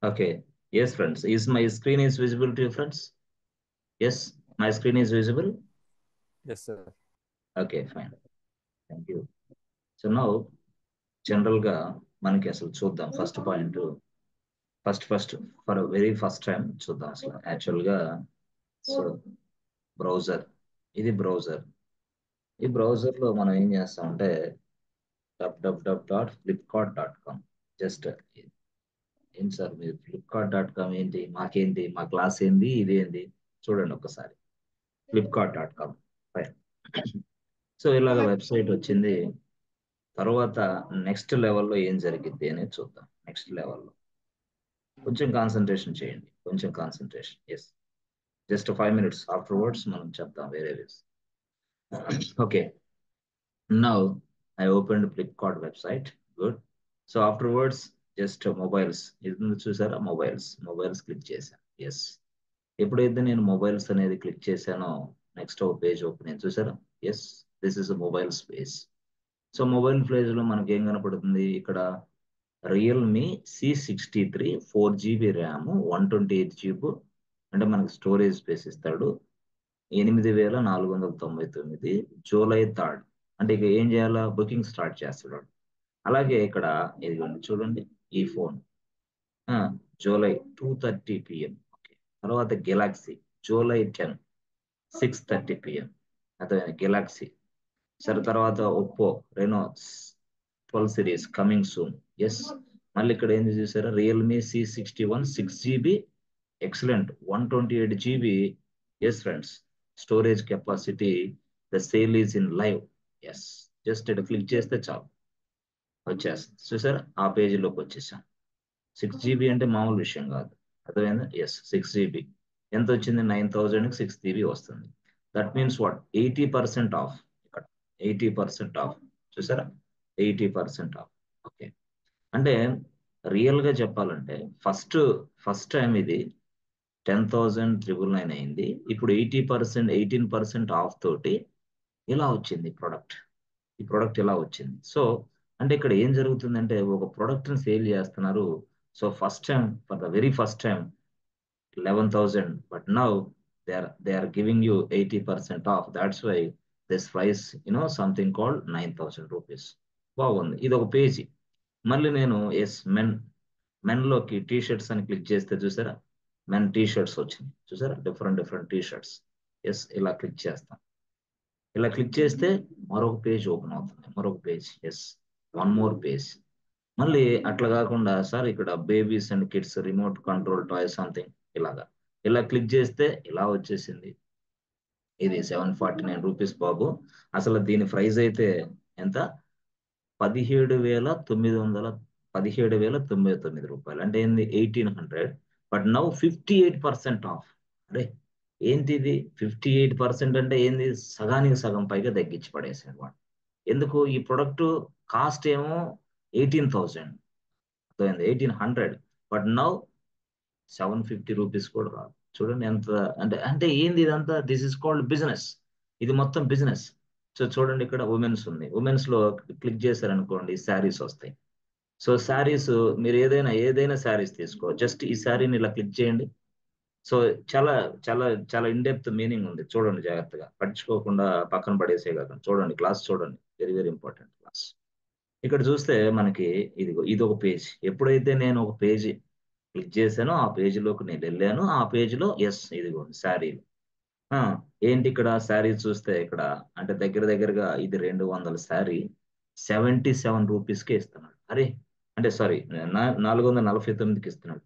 Okay. Yes, friends. Is my screen is visible to you, friends? Yes, my screen is visible. Yes, sir. Okay, fine. Thank you. So now, general గా మనకి అసలు చూద్దాం first point first for very first time చూద్దాం అసలు actual గా. So browser, ఇది browser. ఈ browser లో మనం ఏం చేస్తామంటే www.flipkart.com. జస్ట్ ఏంటి సార్ మీరు flipkart.com ఏంటి, మాకేంటి, మా క్లాస్ ఏంది, ఇది ఏంటి చూడండి ఒకసారి. flipkart.com fine. సో ఇలాగ వెబ్సైట్ వచ్చింది. తర్వాత నెక్స్ట్ లెవెల్లో ఏం జరిగింది అనేది చూద్దాం. నెక్స్ట్ లెవెల్లో కొంచెం కాన్సన్ట్రేషన్ చేయండి, కొంచెం concentration. Yes, just 5 minutes afterwards మనం చెప్తాం వేరే ways. Okay, now I open Flipkart website. Good. So afterwards just mobiles, ఇది చూసారా, మొబైల్స్ క్లిక్ చేశాను. ఎస్, ఎప్పుడైతే నేను మొబైల్స్ అనేది క్లిక్ చేశానో నెక్స్ట్ ఒక పేజ్ ఓపెన్ అయింది, చూసారా. Yes, this is mobile space. So mobile page లో మనకి ఏం కనపడుతుంది ఇక్కడ, Realme C63 4GB RAM 128GB, అంటే మనకి స్టోరేజ్ స్పేస్ ఇస్తాడు. 8499 జూలై 3rd, అంటే ఇక ఏం చేయాలా, బుకింగ్ స్టార్ట్ చేస్తాడు. అలాగే ఇక్కడ ఇదిగోండి చూడండి ఈ ఫోన్, జూలై 2:30 PM. ఓకే, తర్వాత గెలాక్సీ జూలై 10 6:30 PM. అదే గెలాక్సీ. సరే, తర్వాత Oppo Reno 12 series coming soon. Yes, మళ్ళీ ఇక్కడ ఏంది చూసారా, Realme C61 6GB excellent 128GB. Yes friends, storage capacity, the sale is in live. Yes, just ఇక్కడ క్లిక్ చేస్తే చాలు వచ్చేస్తుంది. చూసారా, ఆ పేజీలోకి వచ్చేసాం. 6GB అంటే మామూలు విషయం కాదు, అర్థమైందా. ఎస్, 6GB ఎంత వచ్చింది, 9000కి 6GB వస్తుంది. That means what, 80% of. ఇక్కడ 80% ఆఫ్, చూసారా, 80% ఆఫ్. ఓకే, అంటే రియల్ గా చెప్పాలంటే ఫస్ట్ టైం ఇది 10,999 అయింది. ఇప్పుడు 18% ఆఫ్ తోటి ఇలా వచ్చింది ప్రోడక్ట్. ఈ ప్రోడక్ట్ ఇలా వచ్చింది. సో అంటే ఇక్కడ ఏం జరుగుతుందంటే ఒక ప్రోడక్ట్ ని సేల్ చేస్తున్నారు. So first time, for the very first time 11,000, but now they are giving you 80% off. That's why this price, something called 9,000 rupees. బాగుంది, ఇది ఒక పేజీ. మళ్ళీ నేను ఎస్ మెన్ లోకి టీ షర్ట్స్ అని క్లిక్ చేస్తే చూసారా, మెన్ టీ షర్ట్స్ వచ్చినాయి, చూసారా, డిఫరెంట్ టీ షర్ట్స్. ఎస్, ఇలా క్లిక్ చేస్తాం. ఇలా క్లిక్ చేస్తే మరొక పేజ్ ఓపెన్ అవుతుంది, మరొక page. Yes, one more page. మళ్ళీ అట్లా కాకుండా సార్ ఇక్కడ babies and kids remote control toy something, ఇలా క్లిక్ చేస్తే ఇలా వచ్చేసింది. ఇది 749 రూపీస్ బాబు. అసలు దీని ప్రైస్ అయితే ఎంత, 17,999 రూపాయలు, అంటే ఏంది 1,800. But now 58% of. అరే ఏంటి ఇది 58% అంటే ఏంది, సగానికి సగం పైగా తగ్గించి పడేసాడు వాడు. ఎందుకు, ఈ ప్రొడక్ట్ కాస్ట్ ఏమో 18,000, 1,800, బట్ నౌ 750 రూపీస్ కూడా రాదు. చూడండి ఎంత, అంటే ఏంది ఇదంతా, దిస్ ఇస్ కాల్డ్ బిజినెస్. ఇది మొత్తం బిజినెస్. సో చూడండి ఇక్కడ ఉమెన్స్ ఉంది, ఉమెన్స్ లో క్లిక్ చేశారనుకోండి శారీస్ వస్తాయి. సో శారీస్ మీరు ఏదైనా శారీస్ తీసుకో, జస్ట్ ఈ శారీని ఇలా క్లిక్ చేయండి. సో చాలా చాలా చాలా ఇన్ డెప్త్ మీనింగ్ ఉంది, చూడండి జాగ్రత్తగా, పట్టించుకోకుండా పక్కన పడేసే కాకుండా చూడండి, క్లాస్ చూడండి, వెరీ వెరీ ఇంపార్టెంట్ క్లాస్. ఇక్కడ చూస్తే మనకి ఇది ఒక పేజ్. ఎప్పుడైతే నేను ఒక పేజీ క్లిక్ చేశానో ఆ పేజీలోకి నేను వెళ్ళాను. ఆ పేజీలో ఎస్, ఇదిగోండి శారీలు. ఏంటి ఇక్కడ శారీ చూస్తే ఇక్కడ, అంటే దగ్గరగా ఇది 200 శారీ 77 రూపీస్కే ఇస్తున్నాడు. అరే అంటే సారీ 449కి ఇస్తున్నాడు.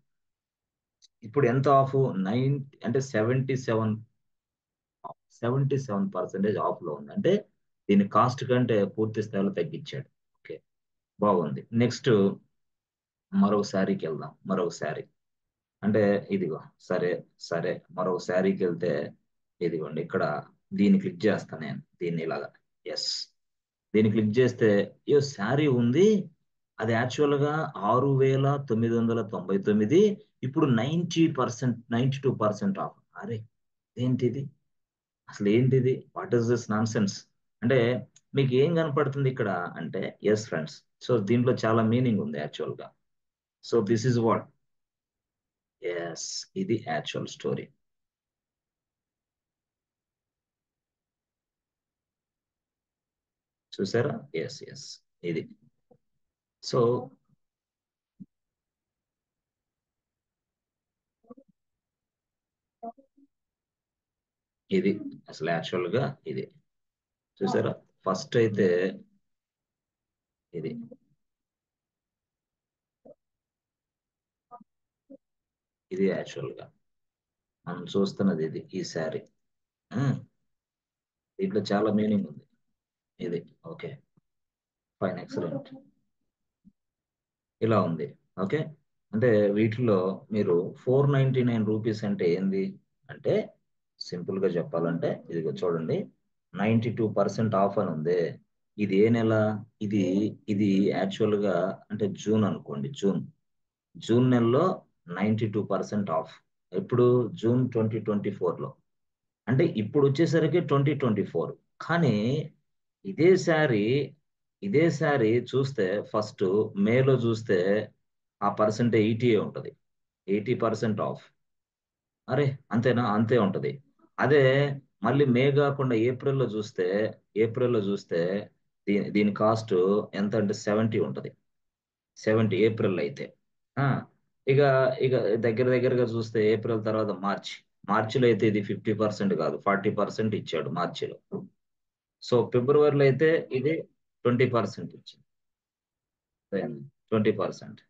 ఇప్పుడు ఎంత ఆఫ్, 9 అంటే 77% ఆఫ్ లో ఉంది. అంటే దీని కాస్ట్ కంటే పూర్తి స్థాయిలో తగ్గించాడు. ఓకే, బాగుంది. నెక్స్ట్ మరొక శారీకి వెళ్దాం. మరొక శారీ అంటే ఇదిగో, సరే మరొక శారీకి వెళ్తే ఇదిగోండి ఇక్కడ దీన్ని క్లిక్ చేస్తాను నేను, దీన్ని ఇలాగా. ఎస్, దీన్ని క్లిక్ చేస్తే ఏ శారీ ఉంది, అది యాక్చువల్గా 6,999, ఇప్పుడు 90%, 92% ఆఫ్. అరే ఏంటిది, అసలు ఏంటిది, what is this non sense. అంటే మీకు ఏం కనపడుతుంది ఇక్కడ అంటే ఎస్ ఫ్రెండ్స్. సో దీంట్లో చాలా మీనింగ్ ఉంది యాక్చువల్ గా. So this is what, yes, ఇది యాక్చువల్ స్టోరీ. చూసారా? ఎస్ ఎస్, ఇది. సో ఇది అసలు యాక్చువల్ గా ఇది చూసారా? ఫస్ట్ అయితే ఇది ఇది యాక్చువల్ గా మనం చూస్తున్నది ఇది, ఈ శారీ. దీంట్లో చాలా మీనింగ్ ఉంది. ఇది ఓకే, ఫైన్, ఎక్సలెంట్. ఇలా ఉంది. ఓకే. అంటే వీటిలో మీరు 499 రూపీస్ అంటే ఏంది అంటే, సింపుల్ గా చెప్పాలంటే ఇదిగో చూడండి, 92% ఆఫ్ అని ఉంది. ఇది ఏ నెల? ఇది ఇది యాక్చువల్ గా అంటే జూన్ అనుకోండి, జూన్. జూన్ నెలలో 92% ఆఫ్. ఎప్పుడు? జూన్ 2024లో. అంటే ఇప్పుడు వచ్చేసరికి 2024. కానీ ఇదే శారీ ఇదే శారీ చూస్తే ఫస్ట్ మేలో చూస్తే ఆ పర్సెంట్ 80 ఉంటుంది. 80% ఆఫ్. అరే అంతేనా? అంతే ఉంటది. అదే మళ్ళీ మే కాకుండా ఏప్రిల్లో చూస్తే దీని కాస్ట్ ఎంత అంటే 70 ఉంటది. 70 ఏప్రిల్ అయితే. ఆ ఇక ఇక దగ్గర దగ్గరగా చూస్తే ఏప్రిల్ తర్వాత మార్చిలో అయితే ఇది 50% కాదు, 40% ఇచ్చాడు మార్చిలో. సో ఫిబ్రవరిలో అయితే ఇది 20% ఇచ్చింది. 20%.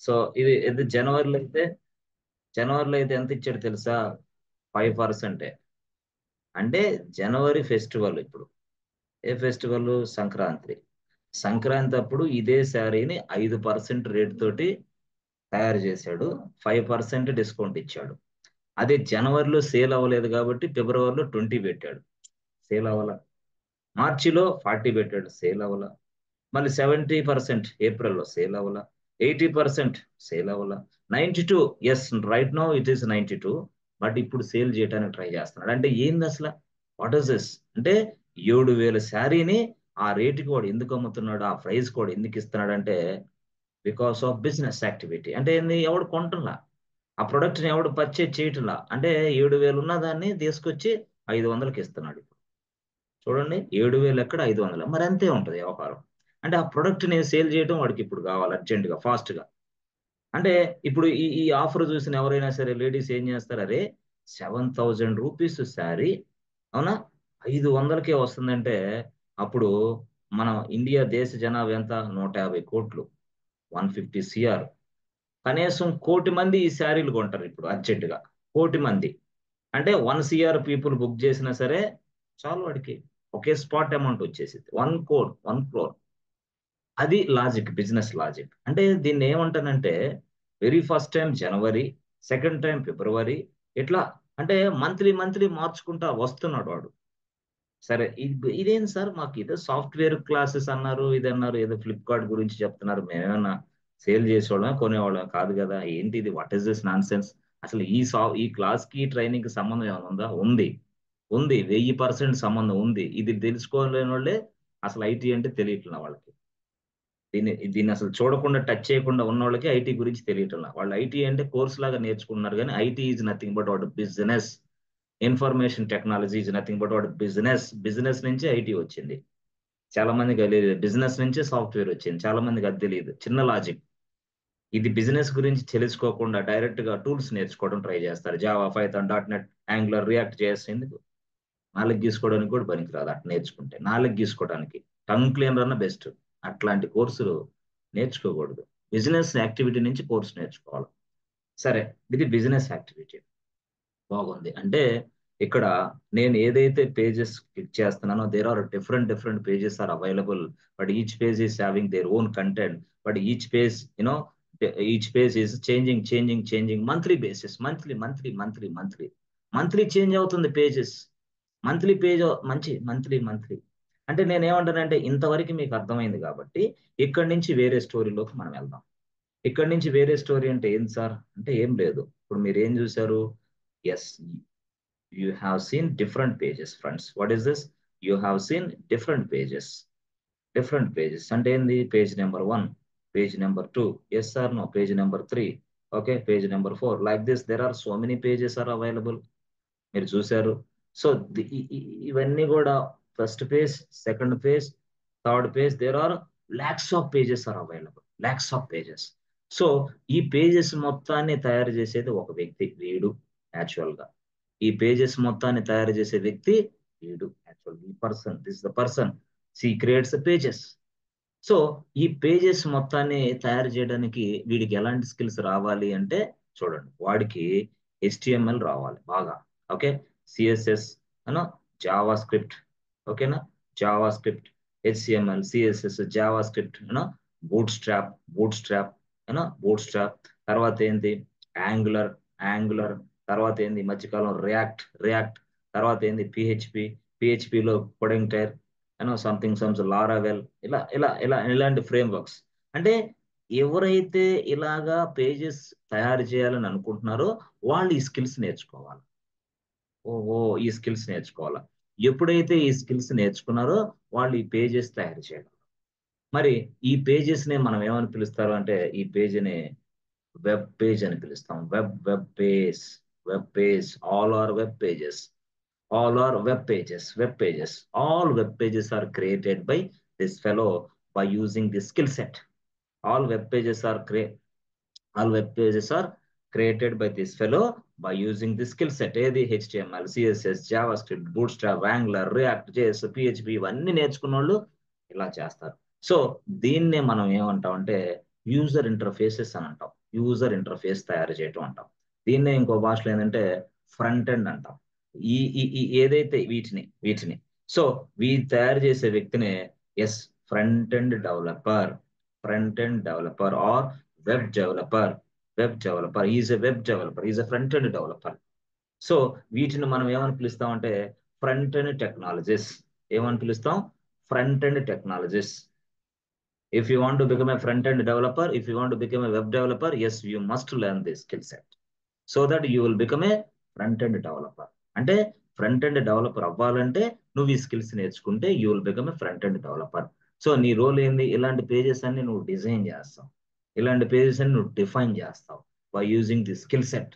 సో ఇది జనవరిలో అయితే ఎంత ఇచ్చాడు తెలుసా? 5%. అంటే జనవరి ఫెస్టివల్ ఇప్పుడు. ఏ ఫెస్టివల్? సంక్రాంతి. సంక్రాంతి అప్పుడు ఇదే శారీని 5% రేట్ తోటి తయారు చేశాడు. 5% డిస్కౌంట్ ఇచ్చాడు. అదే జనవరిలో సేల్ అవ్వలేదు కాబట్టి ఫిబ్రవరిలో 20 పెట్టాడు, సేల్ అవ్వాల. మార్చిలో 40 పెట్టాడు, సేల్ అవ్వాల. మళ్ళీ 70% ఏప్రిల్లో సేల్ అవ్వాల. 80% సేల్ అవ్వాల. 92, yes, right now it is 92. But ఇప్పుడు సేల్ చేయడానికి ట్రై చేస్తున్నాడు. అంటే ఏంది అసలు? వాట్ ఇస్ దిస్ అంటే 7,000 శారీని ఆ రేటుకి వాడు ఎందుకు అమ్ముతున్నాడు, ఆ ప్రైస్ కూడా ఎందుకు ఇస్తున్నాడు అంటే బికాస్ ఆఫ్ బిజినెస్ యాక్టివిటీ. అంటే ఏంది? ఎవడు కొంటున్నా, ఆ ప్రొడక్ట్ ని ఎవడు పర్చేజ్ చేయట్లా. అంటే 7,000 ఉన్న దాన్ని తీసుకొచ్చి 500కి ఇస్తున్నాడు. చూడండి, 7,000 ఎక్కడ, 500, మరి అంతే ఉంటది వ్యవహారం. అంటే ఆ ప్రొడక్ట్ ని సేల్ చేయడం వాడికి ఇప్పుడు కావాలి, అర్జెంట్ గా, ఫాస్ట్ గా. అంటే ఇప్పుడు ఈ ఆఫర్ చూసిన ఎవరైనా సరే లేడీస్ ఏం చేస్తారు? అరే 7,000 రూపీస్ శారీ, అవునా, 500కే వస్తుందంటే అప్పుడు మన ఇండియా దేశ జనాభా ఎంత? 150 కోట్లు, 150 CR. కనీసం 1,00,00,000 మంది ఈ శారీలు కొంటారు ఇప్పుడు అర్జెంట్ గా. 1,00,00,000 మంది. అంటే 1 CR పీపుల్ బుక్ చేసినా సరే చాలు వాడికి, ఒకే స్పాట్ అమౌంట్ వచ్చేసింది, 1 crore. అది లాజిక్, బిజినెస్ లాజిక్. అంటే దీన్ని ఏమంటానంటే వెరీ ఫస్ట్ టైం జనవరి, సెకండ్ టైం ఫిబ్రవరి, ఇట్లా అంటే మంత్లీ మంత్లీ మార్చుకుంటా వస్తున్నాడు వాడు. సరే, ఇదేం సార్, మాకు ఇదే సాఫ్ట్వేర్ క్లాసెస్ అన్నారు, ఇది అన్నారు, ఏదో ఫ్లిప్కార్ట్ గురించి చెప్తున్నారు, మేమేమన్నా సేల్ చేసేవాళ్ళం కొనేవాళ్ళం కాదు కదా, ఏంటి ఇది, what is this non sense? అసలు ఈ క్లాస్ కి ట్రైనింగ్ కి సంబంధం ఏమైనా ఉందా? ఉంది. ఉంది, 1000% సంబంధం ఉంది. ఇది తెలుసుకోలేని వాళ్ళే అసలు ఐటీ అంటే తెలియట్లే వాళ్ళకి. దీన్ని అసలు చూడకుండా టచ్ చేయకుండా ఉన్న వాళ్ళకి ఐటీ గురించి తెలియట్లా. వాళ్ళు ఐటీ అంటే కోర్స్ లాగా నేర్చుకుంటున్నారు, కానీ IT is nothing but what business. Information technology is nothing but what business. Business నుంచి ఐటీ వచ్చింది. చాలా మందికి తెలియదు. బిజినెస్ నుంచే సాఫ్ట్వేర్ వచ్చింది, చాలా మందికి అది తెలియదు. చిన్న లాజిక్. ఇది బిజినెస్ గురించి తెలుసుకోకుండా డైరెక్ట్ గా టూల్స్ నేర్చుకోవడం ట్రై చేస్తారు. Java, Python, .NET, angular, react చేసేందుకు. నాలుగు గీసుకోవడానికి కూడా పనికిరాదు అట్లా నేర్చుకుంటే. నాలుగు గీసుకోవడానికి టంగ్ క్లీనర్ అన్న బెస్ట్. అట్లాంటి కోర్సులు నేర్చుకోకూడదు. బిజినెస్ యాక్టివిటీ నుంచి కోర్సు నేర్చుకోవాలి. సరే, ఇది బిజినెస్ యాక్టివిటీ. బాగుంది. అంటే ఇక్కడ నేను ఏదైతే పేజెస్ క్లిక్ చేస్తున్నానో there are different different pages are available. But each page is having their own content. But each page each page is changing monthly basis. Monthly change అవుతుంది పేజెస్. Monthly page monthly. అంటే నేను ఏమంటానంటే ఇంతవరకు మీకు అర్థమైంది కాబట్టి ఇక్కడి నుంచి వేరే స్టోరీలోకి మనం వెళ్దాం. ఇక్కడి నుంచి వేరే స్టోరీ అంటే ఏం సార్ అంటే ఏం లేదు. ఇప్పుడు మీరు ఏం చూసారు? Yes, you have seen different pages friends. What is this? You have seen different pages అంటే ఏంది, page number 1, page number 2, yes or no, page number 3, okay, page number 4, like this there are so many pages are available. మీరు చూశారు. So ఇవన్నీ కూడా first page, second page, third page, there are lakhs of pages are available, lakhs of pages. So ఈ pages మొత్తాన్ని తయారు చేసేది ఒక వ్యక్తి, వీడు. యాక్చువల్ గా ఈ పేజెస్ మొత్తాన్ని తయారు చేసే వ్యక్తి వీడు. యాక్చువల్ ఈ person, this the person see creates pages. So ఈ పేజెస్ మొత్తాన్ని తయారు చేయడానికి వీడికి ఎలాంటి స్కిల్స్ రావాలి అంటే, చూడండి, వాడికి HTML రావాలి బాగా, ఓకే, సిఎస్ఎస్ అను, జావా స్క్రిప్ట్, ఓకేనా, Java script, HTML, CSS, Java script, boot strap boot strap, తర్వాత ఏంటి, యాంగులర్, తర్వాత ఏంది ఈ మధ్యకాలం రియాక్ట్, తర్వాత ఏంది పిహెచ్పిలో కొడింగ్ టైర్, సంథింగ్ సమ్స్ లారావెల్, ఇలాంటి ఫ్రేమ్ వర్క్స్. అంటే ఎవరైతే ఇలాగా పేజెస్ తయారు చేయాలని అనుకుంటున్నారో వాళ్ళు ఈ స్కిల్స్ నేర్చుకోవాలి. ఓహో, ఈ స్కిల్స్ నేర్చుకోవాలా. ఎప్పుడైతే ఈ స్కిల్స్ నేర్చుకున్నారో వాళ్ళు ఈ పేజెస్ తయారు చేయాలి. మరి ఈ పేజెస్ ని మనం ఏమని పిలుస్తారు అంటే, ఈ పేజీని వెబ్ పేజ్ అని పిలుస్తాం. Web page, all are web pages. All web pages are created by this fellow by using this skill set. All web pages are all web pages are created by this fellow by using this skill set. ఏది HTML, CSS, JavaScript, Bootstrap, Angular, React, JS, PHP ఇవన్నీ నేర్చుకున్న వాళ్ళు ఇలా చేస్తారు. So దీన్నే మనం ఏమంటాం అంటే యూజర్ ఇంటర్ఫేసెస్ అని అంటాం. యూజర్ ఇంటర్ఫేస్ తయారు చేయటం అంటాం. దీన్నే ఇంకో భాషలో ఏంటంటే ఫ్రంట్ ఎండ్ అంటాం. ఏదైతే వీటిని సో తయారు చేసే వ్యక్తినే as front end developer or web developer is a front end developer. So వీటిని మనం ఏమని పిలుస్తాం అంటే ఫ్రంట్ ఎండ్ టెక్నాలజీస్. ఏమని పిలుస్తాం? Front end technologies. If you want to become a front-end developer, if you want to become a web developer, yes, you must learn this skill set so that you will become a front-end developer. అంటే front end developer అవ్వాలంటే నువ్వు ఈ skills నేర్చుకుంటే you will become a front end developer. So నీ role ఏంది? ఇలాంటి pages అన్ని నువ్వు డిజైన్ చేస్తావు, ఇలాంటి పేజెస్ అన్ని నువ్వు డిఫైన్ చేస్తావు by using the skill set.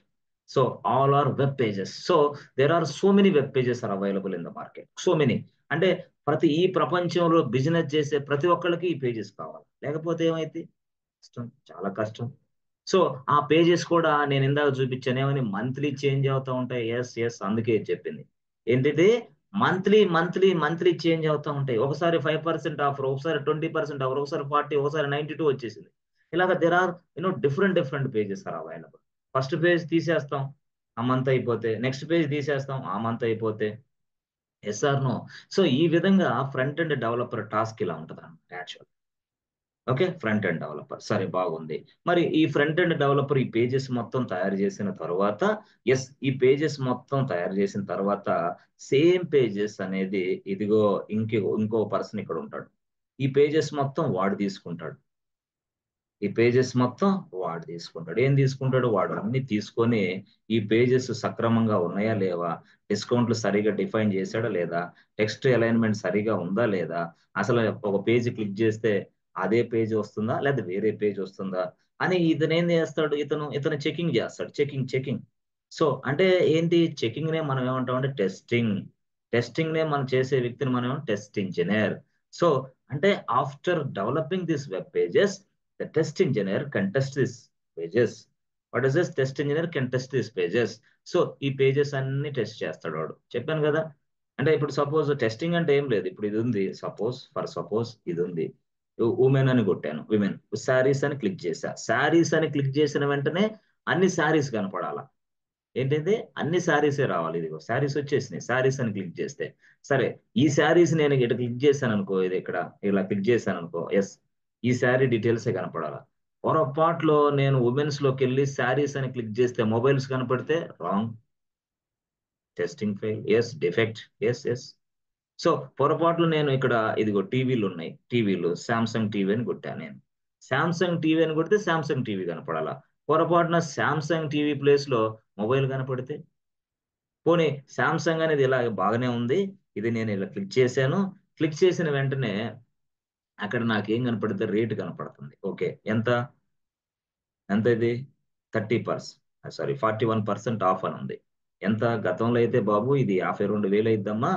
So all are web pages. So there are so many web pages are available in the market. So many అంటే ఈ ప్రపంచంలో బిజినెస్ చేసే ప్రతి ఒక్కళ్ళకి ఈ పేజెస్ కావాలి, లేకపోతే ఏమైతే కష్టం, చాలా కష్టం. సో ఆ పేజెస్ కూడా నేను ఇందాక చూపించాను, ఏమని మంత్లీ చేంజ్ అవుతూ ఉంటాయి. ఎస్ అందుకే చెప్పింది ఏంటంటే మంత్లీ చేంజ్ అవుతూ ఉంటాయి. ఒకసారి 5% ఆఫర్, ఒకసారి 20% ఆఫర్, ఒకసారి 40, ఒకసారి 92 వచ్చేసింది. ఇలాగ there are different pages are available. First page తీసేస్తాం, ఆ మంత్ అయిపోతే, నెక్స్ట్ పేజ్ తీసేస్తాం, ఆ మంత్ అయిపోతే. Yes or no? సో ఈ విధంగా ఫ్రంట్ ఎండ్ డెవలపర్ టాస్క్ ఇలా ఉంటుంది అన్నమాట actual. Okay, front end developer సరే బాగుంది. మరి ఈ ఫ్రంట్ ఎండ్ డెవలపర్ ఈ పేజెస్ మొత్తం తయారు చేసిన తర్వాత, ఈ పేజెస్ మొత్తం తయారు చేసిన తర్వాత సేమ్ పేజెస్ అనేది ఇదిగో ఇంకో పర్సన్ ఇక్కడ ఉంటాడు. ఈ పేజెస్ మొత్తం వాడు తీసుకుంటాడు. ఏం తీసుకుంటాడు? వాడు అన్ని తీసుకొని ఈ పేజెస్ సక్రమంగా ఉన్నాయా లేవా, డిస్కౌంట్లు సరిగా డిఫైన్ చేశాడా లేదా, టెక్స్ట్ అలైన్మెంట్ సరిగా ఉందా లేదా, అసలు ఒక పేజ్ క్లిక్ చేస్తే అదే పేజ్ వస్తుందా లేదా వేరే పేజ్ వస్తుందా అని ఇతను ఏం చేస్తాడు, ఇతను చెకింగ్ చేస్తాడు. చెకింగ్. సో అంటే ఏంటి, చెకింగ్ నే మనం ఏమంటాం అంటే టెస్టింగ్ నే మనం చేసే వ్యక్తిని మనం టెస్ట్ ఇంజనీర్. సో అంటే after developing this web pages, the test engineer can test these pages. What is this? Test engineer can test these pages. So ఈ పేజెస్ అన్ని టెస్ట్ చేస్తాడు వాడు. చెప్పాను కదా. అంటే ఇప్పుడు సపోజ్ టెస్టింగ్ అంటే ఏం లేదు. ఇప్పుడు ఇది ఉంది, సపోజ్ ఇది ఉంది, ఉమెన్ అని కొట్టాను, విమెన్. శారీస్ అని క్లిక్ చేశా. శారీస్ అని క్లిక్ చేసిన వెంటనే అన్ని శారీస్ కనపడాలా. ఏంటంటే అన్ని శారీసే రావాలి. ఇదిగో శారీస్ వచ్చేసినాయి. శారీస్ అని క్లిక్ చేస్తే సరే, ఈ శారీస్ నేను ఇక్కడ క్లిక్ చేశాను అనుకో, ఇది ఇక్కడ ఇలా క్లిక్ చేశాను అనుకో, ఎస్ ఈ శారీ డీటెయిల్సే కనపడాలా. పొరపాట్లో నేను ఉమెన్స్ లోకి వెళ్ళి శారీస్ అని క్లిక్ చేస్తే మొబైల్స్ కనపడితే wrong, testing fail, yes defect, yes. So పొరపాట్లు నేను ఇక్కడ ఇదిగో టీవీలు ఉన్నాయి, టీవీలు శాంసంగ్ టీవీ అని కొట్టాను. నేను శాంసంగ్ టీవీ అని కొడితే శాంసంగ్ టీవీ కనపడాలా. పొరపాటున శాంసంగ్ టీవీ ప్లేస్ లో మొబైల్ కనపడితే, పోనీ శాంసంగ్ అనేది ఇలా బాగానే ఉంది, ఇది నేను ఇలా క్లిక్ చేశాను. క్లిక్ చేసిన వెంటనే అక్కడ నాకేం కనపడుతుంది? రేట్ కనపడుతుంది. ఓకే. ఎంత? ఎంత ఇది? 41% ఆఫ్ అని ఉంది. ఎంత? గతంలో అయితే బాబు ఇది 52,000 అయిద్దమ్మా,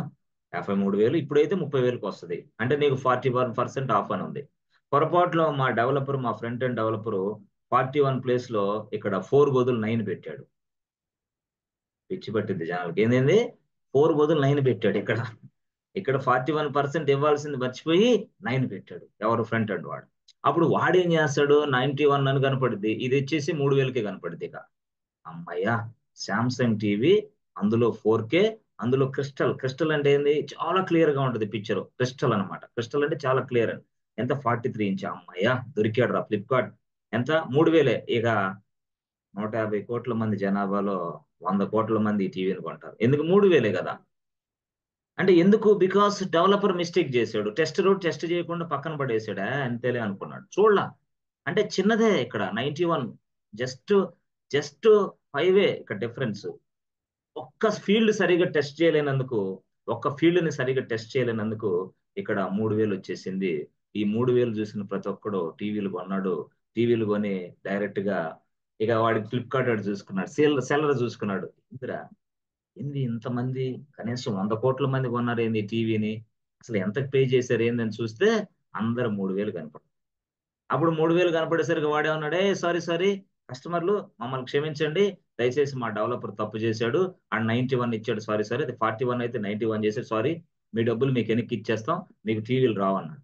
53,000, ఇప్పుడైతే 30,000కి వస్తది. అంటే నీకు 41% ఆఫ్ అని ఉంది. పొరపాటులో మా ఫ్రంట్ ఎండ్ డెవలపరు 41 ప్లేస్‌లో ఇక్కడ 4 బదులు 9 పెట్టాడు. పిచ్చి పట్టిద్ది జనాలకి. ఏందేంది? 4 బదులు 9 పెట్టాడు ఇక్కడ. ఇక్కడ 41% ఇవ్వాల్సింది మర్చిపోయి 9 పెట్టాడు. ఎవరు? ఫ్రంట్ ఎండ్ వాడు. అప్పుడు వాడేం చేస్తాడు? 91 అని కనపడిద్ది. ఇది వచ్చేసి 3,000కే కనపడిద్ది ఇక. అమ్మయ్య! సామ్‌సంగ్ టీవీ, అందులో 4K, అందులో క్రిస్టల్ అంటే ఏంది? చాలా క్లియర్‌గా ఉంటది పిక్చరు. క్రిస్టల్ అన్నమాట. క్రిస్టల్ అంటే చాలా క్లియర్ అని. ఎంత? 43 ఇంచ్. హమ్మయ్య! దొరికాడురా ఫ్లిప్‌కార్ట్. ఎంత? 3,000. ఇక 150,00,00,000 మంది జనాభాలో 100,00,00,000 మంది ఈ టీవీని కొంటారు. ఎందుకు? 3,000 గదా! అంటే ఎందుకు? బికాస్ డెవలపర్ మిస్టేక్ చేసాడు. టెస్ట్ చేయకుండా పక్కన పడేసాడు. అంతేలే అనుకున్నాడు. చూడలా. అంటే చిన్నదే ఇక్కడ 91, జస్ట్ జస్ట్ 5 ఇక్కడ డిఫరెన్స్. ఒక్క ఫీల్డ్‌ని సరిగ్గా టెస్ట్ చేయలేనందుకు ఇక్కడ 3,000 వచ్చేసింది. ఈ 3,000 చూసిన ప్రతి ఒక్కడు టీవీలు కొన్నాడు. టీవీలు కొని డైరెక్ట్‌గా ఇక వాడికి ఫ్లిప్‌కార్ట్ ఆడు చూసుకున్నాడు. సెల్లర్ చూసుకున్నాడు. ఏందిరా, ఏంది ఇంతమంది, కనీసం 100,00,00,000 మంది కొన్నారేంది ఈ టీవీని? అసలు ఎంతకు పే చేశారు ఏందని చూస్తే అందరూ 3,000 కనపడ్డాయి. అప్పుడు 3,000 కనపడేసరికి వాడేమన్నాడు, సారీ కస్టమర్లు మమ్మల్ని క్షమించండి. దయచేసి మా డెవలపర్ తప్పు చేశాడు. ఆడు 91 ఇచ్చాడు. సారీ. అది 41 అయితే 91 చేసాడు. సారీ. మీ డబ్బులు మీకు వెనక్కి ఇచ్చేస్తాం. మీకు టీవీలు రావన్నాడు.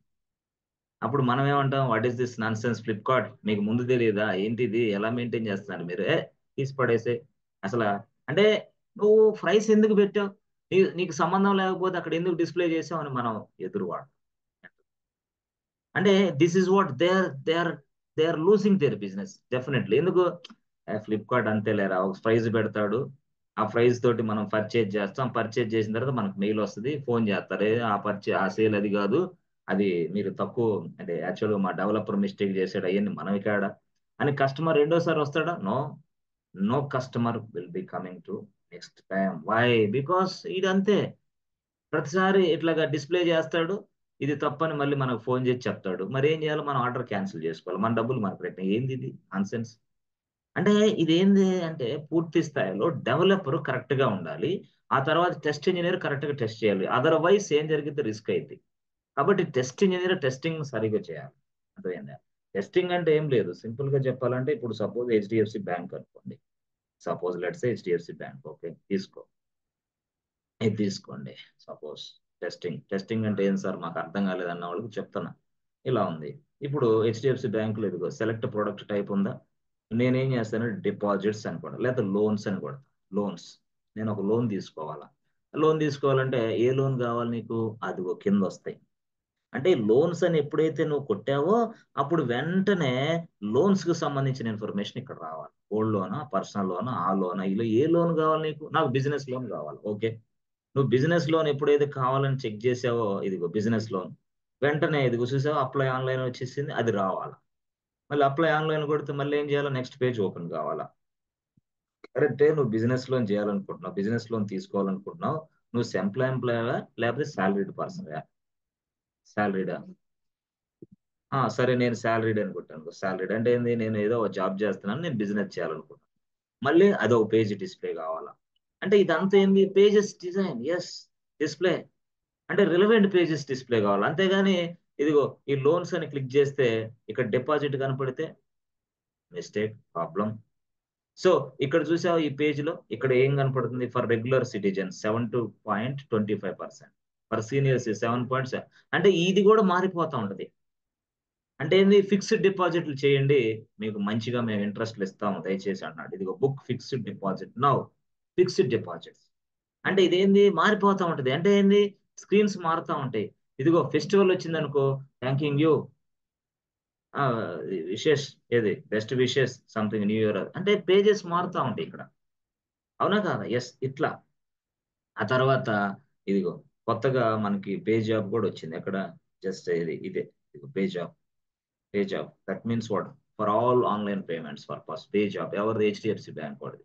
అప్పుడు మనం ఏమంటాం? What is this nonsense Flipkart, మీకు ముందు తెలీదా? ఏంటిది? ఎలా మెయింటైన్ చేస్తున్నారు మీరు? తీసి పడేసేయి. అసల అంటే నువ్వు ప్రైస్ ఎందుకు పెట్టావు? నీకు సంబంధం లేకపోతే అక్కడ ఎందుకు డిస్‌ప్లే చేసావు అని మనం ఎదురువాడం. అంటే this is what they are losing their business definitely. ఎందుకు? ఫ్లిప్‌కార్ట్ అంతేలేరా, ఒక ప్రైస్ పెడతాడు. ఆ ప్రైస్ తోటి మనం పర్చేజ్ చేస్తాం. పర్చేజ్ చేసిన తర్వాత మనకు మెయిల్ వస్తది. ఫోన్ చేస్తారు. ఆ సేల్ అది కాదు. అది మీరు తక్కువ, అంటే యాక్చువల్‌గా మా డెవలపర్ మిస్టేక్ చేసాడు. అయన్నీ మనవికాడ అని కస్టమర్ రెండోసారి వస్తాడా? No. No customer will be coming to next time. Why? Because ఈడంతే. ప్రతిసారి ఇట్లాగా డిస్‌ప్లే చేస్తాడు. ఇది తప్పని మళ్ళీ మనకు ఫోన్ చేసి చెప్తాడు. మరేం చేయాలి? మనం ఆర్డర్ క్యాన్సెల్ చేసుకోవాలి. మన డబ్బులు మనకు రిటర్న్. ఏందిది నాన్‌సెన్స్? అంటే ఇదేంది అంటే పూర్తి స్థాయిలో డెవలపర్ కరెక్ట్‌గా ఉండాలి. ఆ తర్వాత టెస్ట్ ఇంజినీర్ కరెక్ట్‌గా టెస్ట్ చేయాలి. అదర్‌వైస్ ఏం జరిగిద్ది? రిస్క్ అయిద్ది. కాబట్టి టెస్ట్ ఇంజినీర్ టెస్టింగ్ సరిగ్గా చేయాలి. అర్థమైందా? టెస్టింగ్ అంటే ఏం లేదు. సింపుల్‌గా చెప్పాలంటే ఇప్పుడు సపోజ్ హెచ్‌డీఎఫ్‌సీ బ్యాంక్ అనుకోండి. Suppose let's say HDFC bank. Okay. ఇది తీసుకోండి. సపోజ్ టెస్టింగ్ అంటే ఏంటి సార్ మాకు అర్థం కాలేదన్న వాళ్ళకి చెప్తున్నా. ఇలా ఉంది. ఇప్పుడు హెచ్‌డీఎఫ్‌సీ బ్యాంక్‌లో ఇదిగో సెలెక్ట్ ప్రొడక్ట్ టైప్ ఉందా? నేనేం చేస్తాను, డిపాజిట్స్ అని కొడతా. లేకపోతే లోన్స్ అని కొడతా. లోన్స్. నేను ఒక లోన్ తీసుకోవాలా? లోన్ తీసుకోవాలంటే ఏ లోన్ కావాలి నీకు? అదిగో కిందొస్తాయి. అంటే లోన్స్ అని ఎప్పుడైతే నువ్వు కొట్టావో అప్పుడు వెంటనే లోన్స్‌కి సంబంధించిన ఇన్ఫర్మేషన్ ఇక్కడ రావాలి. గోల్డ్ లోనా? పర్సనల్ లోనా? ఆ లోనా? ఇలా ఏ లోన్ కావాలి నీకు? నాకు బిజినెస్ లోన్ కావాలి. ఓకే. నువ్వు బిజినెస్ లోన్ ఎప్పుడైతే కావాలని చెక్ చేసావో ఇదిగో బిజినెస్ లోన్. వెంటనే ఇదిగో చూసావా, అప్లై ఆన్‌లైన్ వచ్చేసింది. అది రావాలా. మళ్ళీ అప్లై ఆన్‌లైన్ కొడితే మళ్ళీ ఏం చేయాలా? నెక్స్ట్ పేజ్ ఓపెన్ కావాలా. కరెక్టే, నువ్వు బిజినెస్ లోన్ చేయాలనుకుంటున్నావు. బిజినెస్ లోన్ తీసుకోవాలనుకుంటున్నావు. నువ్వు ఎంప్లాయీవా? లేకపోతే సాలరీడ్ పర్సన్‌వా? సాలరీడా? సరే నేను సాలరీడ్ అని కొట్టాను. సాలరీడ్ అంటే ఏంది? నేను ఏదో ఒక జాబ్ చేస్తున్నాను. నేను బిజినెస్ చేయాలనుకుంటున్నాను. మళ్ళీ అదో పేజ్ డిస్‌ప్లే కావాలా. అంటే ఇదంతా ఏంది? Pages design. యెస్. డిస్‌ప్లే. అంటే రిలవెంట్ పేజెస్ డిస్‌ప్లే కావాలి. అంతేగాని ఇదిగో ఈ లోన్స్ అని క్లిక్ చేస్తే ఇక్కడ డిపాజిట్ కనపడితే మిస్టేక్, ప్రాబ్లమ్. సో, ఇక్కడ చూసావా ఈ పేజ్‌లో ఇక్కడ ఏం కనపడుతుంది? For regular citizens 7.25%. For seniors 7. అంటే ఇది కూడా మారిపోతా ఉంటది. అంటే ఏంది? ఫిక్స్డ్ డిపాజిట్లు చేయండి. మీకు మంచిగా మేము ఇంట్రెస్ట్‌లు ఇస్తాము దయచేసి అన్నాడు. ఇదిగో book fixed deposit now. Fixed deposits. అంటే ఇదేంది? మారిపోతా ఉంటది. అంటే ఏంది? స్క్రీన్స్ మారుతా ఉంటాయి. ఇదిగో ఫెస్టివల్ వచ్చిందనుకో, థాంకింగ్ యూ. విషెస్, ఏది best wishes something new year అంటే పేజెస్ మారుతా ఉంటాయి ఇక్కడ. అవునా కాదా? యెస్. ఇట్లా. ఆ తర్వాత ఇదిగో కొత్తగా మనకి పేజ్ యాప్ కూడా వచ్చింది. ఎక్కడ? జస్ట్ ఇదే. ఇదిగో PayZapp. PayZapp. That means what? For all online payments purpose PayZapp. ఎవరిది? హెచ్‌డీఎఫ్‌సీ బ్యాంక్ వాడిది.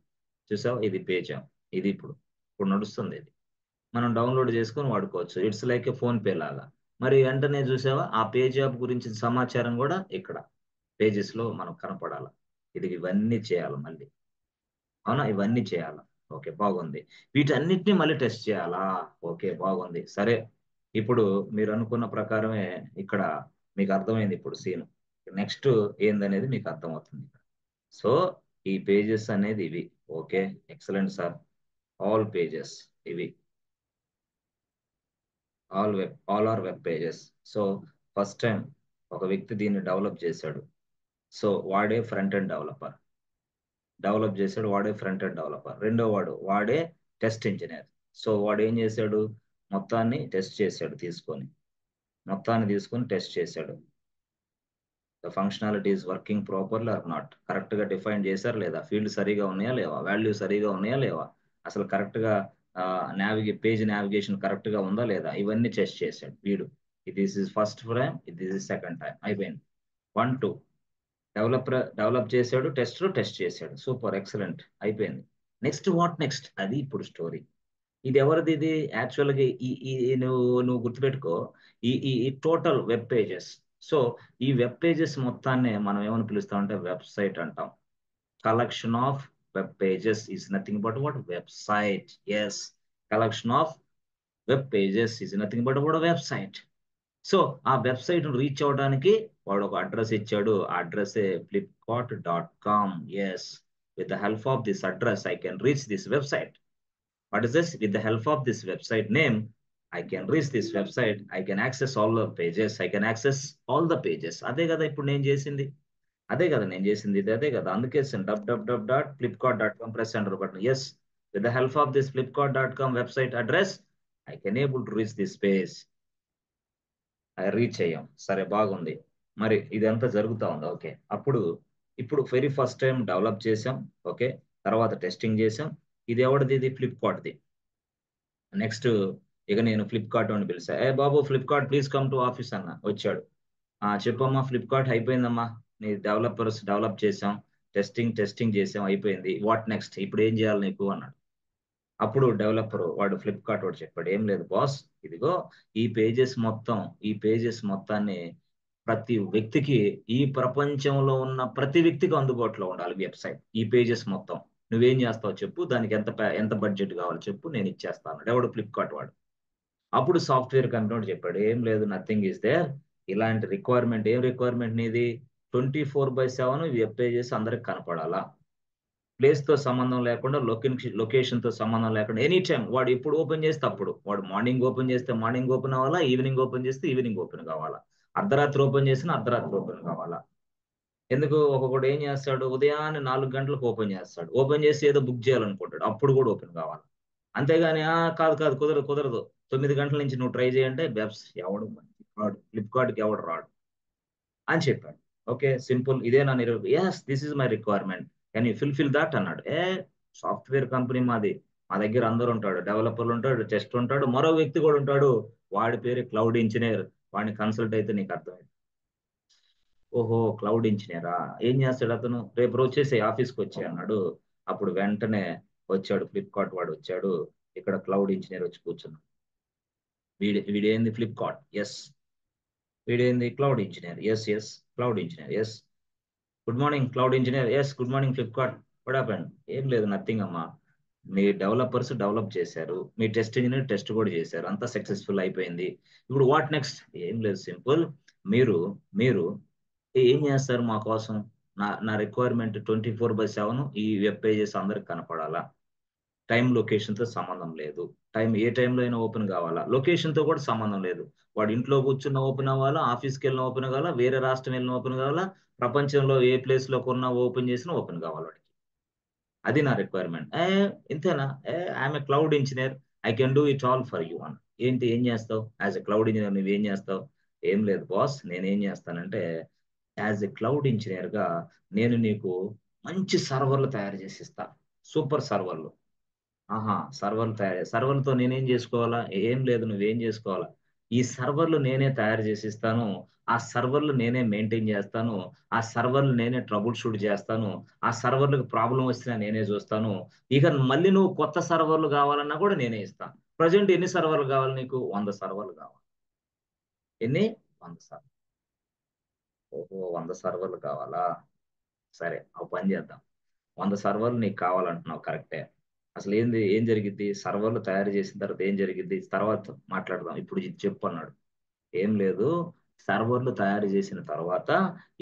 చూసావా? ఇది పేజాప్. ఇది ఇప్పుడు నడుస్తుంది ఇది. మనం డౌన్లోడ్ చేసుకొని వాడుకోవచ్చు. It's like A phone pay లాగా. మరి వెంటనే చూసావా ఆ పేజ్ యాప్ గురించి సమాచారం కూడా ఇక్కడ పేజెస్ లో మనకు కనపడాలి. ఇవన్నీ చేయాలి మళ్ళీ. అవునా? ఇవన్నీ చేయాలా? ఓకే. బాగుంది. వీటన్నిటిని మళ్ళీ టెస్ట్ చేయాలా? ఓకే. బాగుంది. సరే. ఇప్పుడు మీరనుకున్న ప్రకారమే ఇక్కడ మీకు అర్థమైంది ఇప్పుడు సీను. నెక్స్ట్ ఏందనేది మీకు అర్థమవుతుంది. సో, ఈ పేజెస్ అనేది ఇవి. Okay. Excellent sir. All pages ఇవి. All are web pages. So, first time ఒక వ్యక్తి దీన్ని డెవలప్ చేశాడు. సో, వాడే ఫ్రంట్ ఎండ్ డెవలపర్. డెవలప్ చేశాడు. వాడే ఫ్రంట్ ఎండ్ డెవలపర్. రెండో వాడు వాడే టెస్ట్ ఇంజినీర్. సో వాడు ఏం చేశాడు? మొత్తాన్ని టెస్ట్ చేశాడు తీసుకొని. మొత్తాన్ని తీసుకొని టెస్ట్ చేశాడు. The functionality is working properly are not. Correct గా డిఫైన్ చేశారు లేదా? ఫీల్డ్ సరిగా ఉన్నాయా లేవా? వాల్యూ సరిగా ఉన్నాయా లేవా? అసలు కరెక్ట్ గా పేజ్ నావిగేషన్ కరెక్ట్ గా ఉందా లేదా? ఇవన్నీ టెస్ట్ చేశాడు వీడు. This is first time, this is second time. అయిపోయింది. 1, 2 డెవలప్ చేశాడు, టెస్ట్ చేశాడు. సూపర్, ఎక్సలెంట్, అయిపోయింది. Next what next? అది ఇప్పుడు స్టోరీ. ఇది ఎవరిది? ఇది యాక్చువల్గా నువ్వు గుర్తుపెట్టుకో. ఈ టోటల్ వెబ్ పేజెస్. సో ఈ వెబ్ పేజెస్ మొత్తాన్ని మనం ఏమని పిలుస్తామంటే వెబ్సైట్ అంటాం. Collection of web pages is nothing but what? Website. Yes, collection of web pages is nothing but what? Website. So ఆ వెబ్సైట్ రీచ్ అవడానికి వాడు ఒక అడ్రస్ ఇచ్చాడు. ఆ address flipkart.com. Yes, with the help of this address I can reach this website. What is this? With the help of this website name, I can reach this website. I can access all the pages. I can access all the pages. అదే కదా ఇప్పుడు నేను చేసింది. అదే కదా. అందుకే www.flipkart.com press enter button. Yes, with the help of this flipkart.com website address I can able to reach this page. Reach అయ్యాం. సరే, బాగుంది. మరి ఇదంతా జరుగుతా ఉంది. ఓకే. ఇప్పుడు వెరీ ఫస్ట్ టైం డెవలప్ చేసాం. ఓకే. తర్వాత టెస్టింగ్ చేసాం. ఇది ఎవరిది? ఇది ఫ్లిప్కార్ట్ది. నెక్స్ట్ ఇక నేను ఫ్లిప్కార్ట్ అని పిలిచా. ఏ బాబు Flipkart, please come to office అన్న. వచ్చాడు. చెప్పమ్మా. ఫ్లిప్కార్ట్ అయిపోయిందమ్మా. నీ డెవలపర్స్ డెవలప్ చేసాం, టెస్టింగ్ చేసాం, అయిపోయింది. What next? ఇప్పుడు ఏం చేయాలి నీకు అన్నాడు. అప్పుడు డెవలపర్ వాడు ఫ్లిప్కార్ట్ వాడు చెప్పాడు, ఏం లేదు బాస్, ఇదిగో ఈ పేజెస్ మొత్తాన్ని ప్రతి వ్యక్తికి, ఈ ప్రపంచంలో ఉన్న ప్రతి వ్యక్తికి అందుబాటులో ఉండాలి వెబ్సైట్. ఈ పేజెస్ మొత్తం నువ్వేం చేస్తావు చెప్పు, దానికి ఎంత బడ్జెట్ కావాలో చెప్పు, నేను ఇచ్చేస్తాను. ఎవడు? ఫ్లిప్కార్ట్ వాడు. అప్పుడు సాఫ్ట్వేర్ కంపెనీ చెప్పాడు, ఏం లేదు, నథింగ్ ఈస్ దేర్. ఇలాంటి రిక్వైర్మెంట్, ఏం రిక్వైర్మెంట్ నీది? 24/7 వెబ్ పేజెస్ అందరికి కనపడాలా, ప్లేస్ తో సంబంధం లేకుండా, లొకేషన్ తో సంబంధం లేకుండా, ఎనీ టైం వాడు ఎప్పుడు ఓపెన్ చేస్తే అప్పుడు. వాడు మార్నింగ్ ఓపెన్ చేస్తే మార్నింగ్ ఓపెన్ అవ్వాలా, ఈవినింగ్ ఓపెన్ చేస్తే ఈవినింగ్ ఓపెన్ కావాలా, అర్ధరాత్రి ఓపెన్ చేసినా అర్ధరాత్రి ఓపెన్ కావాలా. ఎందుకు? ఒక్కొక్కడు ఏం చేస్తాడు, ఉదయాన్నే 4 గంటలకు ఓపెన్ చేస్తాడు. ఓపెన్ చేసి ఏదో బుక్ చేయాలనుకుంటాడు, అప్పుడు కూడా ఓపెన్ కావాలి. అంతేగాని కాదు కాదు, కుదరదు 9 గంటల నుంచి నువ్వు ట్రై చేయంటే ఎవడు రాడు, ఫ్లిప్కార్ట్కి ఎవడు రాడు అని చెప్పాడు. Okay, simple. ఇదే నా yes, this is my requirement, can you fulfil that అన్నాడు. సాఫ్ట్వేర్ కంపెనీ మాది, మా దగ్గర అందరు ఉంటాడు, డెవలపర్లు ఉంటాడు, టెస్ట్ ఉంటాడు, మరో వ్యక్తి కూడా ఉంటాడు, వాడి పేరు క్లౌడ్ ఇంజనీర్. వాడిని కన్సల్ట్ అయితే నీకు అర్థమైంది. ఓహో, క్లౌడ్ ఇంజనీరా? ఏం చేస్తాడు అతను? రేపు వచ్చేసి ఆఫీస్కి వచ్చే అన్నాడు. అప్పుడు వెంటనే వచ్చాడు, ఫ్లిప్కార్ట్ వాడు వచ్చాడు. ఇక్కడ క్లౌడ్ ఇంజనీర్ వచ్చి కూర్చున్నాడు. వీడేంది ఫ్లిప్కార్ట్? ఎస్. వీడేంది cloud engineer? Yes, cloud engineer. Yes. Good morning cloud engineer. Yes, good morning Flipkart. What happened? ఏం లేదు, నథింగ్ అమ్మా. మీ డెవలపర్స్ డెవలప్ చేశారు, మీ టెస్ట్ ఇంజనీర్ టెస్ట్ కూడా చేశారు, అంతా సక్సెస్ఫుల్ అయిపోయింది. ఇప్పుడు వాట్ నెక్స్ట్? ఏం లేదు, సింపుల్. మీరు మీరు ఏం చేస్తారు మా కోసం? నా రిక్వైర్మెంట్ 24/7 ఈ వెబ్ పేజెస్ అందరికి కనపడాలా. టైం లొకేషన్ తో సంబంధం లేదు. ఏ టైంలో అయినా ఓపెన్ కావాలా, లొకేషన్ తో కూడా సంబంధం లేదు. వాడు ఇంట్లో కూర్చున్న ఓపెన్ అవ్వాలా, ఆఫీస్కి వెళ్ళిన ఓపెన్ కావాలా, వేరే రాష్ట్రం వెళ్ళిన ఓపెన్ కావాలా, ప్రపంచంలో ఏ ప్లేస్ లో కొన్నా ఓపెన్ చేసినా ఓపెన్ కావాలి వాడికి. అది నా రిక్వైర్మెంట్. ఇంతేనా? I'm a cloud engineer, I can do it all for you అని. ఏంటి, ఏం చేస్తావు యాజ్ ఎ క్లౌడ్ ఇంజనీర్? నువ్వేం చేస్తావు? ఏం లేదు బాస్, నేనేం చేస్తానంటే యాజ్ ఎ క్లౌడ్ ఇంజనీర్ గా నేను నీకు మంచి సర్వర్లు తయారు చేసి ఇస్తా. సూపర్ సర్వర్లు. ఆహా, సర్వర్లతో నేనేం చేసుకోవాలా? ఏం లేదు, నువ్వేం చేసుకోవాలా? ఈ సర్వర్లు నేనే తయారు చేసి ఇస్తాను, ఆ సర్వర్లు నేనే మెయింటైన్ చేస్తాను, ఆ సర్వర్లు నేనే ట్రబుల్ షూట్ చేస్తాను, ఆ సర్వర్లకు ప్రాబ్లం వచ్చినా నేనే చూస్తాను. ఇక మళ్ళీ నువ్వు కొత్త సర్వర్లు కావాలన్నా కూడా నేనే ఇస్తాను. ప్రజెంట్ ఎన్ని సర్వర్లు కావాలి నీకు? 100 సర్వర్లు కావాలి. ఎన్ని? 100 సర్వర్లు. ఓహో, 100 సర్వర్లు కావాలా? సరే, ఒక పని చేద్దాం. 100 సర్వర్లు నీకు కావాలంటున్నావు, కరెక్టే. అసలు ఏం జరిగిద్ది? సర్వర్లు తయారు చేసిన తర్వాత ఏం జరిగిద్ది? తర్వాత మాట్లాడదాం. ఇప్పుడు ఇది చెప్పు అన్నాడు. ఏం లేదు, సర్వర్లు తయారు చేసిన తర్వాత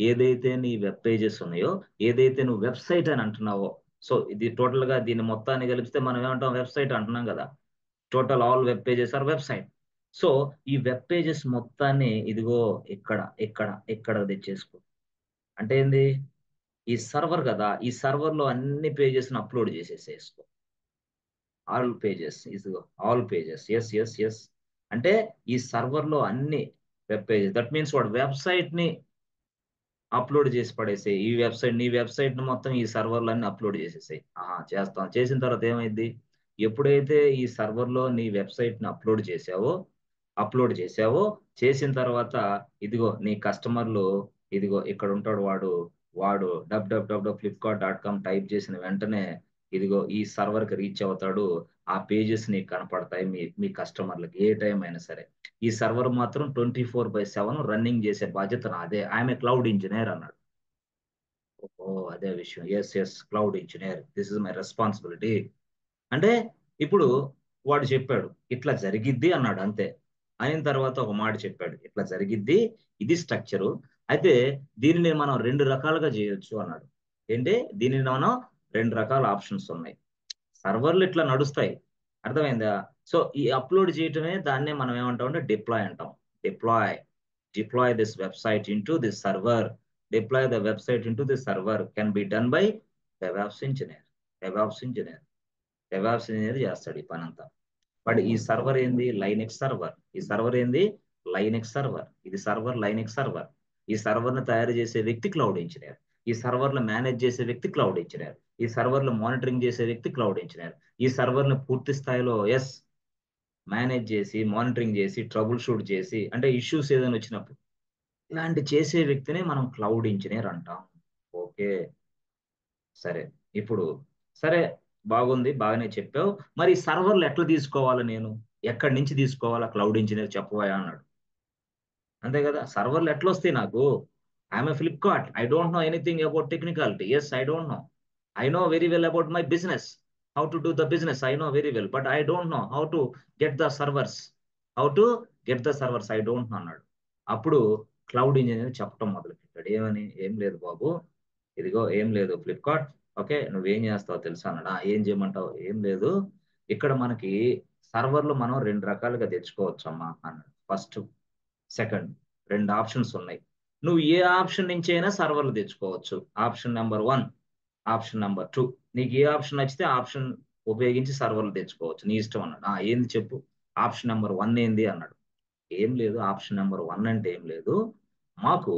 ఏదైతే నీ వెబ్ పేజెస్ ఉన్నాయో, ఏదైతే నువ్వు వెబ్సైట్ అని అంటున్నావో, సో ఇది టోటల్ గా దీన్ని మొత్తాన్ని కలిపితే మనం ఏమంటాం? వెబ్సైట్ అంటున్నాం కదా. Total all web pages are website. So ఈ వెబ్ పేజెస్ మొత్తాన్ని ఇదిగో ఇక్కడ ఇక్కడ ఇక్కడ తెచ్చేసుకో. అంటే ఏంది? ఈ సర్వర్ కదా, ఈ సర్వర్ లో అన్ని పేజెస్ అప్లోడ్ చేసేసేసుకో. ఆల్ పేజెస్, ఇదిగో all pages. Yes yes yes. అంటే ఈ సర్వర్ లో అన్ని వెబ్ పేజెస్, దట్ మీన్స్ వాడు వెబ్సైట్ ని అప్లోడ్ చేసి పడేసాయి. ఈ వెబ్సైట్, నీ వెబ్సైట్ ని మొత్తం ఈ సర్వర్లన్నీ అప్లోడ్ చేసేసాయి. చేస్తాం. చేసిన తర్వాత ఏమైంది? ఎప్పుడైతే ఈ సర్వర్ లో నీ వెబ్సైట్ ని అప్లోడ్ చేసావో, చేసిన తర్వాత ఇదిగో నీ కస్టమర్లు, ఇదిగో ఇక్కడ ఉంటాడు వాడు, వాడు www.flipkart.com టైప్ చేసిన వెంటనే ఇదిగో ఈ సర్వర్ కి రీచ్ అవుతాడు. ఆ పేజెస్ నీకు కనపడతాయి మీ మీ కస్టమర్లకి ఏ టైం అయినా సరే. ఈ సర్వర్ మాత్రం 24/7 రన్నింగ్ చేసే బాధ్యత నాదే. ఐఎమ్ ఏ క్లౌడ్ ఇంజనీర్ అన్నాడు. ఓ, అదే విషయం. Yes yes, cloud engineer, this is my responsibility. అంటే ఇప్పుడు వాడు చెప్పాడు ఇట్లా జరిగిద్ది అన్నాడు, అంతే. అయిన తర్వాత ఒక మాట చెప్పాడు, ఇట్లా జరిగిద్ది, ఇది స్ట్రక్చరు. అయితే దీనిని మనం రెండు రకాలుగా చేయొచ్చు అన్నాడు. ఏంటి? దీనిని మనం రెండు రకాల ఆప్షన్స్ ఉన్నాయి. సర్వర్లు ఇట్లా నడుస్తాయి, అర్థమైందా? సో ఈ అప్లోడ్ చేయటమే దాన్నే మనం ఏమంటాం అంటే డిప్లాయ్ అంటాం. Deploy. Deploy this website into this server. Deploy the website into this server can be done by DevOps engineer. DevOps engineer. DevOps engineer చేస్తాడు ఈ పని అంతా. బట్ ఈ సర్వర్ ఏంది? Linux server. ఈ సర్వర్ ఏంది? Linux server. ఇది సర్వర్, లైనెక్స్ సర్వర్. ఈ సర్వర్ ను తయారు చేసే వ్యక్తి క్లౌడ్ ఇంజనీర్. ఈ సర్వర్ ను మేనేజ్ చేసే వ్యక్తి క్లౌడ్ ఇంజనీర్. ఈ సర్వర్ ను మానిటరింగ్ చేసే వ్యక్తి క్లౌడ్ ఇంజనీర్. ఈ సర్వర్ ను పూర్తి స్థాయిలో మేనేజ్ చేసి, మానిటరింగ్ చేసి, ట్రబుల్ షూట్ చేసి, అంటే ఇష్యూస్ ఏదైనా వచ్చినప్పుడు ఇలాంటి చేసే వ్యక్తినే మనం క్లౌడ్ ఇంజనీర్ అంటాం. ఓకే, సరే. ఇప్పుడు సరే, బాగుంది, బాగానే చెప్పావు. మరి సర్వర్లు ఎట్లా తీసుకోవాలి నేను? ఎక్కడి నుంచి తీసుకోవాలా? క్లౌడ్ ఇంజనీర్ చెప్పవా అన్నాడు. అంతే కదా, సర్వర్లు ఎట్లా వస్తాయి నాకు? I'm a Flipkart, I don't know anything about technicality. Yes, I don't know. I know very well about my business, how to do the business I know very well, but I don't know how to get the servers. How to get the servers I don't know అన్నాడు. అప్పుడు cloud engineer చెప్పడం మొదలు పెట్టాడు. ఏమని? ఏం లేదు బాబు, ఇదిగో ఏం లేదు ఫ్లిప్కార్ట్. ఓకే, నువ్వేం చేస్తావో తెలుసా అన్నాడు. ఏం చేయమంటావు? ఏం లేదు, ఇక్కడ మనకి సర్వర్లు మనం రెండు రకాలుగా తెచ్చుకోవచ్చు అమ్మా అన్నాడు. ఫస్ట్, సెకండ్, రెండు ఆప్షన్స్ ఉన్నాయి. నువ్వు ఏ ఆప్షన్ నుంచి అయినా సర్వర్లు తెచ్చుకోవచ్చు. Option number 1, option number 2. నీకు ఏ ఆప్షన్ నచ్చితే ఆప్షన్ ఉపయోగించి సర్వర్లు తెచ్చుకోవచ్చు, నీ ఇష్టం అన్నాడు. ఏంది చెప్పు, ఆప్షన్ నెంబర్ 1 ఏంది అన్నాడు. ఏం లేదు, ఆప్షన్ నెంబర్ 1 అంటే ఏం లేదు, మాకు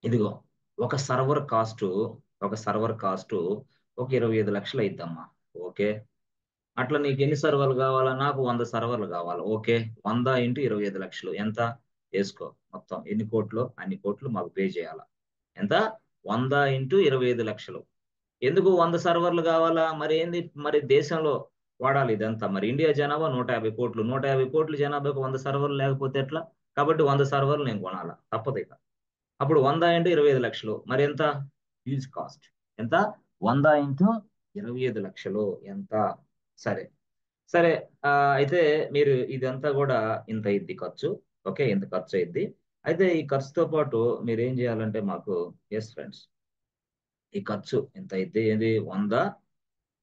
ఇదిగో ఒక సర్వర్ కాస్ట్, ఒక 25 లక్షలు అయిద్దమ్మా. ఓకే, అట్లా నీకు ఎన్ని సర్వర్లు కావాలా? నాకు 100 సర్వర్లు కావాలి. ఓకే, 100 ఇంటూ 25 లక్షలు ఎంత? వేసుకో. మొత్తం ఎన్ని కోట్లు? అన్ని కోట్లు మాకు పే చేయాలా. ఎంత? 100 ఇంటూ 25 లక్షలు. ఎందుకు 100 సర్వర్లు కావాలా? మరి ఏంది, మరి దేశంలో వాడాలి ఇదంతా. మరి ఇండియా జనాభా 150 కోట్లు, 150 కోట్ల జనాభాకు 100 సర్వర్లు లేకపోతే ఎట్లా? కాబట్టి 100 సర్వర్లు నేను కొనాలా, తప్పదు ఇక. అప్పుడు 100 ఇంటూ 25 లక్షలు, మరి ఎంత? Huge cost. ఎంత? 100 ఇంటూ 25 లక్షలు ఎంత? సరే, సరే. అయితే మీరు ఇదంతా కూడా ఇంత ఇద్ది ఖర్చు. ఓకే, ఇంత ఖర్చు అయింది. అయితే ఈ ఖర్చుతో పాటు మీరు ఏం చేయాలంటే మాకు, ఎస్ ఫ్రెండ్స్, ఈ ఖర్చు ఇంత అయితే ఏంది? 100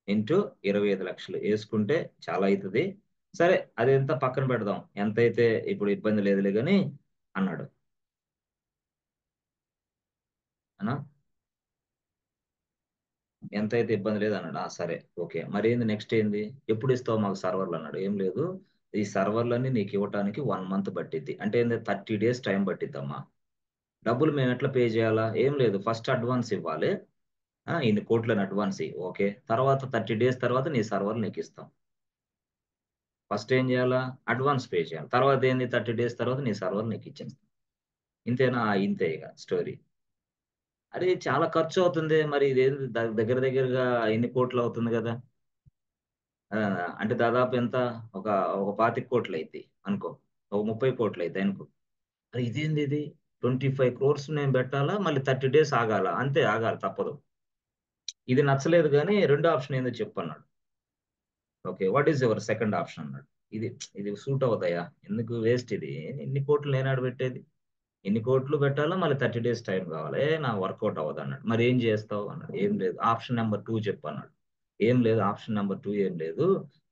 ఇంటూ 25 లక్షలు వేసుకుంటే చాలా అవుతుంది. సరే, అదంతా పక్కన పెడదాం, ఎంతైతే ఇప్పుడు ఇబ్బంది లేదులే కానీ అన్నాడు. అన్నా, ఎంతైతే ఇబ్బంది లేదు అన్నాడు. సరే, ఓకే. మరి ఏంది నెక్స్ట్ ఏంది? ఎప్పుడు ఇస్తావు మాకు సర్వర్లు అన్నాడు. ఏం లేదు, ఈ సర్వర్లన్నీ నీకు ఇవ్వటానికి 1 మంత్ పట్టిద్ది. అంటే ఏంది? 30 డేస్ టైం పట్టిద్దమ్మా. డబ్బులు మేము ఎట్లా పే చేయాలా? ఏం లేదు, ఫస్ట్ అడ్వాన్స్ ఇవ్వాలి. ఇన్ని కోట్లని అడ్వాన్స్ ఇవ్వు. ఓకే, తర్వాత 30 డేస్ తర్వాత నీ సర్వర్ నీకు ఇస్తాం. ఫస్ట్ ఏం చేయాలా? అడ్వాన్స్ పే చేయాలి. తర్వాత ఏంది? 30 డేస్ తర్వాత నీ సర్వర్ నీకు ఇచ్చేస్తాం. ఇంతేనా? ఇంతే ఇక స్టోరీ. అరే, చాలా ఖర్చు అవుతుంది. మరి ఇదేంది దగ్గర దగ్గరగా ఎన్ని కోట్లు అవుతుంది కదా. అంటే దాదాపు ఎంత, ఒక ఒక 25 కోట్లు అయితే అనుకో, ఒక 30 కోట్లు అయితే అనుకో. అరే ఇదేంది ఇది, 25 crores నేను పెట్టాలా, మళ్ళీ 30 days ఆగాల, అంతే ఆగాలి తప్పదు. ఇది నచ్చలేదు కానీ రెండో ఆప్షన్ ఏందో చెప్పన్నాడు. Okay, what is your second option అన్నాడు. ఇది ఇది సూట్ అవుతాయా, ఎందుకు వేస్ట్ ఇది, ఎన్ని కోట్లు నేనాడు పెట్టేది, ఎన్ని కోట్లు పెట్టాలో మళ్ళీ 30 days టైం కావాలి, నా వర్కౌట్ అవ్వదు అన్నాడు. మరి ఏం చేస్తావు అన్నాడు. ఏం లేదు, ఆప్షన్ నెంబర్ 2 చెప్పు అన్నాడు. ఏం లేదు, ఆప్షన్ నెంబర్ 2 ఏం లేదు,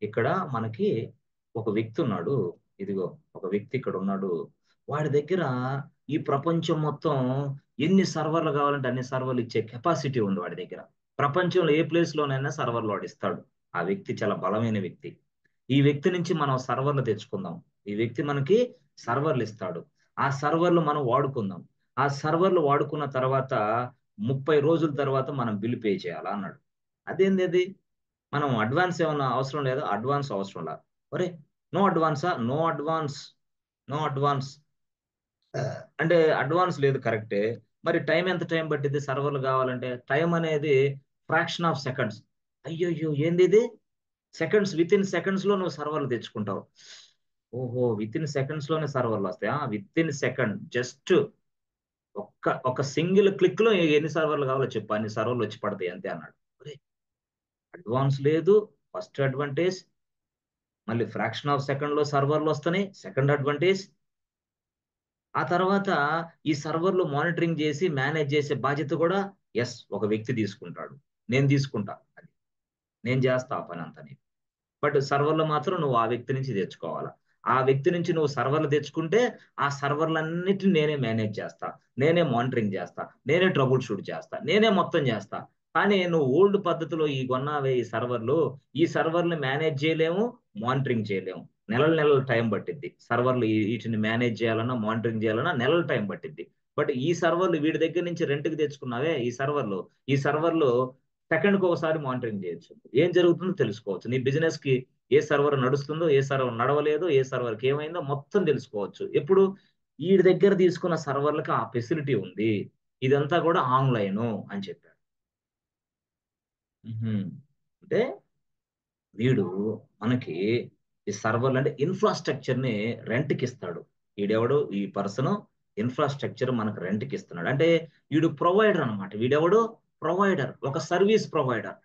ఇక్కడ మనకి ఒక వ్యక్తి ఉన్నాడు, ఇదిగో ఒక వ్యక్తి ఇక్కడ ఉన్నాడు, వాడి దగ్గర ఈ ప్రపంచం మొత్తం ఎన్ని సర్వర్లు కావాలంటే అన్ని సర్వర్లు ఇచ్చే కెపాసిటీ ఉంది వాడి దగ్గర. ప్రపంచంలో ఏ ప్లేస్ లోనైనా సర్వర్లు వాడు ఇస్తాడు. ఆ వ్యక్తి చాలా బలమైన వ్యక్తి. ఈ వ్యక్తి నుంచి మనం సర్వర్లు తెచ్చుకుందాం. ఈ వ్యక్తి మనకి సర్వర్లు ఇస్తాడు. ఆ సర్వర్లు మనం వాడుకుందాం. ఆ సర్వర్లు వాడుకున్న తర్వాత 30 రోజుల తర్వాత మనం బిల్ పే చేయాలా అన్నాడు. అదేంది అది, మనం అడ్వాన్స్ ఏమన్నా అవసరం లేదా, అడ్వాన్స్ అవసరం లేదు. ఒరే, నో అడ్వాన్సా, నో అడ్వాన్స్, నో అడ్వాన్స్ అంటే అడ్వాన్స్ లేదు కరెక్టే. మరి ఎంత టైం పట్టింది సర్వర్లు కావాలంటే, టైం అనేది ఫ్రాక్షన్ ఆఫ్ సెకండ్స్. అయ్యో ఏంది ఇది, సెకండ్స్, విత్ ఇన్ సెకండ్స్ లో నువ్వు సర్వర్లు తెచ్చుకుంటావు. ఓహో, విత్ ఇన్ సెకండ్స్ లోనే సర్వర్లు వస్తాయా, విత్ ఇన్ సెకండ్, జస్ట్ ఒక సింగిల్ క్లిక్ లో ఎన్ని సర్వర్లు కావాలో చెప్పు, అన్ని సర్వర్లు వచ్చి పడతాయి అంతే అన్నాడు. అడ్వాన్స్ లేదు, ఫస్ట్ అడ్వాంటేజ్, మళ్ళీ ఫ్రాక్షన్ ఆఫ్ సెకండ్ లో సర్వర్లు వస్తున్నాయి, సెకండ్ అడ్వాంటేజ్. ఆ తర్వాత ఈ సర్వర్లు మానిటరింగ్ చేసి మేనేజ్ చేసే బాధ్యత కూడా ఒక వ్యక్తి తీసుకుంటాడు. నేను తీసుకుంటా, అది నేను చేస్తా ఆ పని అంతా. బట్ సర్వర్లు మాత్రం నువ్వు ఆ వ్యక్తి నుంచి తెచ్చుకోవాలా. ఆ వ్యక్తి నుంచి నువ్వు సర్వర్లు తెచ్చుకుంటే ఆ సర్వర్లన్నిటిని నేనే మేనేజ్ చేస్తా, నేనే మానిటరింగ్ చేస్తా, నేనే ట్రబుల్ షూట్ చేస్తా, నేనే మొత్తం చేస్తా. కానీ నువ్వు ఓల్డ్ పద్ధతిలో ఈ కొన్నావే ఈ సర్వర్లు, ఈ సర్వర్లు మేనేజ్ చేయలేము, మానిటరింగ్ చేయలేము. నెలలు టైం పట్టిద్ది సర్వర్లు వీటిని మేనేజ్ చేయాలన్నా మానిటరింగ్ చేయాలన్నా నెలలు టైం పట్టిద్ది. బట్ ఈ సర్వర్లు వీడి దగ్గర నుంచి రెంట్కి తెచ్చుకున్నావే ఈ సర్వర్లు సెకండ్కి ఒకసారి మానిటరింగ్ చేయొచ్చు, ఏం జరుగుతుందో తెలుసుకోవచ్చు. నీ బిజినెస్ కి ఏ సర్వర్ నడుస్తుందో, ఏ సర్వర్ నడవలేదో, ఏ సర్వర్కి ఏమైందో మొత్తం తెలుసుకోవచ్చు. ఎప్పుడు, వీడి దగ్గర తీసుకున్న సర్వర్లకి ఆ ఫెసిలిటీ ఉంది, ఇదంతా కూడా ఆన్లైన్ అని చెప్పాడు. అంటే వీడు మనకి ఈ సర్వర్లు అంటే ఇన్ఫ్రాస్ట్రక్చర్ ని రెంట్కి ఇస్తాడు. వీడెవడు, ఈ పర్సన్ ఇన్ఫ్రాస్ట్రక్చర్ మనకు రెంట్కి ఇస్తున్నాడు. అంటే వీడు ప్రొవైడర్ అనమాట. వీడెవడు, ప్రొవైడర్, ఒక సర్వీస్ ప్రొవైడర్.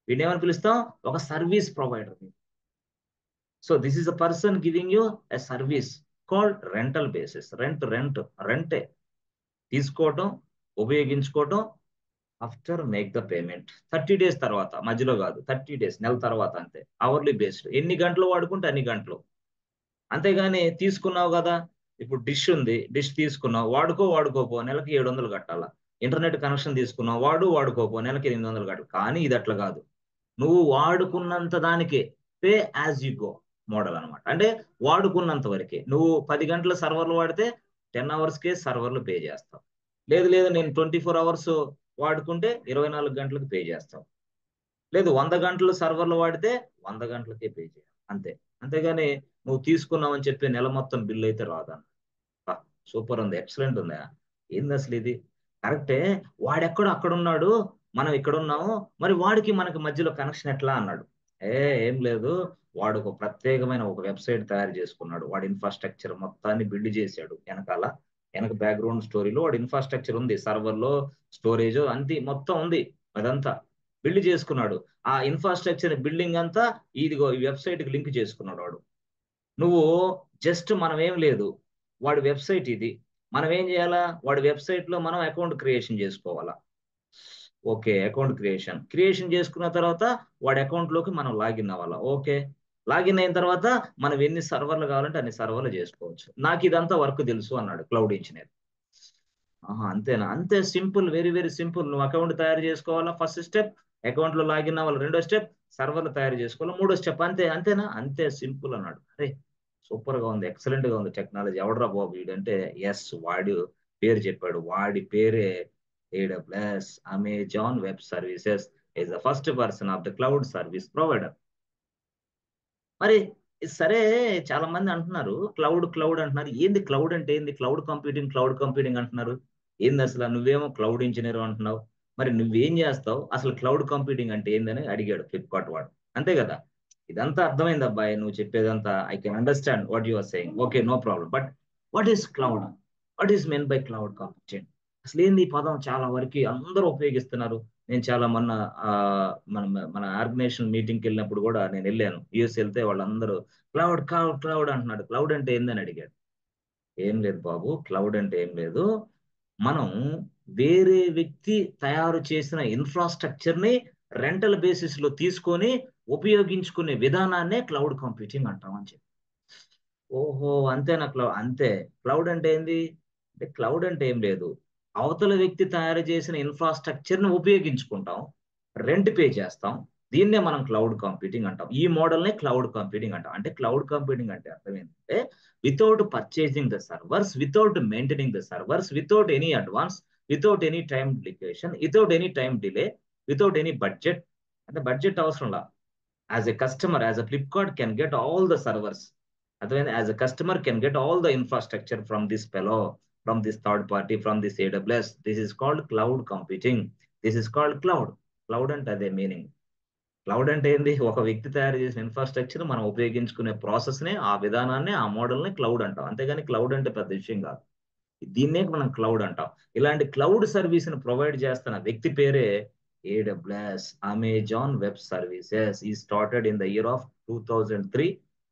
వీడేమని పిలుస్తాం, ఒక service provider. So this is a person giving you a service called rental basis. రెంటే తీసుకోవటం, ఉపయోగించుకోవటం, after make the payment 30 days తర్వాత, మధ్యలో కాదు, 30 days, నెల తర్వాత, అంతే. అవర్లీ బేస్డ్, ఎన్ని గంటలు వాడుకుంటే అన్ని గంటలు. అంతేగాని తీసుకున్నావు కదా, ఇప్పుడు డిష్ ఉంది, డిష్ తీసుకున్నావు, వాడుకోపో నెలకి 700 కట్టాలా. ఇంటర్నెట్ కనెక్షన్ తీసుకున్నావు, వాడుకోపో నెలకి 800 కట్టాలి. కానీ ఇది అట్లా కాదు, నువ్వు వాడుకున్నంత దానికే, pay as you go model అనమాట. అంటే వాడుకున్నంత వరకే. నువ్వు 10 గంటల సర్వర్లు వాడితే 10 hours సర్వర్లు పే చేస్తావు. లేదు నేను 24 hours వాడుకుంటే 24 గంటలకు పే చేస్తావు. లేదు 100 గంటలు సర్వర్లు వాడితే 100 గంటలకే పే చేయాలి, అంతే. అంతేగాని నువ్వు తీసుకున్నావు అని చెప్పి నెల మొత్తం బిల్లు అయితే రాదన్న. సూపర్ ఉంది, ఎక్సలెంట్ ఉందా, ఏంది అసలు ఇది, కరెక్టే. వాడెక్కడో అక్కడ ఉన్నాడు, మనం ఇక్కడ ఉన్నాము, మరి వాడికి మనకి మధ్యలో కనెక్షన్ ఎట్లా అన్నాడు. ఏం లేదు, వాడు ఒక ప్రత్యేకమైన ఒక వెబ్సైట్ తయారు చేసుకున్నాడు. వాడి ఇన్ఫ్రాస్ట్రక్చర్ మొత్తాన్ని బిల్డ్ చేశాడు, వెనక బ్యాక్గ్రౌండ్ స్టోరీలో వాడి ఇన్ఫ్రాస్ట్రక్చర్ ఉంది, సర్వర్లో స్టోరేజ్ అంతే మొత్తం ఉంది. అదంతా బిల్డ్ చేసుకున్నాడు. ఆ ఇన్ఫ్రాస్ట్రక్చర్ బిల్డింగ్ అంతా ఇదిగో ఈ వెబ్సైట్ కి లింక్ చేసుకున్నాడు వాడు. నువ్వు జస్ట్, మనం ఏం లేదు, వాడి వెబ్సైట్ ఇది, మనం ఏం చేయాలా, వాడి వెబ్సైట్ లో మనం అకౌంట్ క్రియేషన్ చేసుకోవాలా. ఓకే, అకౌంట్ క్రియేషన్ చేసుకున్న తర్వాత వాడి అకౌంట్ లోకి మనం లాగిన్ అవ్వాలా. ఓకే, లాగిన్ అయిన తర్వాత మనం ఎన్ని సర్వర్లు కావాలంటే అన్ని సర్వర్లు చేసుకోవచ్చు. నాకు ఇదంతా వర్క్ తెలుసు అన్నాడు క్లౌడ్ ఇంజనీర్. ఆహా, అంతేనా, అంతే సింపుల్, వెరీ వెరీ సింపుల్. నువ్వు అకౌంట్ తయారు చేసుకోవాలా, ఫస్ట్ స్టెప్. అకౌంట్ లో లాగిన్ అవ్వాలి, రెండో స్టెప్. సర్వర్లు తయారు చేసుకోవాలి, మూడో స్టెప్. అంతేనా, అంతే సింపుల్ అన్నాడు. అరే సూపర్ గా ఉంది, ఎక్సలెంట్ గా ఉంది టెక్నాలజీ. ఎవడరా బాబు వీడంటే, వాడు పేరు చెప్పాడు. వాడి పేరే AWS, Amazon web services, is the first person of the cloud service provider. మరి సరే, చాలా మంది అంటున్నారు క్లౌడ్ అంటున్నారు. ఏంది క్లౌడ్ అంటే ఏంది, క్లౌడ్ కంప్యూటింగ్ అంటున్నారు. ఏంది అసలు, నువ్వేమో క్లౌడ్ ఇంజనీర్ అంటున్నావు, మరి నువ్వేం చేస్తావు అసలు, క్లౌడ్ కంప్యూటింగ్ అంటే ఏందని అడిగాడు ఫ్లిప్కార్ట్ వాడు. అంతే కదా. ఇదంతా అర్థమైంది అబ్బాయి, నువ్వు చెప్పేదంతా I can understand what you are saying, okay no problem. But what is cloud? What is meant by cloud computing? అసలు ఏంది ఈ పదం? చాలా వరకు అందరూ ఉపయోగిస్తున్నారు. నేను చాలా మొన్న ఆ, మన మన ఆర్గనైజేషన్ మీటింగ్కి వెళ్ళినప్పుడు కూడా నేను వెళ్ళాను, యూఎస్ వెళ్తే వాళ్ళందరూ క్లౌడ్ క్లౌడ్ క్లౌడ్ అంటున్నాడు. క్లౌడ్ అంటే ఏందని అడిగాడు. ఏం లేదు బాబు, క్లౌడ్ అంటే ఏం లేదు. మనం వేరే వ్యక్తి తయారు చేసిన ఇన్ఫ్రాస్ట్రక్చర్ ని రెంటల్ బేసిస్ లో తీసుకొని ఉపయోగించుకునే విధానాన్నే క్లౌడ్ కంప్యూటింగ్ అంటాం అని చెప్పి. ఓహో, అంతేనా? అంతే. క్లౌడ్ అంటే ఏంది? అంటే క్లౌడ్ అంటే ఏం లేదు, అవతల వ్యక్తి తయారు చేసిన ఇన్ఫ్రాస్ట్రక్చర్ ని ఉపయోగించుకుంటాం, రెంట్ పే చేస్తాం. దీన్నే మనం క్లౌడ్ కంప్యూటింగ్ అంటాం. ఈ మోడల్ నే క్లౌడ్ కంప్యూటింగ్ అంటాం. అంటే క్లౌడ్ కంప్యూటింగ్ అంటే అర్థం ఏంటంటే without purchasing the servers, without maintaining the servers, without any advance, without any time dedication, without any time delay, without any budget. అంటే బడ్జెట్ అవసరం లా. As a customer, as a Flipkart can get all the servers. Otherwise, as a customer can get all the infrastructure from this fellow, from this third party, from this AWS. This is called cloud computing. This is called cloud. Cloud అంటే అదే meaning. Cloud అంటే ఏంది? ఒక వ్యక్తి తయారు చేసిన infrastructure మనం ఉపయోగించుకునే ప్రాసెస్ ని, ఆ విధానాన్ని, ఆ మోడల్ ని క్లౌడ్ అంటాం. అంతేగాని క్లౌడ్ అంటే పెద్ద విషయం కాదు. దీన్నే మనం క్లౌడ్ అంటాం. ఇలాంటి క్లౌడ్ సర్వీస్ ని ప్రొవైడ్ చేస్తున్న వ్యక్తి పేరే ఏడబ్ల్యూఎస్, అమెజాన్ వెబ్ సర్వీసెస్. ఈ started in the year of 2003.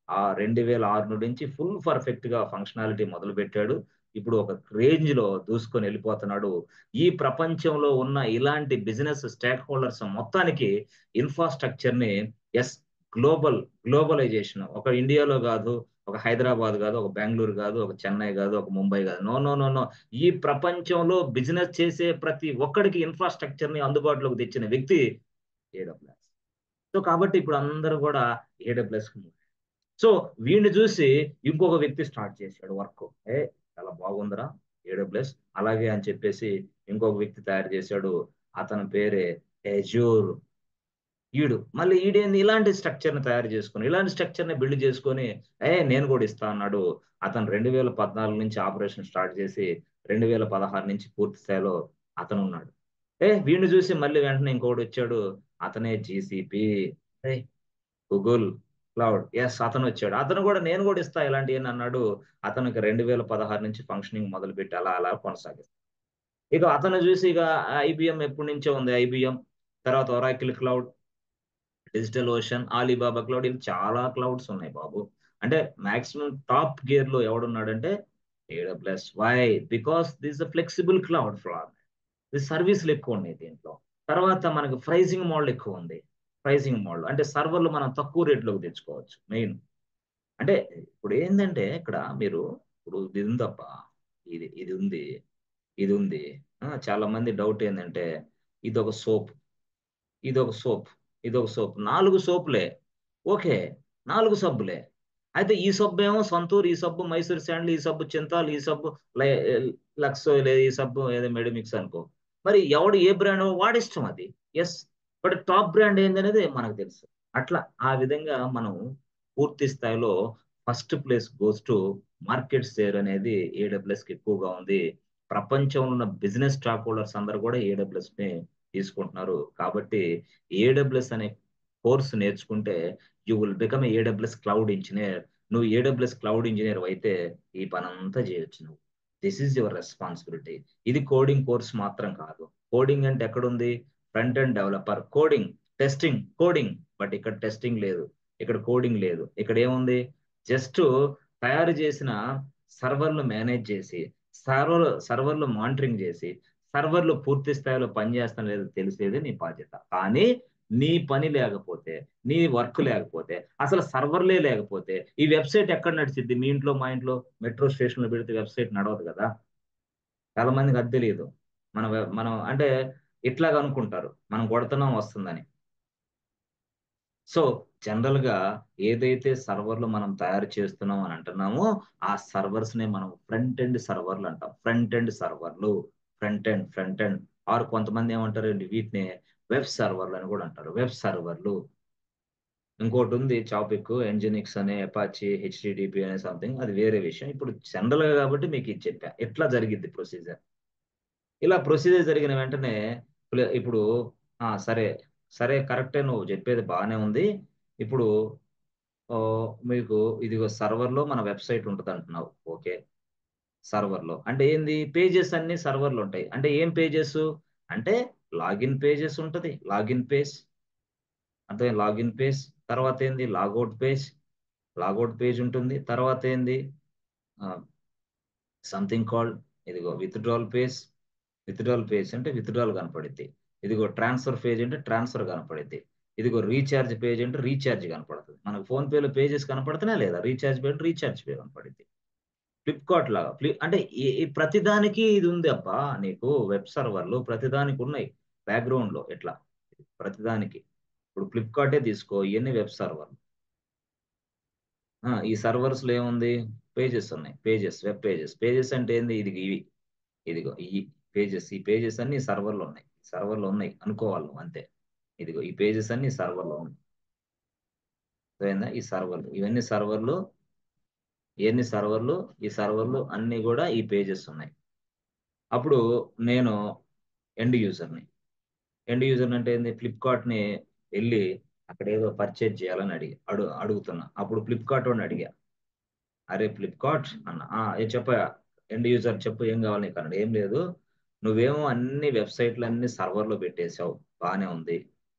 ఆ 2006 నుంచి ఫుల్ పర్ఫెక్ట్ గా ఫంక్షనాలిటీ మొదలు పెట్టాడు. ఇప్పుడు ఒక రేంజ్ లో దూసుకొని వెళ్ళిపోతున్నాడు. ఈ ప్రపంచంలో ఉన్న ఇలాంటి బిజినెస్ స్టేక్ హోల్డర్స్ మొత్తానికి ఇన్ఫ్రాస్ట్రక్చర్ ని, ఎస్, గ్లోబలైజేషన్, ఒక ఇండియాలో కాదు, ఒక హైదరాబాద్ కాదు, ఒక బెంగళూరు కాదు, ఒక చెన్నై కాదు, ఒక ముంబై కాదు, నో నో నో నో. ఈ ప్రపంచంలో బిజినెస్ చేసే ప్రతి ఒక్కడికి ఇన్ఫ్రాస్ట్రక్చర్ ని అందుబాటులోకి తెచ్చిన వ్యక్తి ఏడబ్ల్యూఎస్. సో కాబట్టి ఇప్పుడు అందరూ కూడా ఏడబ్ల్యూఎస్. సో వీడిని చూసి ఇంకొక వ్యక్తి స్టార్ట్ చేశాడు వర్క్. చాలా బాగుందిరా ఏడబ్ల్యూఎస్, అలాగే అని చెప్పేసి ఇంకొక వ్యక్తి తయారు చేశాడు. అతని పేరే ఎజూర్. మళ్ళీ ఈడేంది ఇలాంటి స్ట్రక్చర్ ని తయారు చేసుకుని, ఇలాంటి స్ట్రక్చర్ ని బిల్డ్ చేసుకొని నేను కూడా ఇస్తా అన్నాడు. అతను 2014 నుంచి ఆపరేషన్ స్టార్ట్ చేసి 2016 నుంచి పూర్తి స్థాయిలో అతను ఉన్నాడు. వీడిని చూసి మళ్ళీ వెంటనే ఇంకోటి వచ్చాడు. అతనే జీసీపీ, గూగుల్ క్లౌడ్. ఎస్, అతను వచ్చాడు. అతను కూడా నేను కూడా ఇస్తా ఇలాంటివి అని అన్నాడు. అతనికి 2016 నుంచి ఫంక్షనింగ్ మొదలు పెట్టి అలా అలా కొనసాగిస్తాడు. ఇక అతను చూసి ఇక ఐబిఎం ఎప్పటి నుంచో ఉంది, ఐబిఎం, తర్వాత Oracle cloud, digital ocean, Ali Baba cloud, ఇవి చాలా క్లౌడ్స్ ఉన్నాయి బాబు. అంటే మాక్సిమం టాప్ గేర్ లో ఎవడున్నాడంటే AWS. Why? Because this flexible cloud flag. ఇది సర్వీసులు ఎక్కువ ఉన్నాయి దీంట్లో. తర్వాత మనకి ప్రైజింగ్ మోడల్ ఎక్కువ ఉంది. ప్రైజింగ్ మోడల్ అంటే సర్వర్లు మనం తక్కువ రేట్లోకి తెచ్చుకోవచ్చు మెయిన్. అంటే ఇప్పుడు ఏంటంటే ఇక్కడ మీరు, ఇప్పుడు ఇది ఉందప్ప, ఇది ఉంది, ఇది ఉంది. చాలా మంది డౌట్ ఏంటంటే ఇది ఒక సోప్, ఇదొక సోప్, ఇదొక సోప్, 4 సోపులే. ఓకే, 4 సబ్బులే. అయితే ఈ సబ్బు ఏమో సంతూర్, ఈ సబ్బు మైసూర్ శాండిల్, ఈ సబ్బు చింతాల్, ఈ సబ్బు లక్సో, లేదా ఈ సబ్బు ఏదో మెడిమిక్స్ అనుకో. మరి ఎవడు ఏ బ్రాండ్ వాడిష్టం అది. ఎస్, బట్ టాప్ బ్రాండ్ ఏందనేది మనకు తెలుసు. అట్లా ఆ విధంగా మనం పూర్తి స్థాయిలో first place goes to market share అనేది ఏడబ్ల్యూఎస్ కి ఎక్కువగా ఉంది. ప్రపంచంలో ఉన్న బిజినెస్ స్టాక్ హోల్డర్స్ అందరూ కూడా ఏడబ్ల్యూఎస్ ని తీసుకుంటున్నారు. కాబట్టి ఏడబ్ల్యూఎస్ అనే కోర్స్ నేర్చుకుంటే you will become AWS cloud engineer. నువ్వు ఏడబ్ల్యూఎస్ క్లౌడ్ ఇంజనీర్ అయితే ఈ పని అంతా చేయొచ్చు నువ్వు. This is your responsibility. ఇది కోడింగ్ కోర్స్ మాత్రం కాదు. కోడింగ్ అంటే ఎక్కడుంది? Front and developer coding, testing coding. But ఇక్కడ టెస్టింగ్ లేదు, ఇక్కడ కోడింగ్ లేదు. ఇక్కడ ఏముంది? జస్ట్ తయారు చేసిన సర్వర్లు మేనేజ్ చేసి, సర్వర్లు మానిటరింగ్ చేసి, సర్వర్లు పూర్తి స్థాయిలో పనిచేస్తాం లేదో తెలిసేది నీ బాధ్యత. కానీ నీ పని లేకపోతే, నీ వర్క్ లేకపోతే, అసలు సర్వర్లే లేకపోతే ఈ వెబ్సైట్ ఎక్కడ నడిచిద్ది? మీ ఇంట్లో, మా ఇంట్లో మెట్రో స్టేషన్ లో పెడితే వెబ్సైట్ నడవదు కదా. చాలా మందికి అది తెలియదు. మనం అంటే ఇట్లాగ అనుకుంటారు మనం కొడుతున్నాం వస్తుందని. సో జనరల్ గా ఏదైతే సర్వర్లు మనం తయారు చేస్తున్నాం అని అంటున్నామో ఆ సర్వర్స్ నే మనం ఫ్రంట్ ఎండ్ సర్వర్లు అంటాం. ఫ్రంట్ ఎండ్ సర్వర్లు, ఫ్రంట్ ఎండ్ ఆర్ కొంతమంది ఏమంటారు వీటిని వెబ్ సర్వర్లు అని కూడా అంటారు. వెబ్ సర్వర్లు. ఇంకోటి ఉంది టాపిక్, ఎంజినిక్స్ అనే, అపాచీ, హెచ్టిడిపి అనే సంథింగ్, అది వేరే విషయం. ఇప్పుడు జనరల్ గా కాబట్టి మీకు ఇది చెప్పా ఎట్లా జరిగిద్ది ప్రొసీజర్. ఇలా ప్రొసీజర్ జరిగిన వెంటనే ఇప్పుడు సరే, సరే కరెక్టే, నువ్వు చెప్పేది బాగానే ఉంది. ఇప్పుడు మీకు ఇదిగో సర్వర్లో మన వెబ్సైట్ ఉంటుంది అంటున్నావు. ఓకే. సర్వర్లో అంటే ఏంది, పేజెస్ అన్ని సర్వర్లు ఉంటాయి. అంటే ఏం పేజెస్ అంటే లాగిన్ పేజెస్ ఉంటది, లాగిన్ పేజ్ అంటే లాగిన్ పేజ్. తర్వాత ఏంది, లాగౌట్ పేజ్ ఉంటుంది. తర్వాత ఏంది, సంథింగ్ కాల్డ్ ఇదిగో విత్డ్రాల్ పేజ్ అంటే విత్డ్రాల్ కనపడిద్ది. ఇదిగో ట్రాన్స్ఫర్ పేజ్ అంటే ట్రాన్స్ఫర్ కనపడిద్ది. ఇదిగో రీఛార్జ్ పేజ్ అంటే రీఛార్జ్ కనపడుతుంది. మనకు ఫోన్ పేలో పేజెస్ కనపడుతున్నాయా లేదా, రీఛార్జ్ పే అంటే రీఛార్జ్ పే కనపడిద్ది. ఫ్లిప్‌కార్ట్ లాగా. అంటే ఈ ప్రతిదానికి ఇది ఉంది అబ్బా! నీకు వెబ్ సర్వర్‌లు ప్రతిదానికి ఉన్నాయి. బ్యాక్‌గ్రౌండ్‌లో ఇట్లా ప్రతిదానికి. ఇప్పుడు ఫ్లిప్‌కార్టే తీసుకో, ఇయన్నీ వెబ్ సర్వర్‌లు. ఈ సర్వర్స్‌లో ఏముంది, పేజెస్ ఉన్నాయి. Web pages. పేజెస్ అంటే ఏంది, ఇవి. ఇదిగో ఈ పేజెస్ అన్నీ సర్వర్‌లో ఉన్నాయి. సర్వర్‌లో ఉన్నాయి అనుకోవాలి నువ్వు అంతే. ఇదిగో ఈ పేజెస్ అన్నీ సర్వర్‌లో ఉన్నాయి. అర్థమైందా? ఈ సర్వర్‌లు. ఇయన్నీ సర్వర్‌లు. ఈ సర్వర్‌లు అన్నీ గూడా ఈ పేజెస్ ఉన్నాయి. అప్పుడు నేను ఎండ్ యూజర్‌ని. ఎండ్ యూజర్ అంటే ఏంది, ఫ్లిప్‌కార్ట్‌ని ఎళ్లి అక్కడేదో పర్చేజ్ చేయాలని అడుగుతున్నా. అప్పుడు ఫ్లిప్‌కార్ట్ వాడిని అడిగా. అరే ఫ్లిప్‌కార్ట్ అన్న. చెప్పయ్యా ఎండ్ యూజర్ చెప్పు ఏం కావాలి నీకు అన్నాడు. ఏం లేదు. నువ్వేమో అన్ని వెబ్‌సైట్‌లన్నీ సర్వర్‌లో పెట్టేసావు. బానే ఉంది.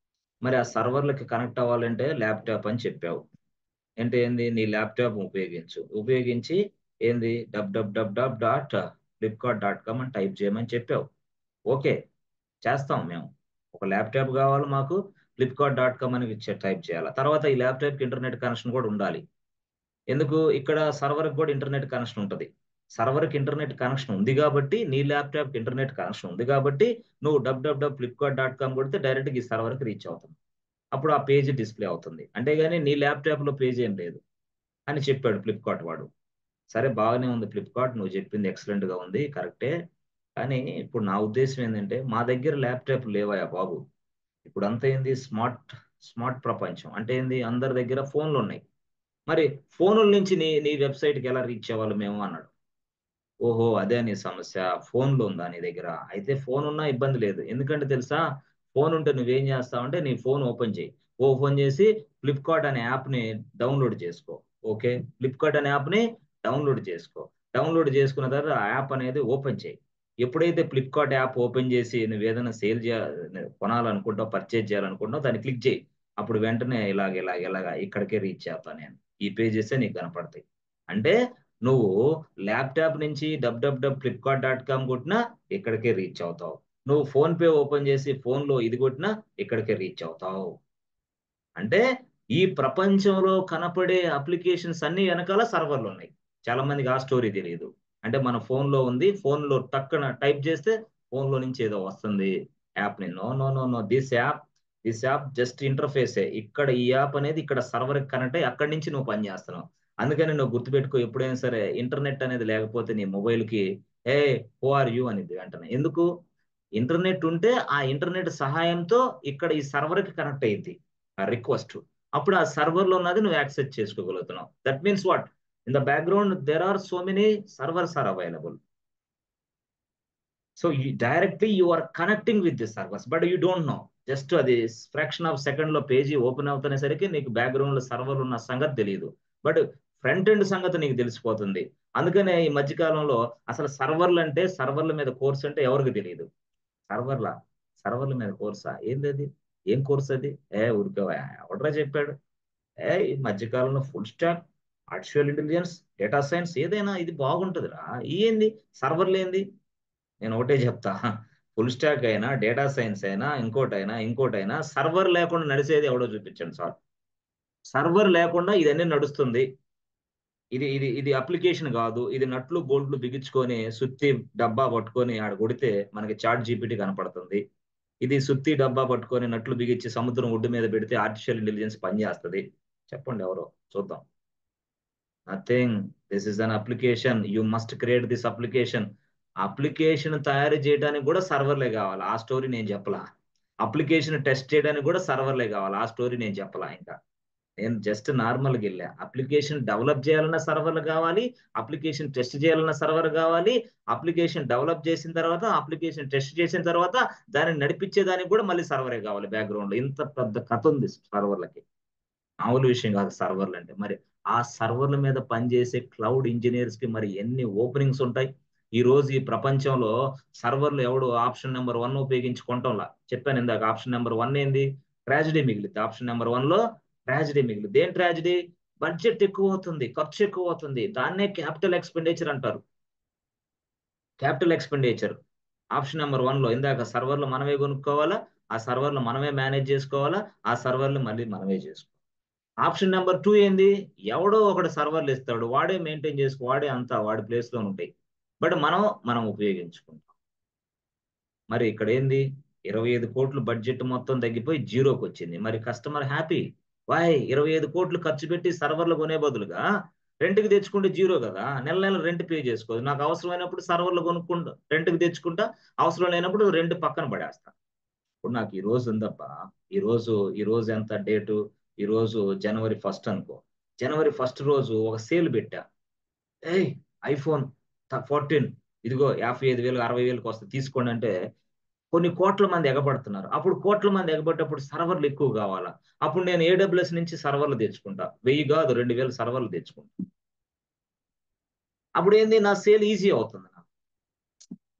మరి ఆ సర్వర్‌లకి కనెక్ట్ అవ్వాలంటే ల్యాప్‌టాప్ అని చెప్పావు. అంటే ఏంది, నీ ల్యాప్‌టాప్ ఉపయోగించు. ఉపయోగించి ఏంది www.flipkart.com అని టైప్ చేయమని చెప్పావు. ఓకే. చేస్తాం మేము. ఒక ల్యాప్‌టాప్ గావాలి మాకు. ఫ్లిప్‌కార్ట్.కామ్ అని టైప్ చేయాల. తర్వాత ఈ ల్యాప్‌టాప్‌కి ఇంటర్నెట్ కనెక్షన్ గూడా ఉండాలి. ఎందుకు, ఇక్కడ సర్వర్‌కి గూడా ఇంటర్నెట్ కనెక్షన్ ఉంటది. సర్వర్‌కి ఇంటర్నెట్ కనెక్షన్ ఉంది గాబట్టి, నీ ల్యాప్‌టాప్‌కి ఇంటర్నెట్ కనెక్షన్ ఉంది గాబట్టి, నువ్వు www.flipkart.com కొడితే డైరెక్ట్‌గా ఈ సర్వర్‌కి రీచ్ అవుతుంది. అప్పుడు ఆ పేజ్ డిస్‌ప్లే అవుతుంది. అంటే గాని నీ ల్యాప్‌టాప్‌లో పేజ్ ఏం లేదు అని చెప్పాడు ఫ్లిప్‌కార్ట్ వాడు. సరే బాగానే ఉంది ఫ్లిప్‌కార్ట్, నువ్వు చెప్పింది ఎక్సలెంట్‌గా ఉంది. కరెక్టే. కానీ ఇప్పుడు నా ఉద్దేశ్యం ఏందంటే, మా దగ్గర ల్యాప్‌టాప్‌లు లేవయ్యా బాబు. ఇప్పుడంతా ఏంది, స్మార్ట్ ప్రపంచం. అంటే ఏంది, అందరి దగ్గర ఫోన్‌లున్నాయి. మరి ఫోనుల నుంచి నీ నీ వెబ్‌సైట్‌కి ఎలా రీచ్ అవ్వాలి మేము అన్నాడు. ఓహో! అదా నీ సమస్య. ఫోన్‌లు ఉందా నీ దగ్గర? అయితే ఫోనున్నా ఇబ్బంది లేదు. ఎందుకంటే తెలుసా? ఫోనుంటే నువ్వేం చేస్తావంటే నీ ఫోన్ ఓపెన్ చెయి. ఓపెన్ చేసి ఫ్లిప్‌కార్ట్ అనే యాప్‌ని డౌన్‌లోడ్ చేసుకో. ఓకే. ఫ్లిప్‌కార్ట్ అనే యాప్‌ని డౌన్‌లోడ్ చేసుకో. డౌన్‌లోడ్ చేసుకున్న తర్వాత ఆ యాప్ అనేది ఓపెన్ చెయి. ఎప్పుడైతే ఫ్లిప్‌కార్ట్ యాప్ ఓపెన్ చేసి నువ్వేదైనా కొనాలనుకుంటావో, పర్చేజ్ చేయాలనుకుంటావో దాన్ని క్లిక్ చేయి. అప్పుడు వెంటనే ఇలాగ ఇక్కడికే రీచ్ అవుతా నేను. ఈ పేజెసే నీకు కనపడతాయి. అంటే నువ్వు ల్యాప్‌టాప్ నుంచి www.flipkart.com కొట్టినా ఇక్కడికే రీచ్ అవుతావు. నువ్వు ఫోన్‌పే ఓపెన్ చేసి ఫోన్‌లో ఇది కొట్టినా ఇక్కడికే రీచ్ అవుతావు. అంటే ఈ ప్రపంచంలో కనపడే అప్లికేషన్స్ అన్నీ వెనకాల సర్వర్‌లున్నాయి. చాలా మందికి ఆ స్టోరీ తెలీదు. అంటే మన ఫోన్‌లో ఉంది. ఫోన్‌లో టక్కున టైప్ చేస్తే ఫోన్‌లో నుంచి ఏదో వస్తుంది యాప్‌ని. No, no, no, no. This app just ఇంటర్‌ఫేసే. ఇక్కడ ఈ యాప్ అనేది ఇక్కడ సర్వర్‌కి కనెక్ట్ అయ్యి అక్కడి నుంచి నువ్వు పని చేస్తున్నావు. అందుకని నువ్వు గుర్తుపెట్టుకో, ఎప్పుడైనా సరే ఇంటర్నెట్ అనేది లేకపోతే నీ మొబైల్‌కి "ఏయ్! హూ ఆర్ యూ" అనిద్ది వెంటనే. ఎందుకు? ఇంటర్నెట్ ఉంటే ఆ ఇంటర్నెట్ సహాయంతో ఇక్కడ ఈ సర్వర్‌కి కనెక్ట్ అయ్యిద్ది. ఆ రిక్వెస్ట్. అప్పుడు ఆ సర్వర్‌లో ఉన్నది నువ్వు యాక్సెస్ చేసుకోగలుగుతున్నావు. That means what? In the background there are so many servers are available. So, directly you are connecting with the servers. But you don't know. Just అది ఫ్రాక్షన్ ఆఫ్ సెకండ్‌లో పేజీ ఓపెన్ అవుతునేసరికి నీకు బ్యాక్‌గ్రౌండ్‌లో server ఉన్న సంగతి తెలీదు. But front end సంగతి నీకు తెలిసిపోతుంది. అందుకనే ఈ మధ్య కాలంలో అసలు సర్వర్ల మీద కోర్స్ అంటే ఎవరికీ తెలీదు. సర్వర్‌లా? సర్వర్‌ల మీద కోర్సా? ఏందది? ఏం కోర్స్ అది? ఊరుకోవయ్యా! ఎవడ్రా చెప్పాడు? ఈ మధ్య కాలంలో full stock, artificial intelligence, data science ఏదైనా ఇది బాగుంటదిరా. ఇయేంది సర్వర్‌లేంది? నేను ఒకటే చెప్తా. ఫుల్ స్టాక్ అయినా, డేటా సైన్స్ అయినా, ఇంకోటైనా సర్వర్ లేకుండా నడిసేది ఎవడో చూపించండి చాలు. సర్వర్ లేకుండా ఇదన్నీ నడుస్తుంది. ఇది అప్లికేషన్ గాదు. ఇది నట్లు, బోల్ట్‌లు బిగించుకొని, సుత్తి డబ్బా పట్టుకొని ఆడ కొడితే మనకి చాట్ జీపీటీ కనపడుతుంది. ఇది సుత్తి డబ్బా పట్టుకొని నట్లు బిగించి సముద్రం ఒడ్డు మీద పెడితే ఆర్టిఫిషియల్ ఇంటెలిజెన్స్ పనిచేస్తది. చెప్పండి ఎవరో చూద్దాం. Nothing. This is an application. You must create this application. Application తయారు చేయడానికి గూడా సర్వర్‌లే గావాలి. ఆ స్టోరీ నేను చెప్పలా. అప్లికేషన్ టెస్ట్ చేయడానికి గూడా సర్వర్‌లే గావాలి. ఆ స్టోరీ నేను చెప్పలా ఇంకా. నేను జస్ట్ నార్మల్‌గెళ్ళా. అప్లికేషన్ డెవలప్ చేయాలన్నా సర్వర్‌లు గావాలి. అప్లికేషన్ టెస్ట్ చేయాలన్నా సర్వర్ గావాలి. అప్లికేషన్ డెవలప్ చేసిన తర్వాత, అప్లికేషన్ టెస్ట్ చేసిన తర్వాత, దాన్ని నడిపించేదానికి గూడా మళ్ళీ సర్వరే గావాలి బ్యాక్‌గ్రౌండ్‌లో. ఇంత పెద్ద కథుంది సర్వర్‌లకి. మామూలు విషయం కాదు సర్వర్లు అంటే. మరి ఆ సర్వర్ల మీద పనిచేసే క్లౌడ్ ఇంజినీర్స్ కి మరి ఎన్ని ఓపెనింగ్స్ ఉంటాయి. ఈ రోజు ఈ ప్రపంచంలో సర్వర్లు ఎవడు ఆప్షన్ నెంబర్ 1 ఉపయోగించుకుంటాంలా. చెప్పాను ఇందాక ఆప్షన్ నెంబర్ 1 ఏంది? ట్రాజడీ మిగిలింది. ఆప్షన్ నెంబర్ 1 లో ట్రాజడీ మిగిలింది. ఏం ట్రాజడీ? బడ్జెట్ ఎక్కువ అవుతుంది, ఖర్చు ఎక్కువ అవుతుంది. దాన్నే క్యాపిటల్ ఎక్స్పెండిచర్ అంటారు. క్యాపిటల్ ఎక్స్పెండిచర్ ఆప్షన్ నెంబర్ 1 లో ఇందాక సర్వర్లు మనమే కొనుక్కోవాలా, ఆ సర్వర్లు మనమే మేనేజ్ చేసుకోవాలా, ఆ సర్వర్లు మళ్ళీ మనమే చేసుకోవాలి. ఆప్షన్ నెంబర్ 2 ఏంది? ఎవడో ఒకడు సర్వర్లు ఇస్తాడు, వాడే మెయింటైన్ చేసుకో, వాడే అంతా వాడి ప్లేస్ లో ఉంటాయి. బట్ మనం ఉపయోగించుకుంటాం. మరి ఇక్కడ ఏంది? 25 కోట్లు బడ్జెట్ మొత్తం తగ్గిపోయి జీరోకి వచ్చింది. మరి కస్టమర్ హ్యాపీ. వై? 25 కోట్లు ఖర్చు పెట్టి సర్వర్లు కొనే బదులుగా రెంట్కి తెచ్చుకుంటే జీరో కదా. నెల నెల రెంట్ పే చేసుకోదు. నాకు అవసరమైనప్పుడు సర్వర్లు కొనుక్కుంటా, రెంట్కి తెచ్చుకుంటా, అవసరం లేనప్పుడు రెంట్ పక్కన పడేస్తా. ఇప్పుడు నాకు ఈ రోజు ఉందబ్బా. ఈ రోజు ఈ రోజు ఎంత డేటు? ఈ రోజు జనవరి 1 అనుకో. జనవరి 1 రోజు ఒక సేల్ పెట్టా. ఏయ్, ఐఫోన్ 14 ఇదిగో 55,000 60,000కి వస్తుంది తీసుకోండి అంటే కొన్ని కోట్ల మంది ఎగబడుతున్నారు. అప్పుడు కోట్ల మంది ఎగబడ్డప్పుడు సర్వర్లు ఎక్కువ కావాలా? అప్పుడు నేను ఏడబ్ల్యూఎస్ నుంచి సర్వర్లు తెచ్చుకుంటా. 1000 కాదు 2000 సర్వర్లు తెచ్చుకుంటా. అప్పుడు ఏంది? నా సేల్ ఈజీ అవుతుంది.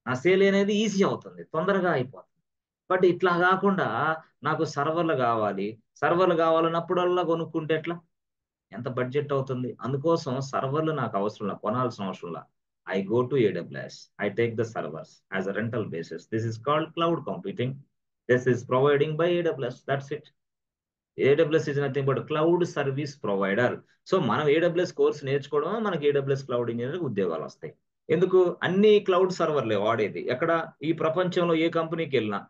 నా సేల్ అనేది ఈజీ అవుతుంది, తొందరగా అయిపోతుంది. బట్ ఇట్లా కాకుండా నాకు సర్వర్లు కావాలి, సర్వర్లు కావాలన్నప్పుడల్లా కొనుక్కుంటే ఎట్లా? ఎంత బడ్జెట్ అవుతుంది? అందుకోసం సర్వర్లు నాకు అవసరంలా, కొనాల్సిన అవసరంలా. I go to AWS. I take the servers as a rental basis. This is called cloud computing. This is providing by AWS. That's it. AWS is nothing but cloud service provider. So మనం AWS course నేర్చుకోవడం, మనకి AWS cloud engineer ఉద్యోగాలు వస్తాయి. ఎందుకు? అన్ని cloud సర్వర్లే వాడేది. ఎక్కడ? ఈ ప్రపంచంలో ఏ కంపెనీకి వెళ్ళినా,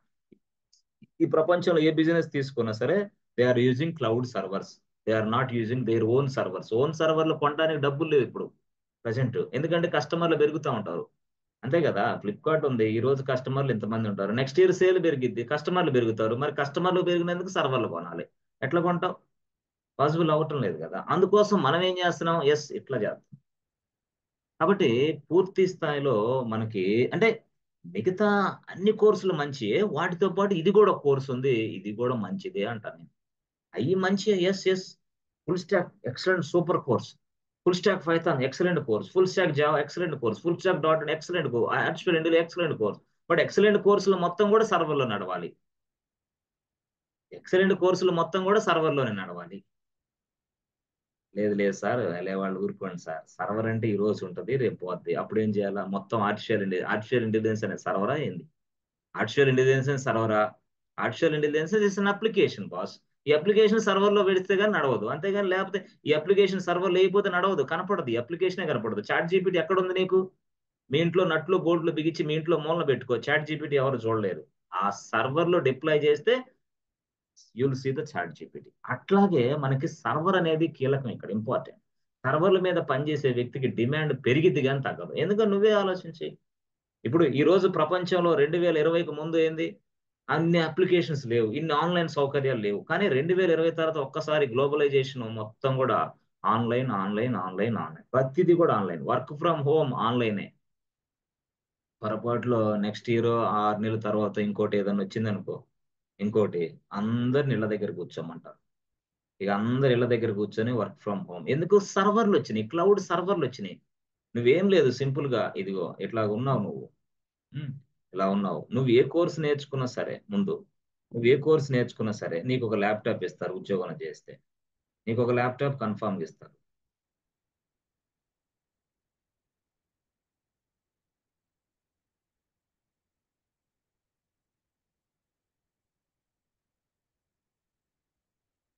ఈ ప్రపంచంలో ఏ బిజినెస్ తీసుకున్నా సరే, they are using cloud servers. They are not using their own servers. Own సర్వర్లు కొనడానికి డబ్బులు లేవు ఇప్పుడు ప్రజెంట్. ఎందుకంటే కస్టమర్లు పెరుగుతూ ఉంటారు. అంతే కదా. ఫ్లిప్కార్ట్ ఉంది, ఈ రోజు కస్టమర్లు ఇంతమంది ఉంటారు, నెక్స్ట్ ఇయర్ సేల్ పెరిగిద్ది, కస్టమర్లు పెరుగుతారు. మరి కస్టమర్లు పెరిగినందుకు సర్వర్లు కొనాలి. ఎట్లా కొంటాం? పాసిబుల్ అవ్వటం లేదు కదా. అందుకోసం మనం ఏం చేస్తున్నాం? ఎస్, ఇట్లా చేస్తాం. కాబట్టి పూర్తి స్థాయిలో మనకి అంటే మిగతా అన్ని కోర్సులు మంచియే, వాటితో పాటు ఇది కూడా ఒక కోర్సు ఉంది, ఇది కూడా మంచిదే అంటాను నేను. అవి మంచి, yes yes. Full stack excellent super course. Full stack Python excellent course. Full stack Java excellent course. Full stack dot excellent course. Artificial intelligence excellent course. But excellent కోర్సులు మొత్తం కూడా సర్వర్లో నడవాలి. ఎక్సలెంట్ కోర్సులు మొత్తం కూడా సర్వర్లోనే నడవాలి. లేదు లేదు సార్, లే వాళ్ళు ఊరుకోండి సార్. సర్వర్ అంటే ఈ రోజు ఉంటుంది, రేపు పోద్ది. అప్పుడు ఏం చేయాలా? మొత్తం ఆర్టిఫిషియల్ ఇంటెలిజెన్స్ అనే సర్వరా ఏంది? ఆర్టిఫిషియల్ ఇంటెలిజెన్స్ సర్వరా? Artificial intelligence is an application boss. ఈ అప్లికేషన్ సర్వర్ లో పెడితే కానీ నడవదు. అంతేగాని లేకపోతే ఈ అప్లికేషన్ సర్వర్ లేకపోతే నడవదు, కనపడదు. ఈ అప్లికేషనే కనపడదు. చాట్ జీపీటీ ఎక్కడ ఉంది నీకు? మీ ఇంట్లో నట్లు బోల్ట్లు బిగించి మీ ఇంట్లో మూలన పెట్టుకో, చాట్ జీపీటీ ఎవరు చూడలేరు. ఆ సర్వర్ లో డిప్లాయ్ చేస్తే you'll see the ChatGPT. అట్లాగే మనకి సర్వర్ అనేది కీలకం, ఇక్కడ ఇంపార్టెంట్. సర్వర్ల మీద పనిచేసే వ్యక్తికి డిమాండ్ పెరిగిద్ది కానీ తగ్గదు. ఎందుకంటే నువ్వే ఆలోచించి, ఇప్పుడు ఈ రోజు ప్రపంచంలో 2020కి ముందు ఏంది? అన్ని అప్లికేషన్స్ లేవు, ఇన్ని ఆన్లైన్ సౌకర్యాలు లేవు. కానీ 2020 తర్వాత ఒక్కసారి గ్లోబలైజేషన్ మొత్తం కూడా ఆన్లైన్ ఆన్లైన్ ఆన్లైన్ ఆన్లైన్, ప్రతిదీ కూడా ఆన్లైన్. వర్క్ ఫ్రమ్ హోమ్ ఆన్లైనే. పొరపాటులో నెక్స్ట్ ఇయర్ 6 నెలల తర్వాత ఇంకోటి ఏదైనా వచ్చిందనుకో, ఇంకోటి, అందరిని ఇళ్ళ దగ్గర కూర్చోమంటారు. ఇక అందరు ఇళ్ళ దగ్గర కూర్చొని వర్క్ ఫ్రమ్ హోమ్. ఎందుకు? సర్వర్లు వచ్చినాయి, క్లౌడ్ సర్వర్లు వచ్చినాయి. నువ్వేం లేదు, సింపుల్ గా ఇదిగో ఇట్లా ఉన్నావు నువ్వు. ఉమ్, ఇలా ఉన్నావు. నువ్వు ఏ కోర్స్ నేర్చుకున్నా సరే ముందు, నువ్వు ఏ కోర్స్ నేర్చుకున్నా సరే నీకు ఒక ల్యాప్టాప్ ఇస్తారు ఉద్యోగం చేస్తే. నీకు ఒక ల్యాప్టాప్ కన్ఫామ్ ఇస్తారు.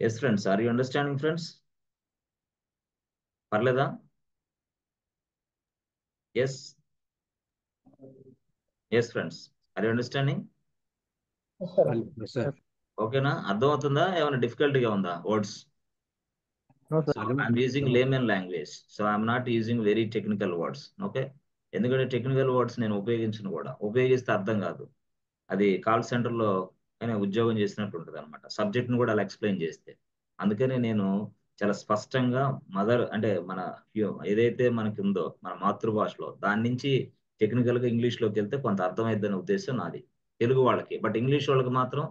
Yes friends, are you understanding friends? పర్లేదా? Yes yes friends, are you understanding? Yes, sir. Yes, sir. ఓకేనా? అర్థమవుతుందా? ఏమైనా డిఫికల్టీగా ఉందా words? No, sir. I'm using layman language, so I'm not using very technical words. Okay? ఎందుకంటే technical words నేను ఉపయోగించను కూడా. ఉపయోగిస్తే అర్థం కాదు. అది కాల్ సెంటర్లో అయినా ఉద్యోగం చేసినట్టు ఉంటుంది అనమాట, సబ్జెక్ట్ను కూడా అలా ఎక్స్ప్లెయిన్ చేస్తే. అందుకని నేను చాలా స్పష్టంగా అంటే మన ఏదైతే మనకి ఉందో మన మాతృభాషలో, దాని నుంచి టెక్నికల్గా ఇంగ్లీష్లోకి వెళ్తే కొంత అర్థమైద్దనే ఉద్దేశం నాది, తెలుగు వాళ్ళకి. బట్ ఇంగ్లీష్ వాళ్ళకి మాత్రం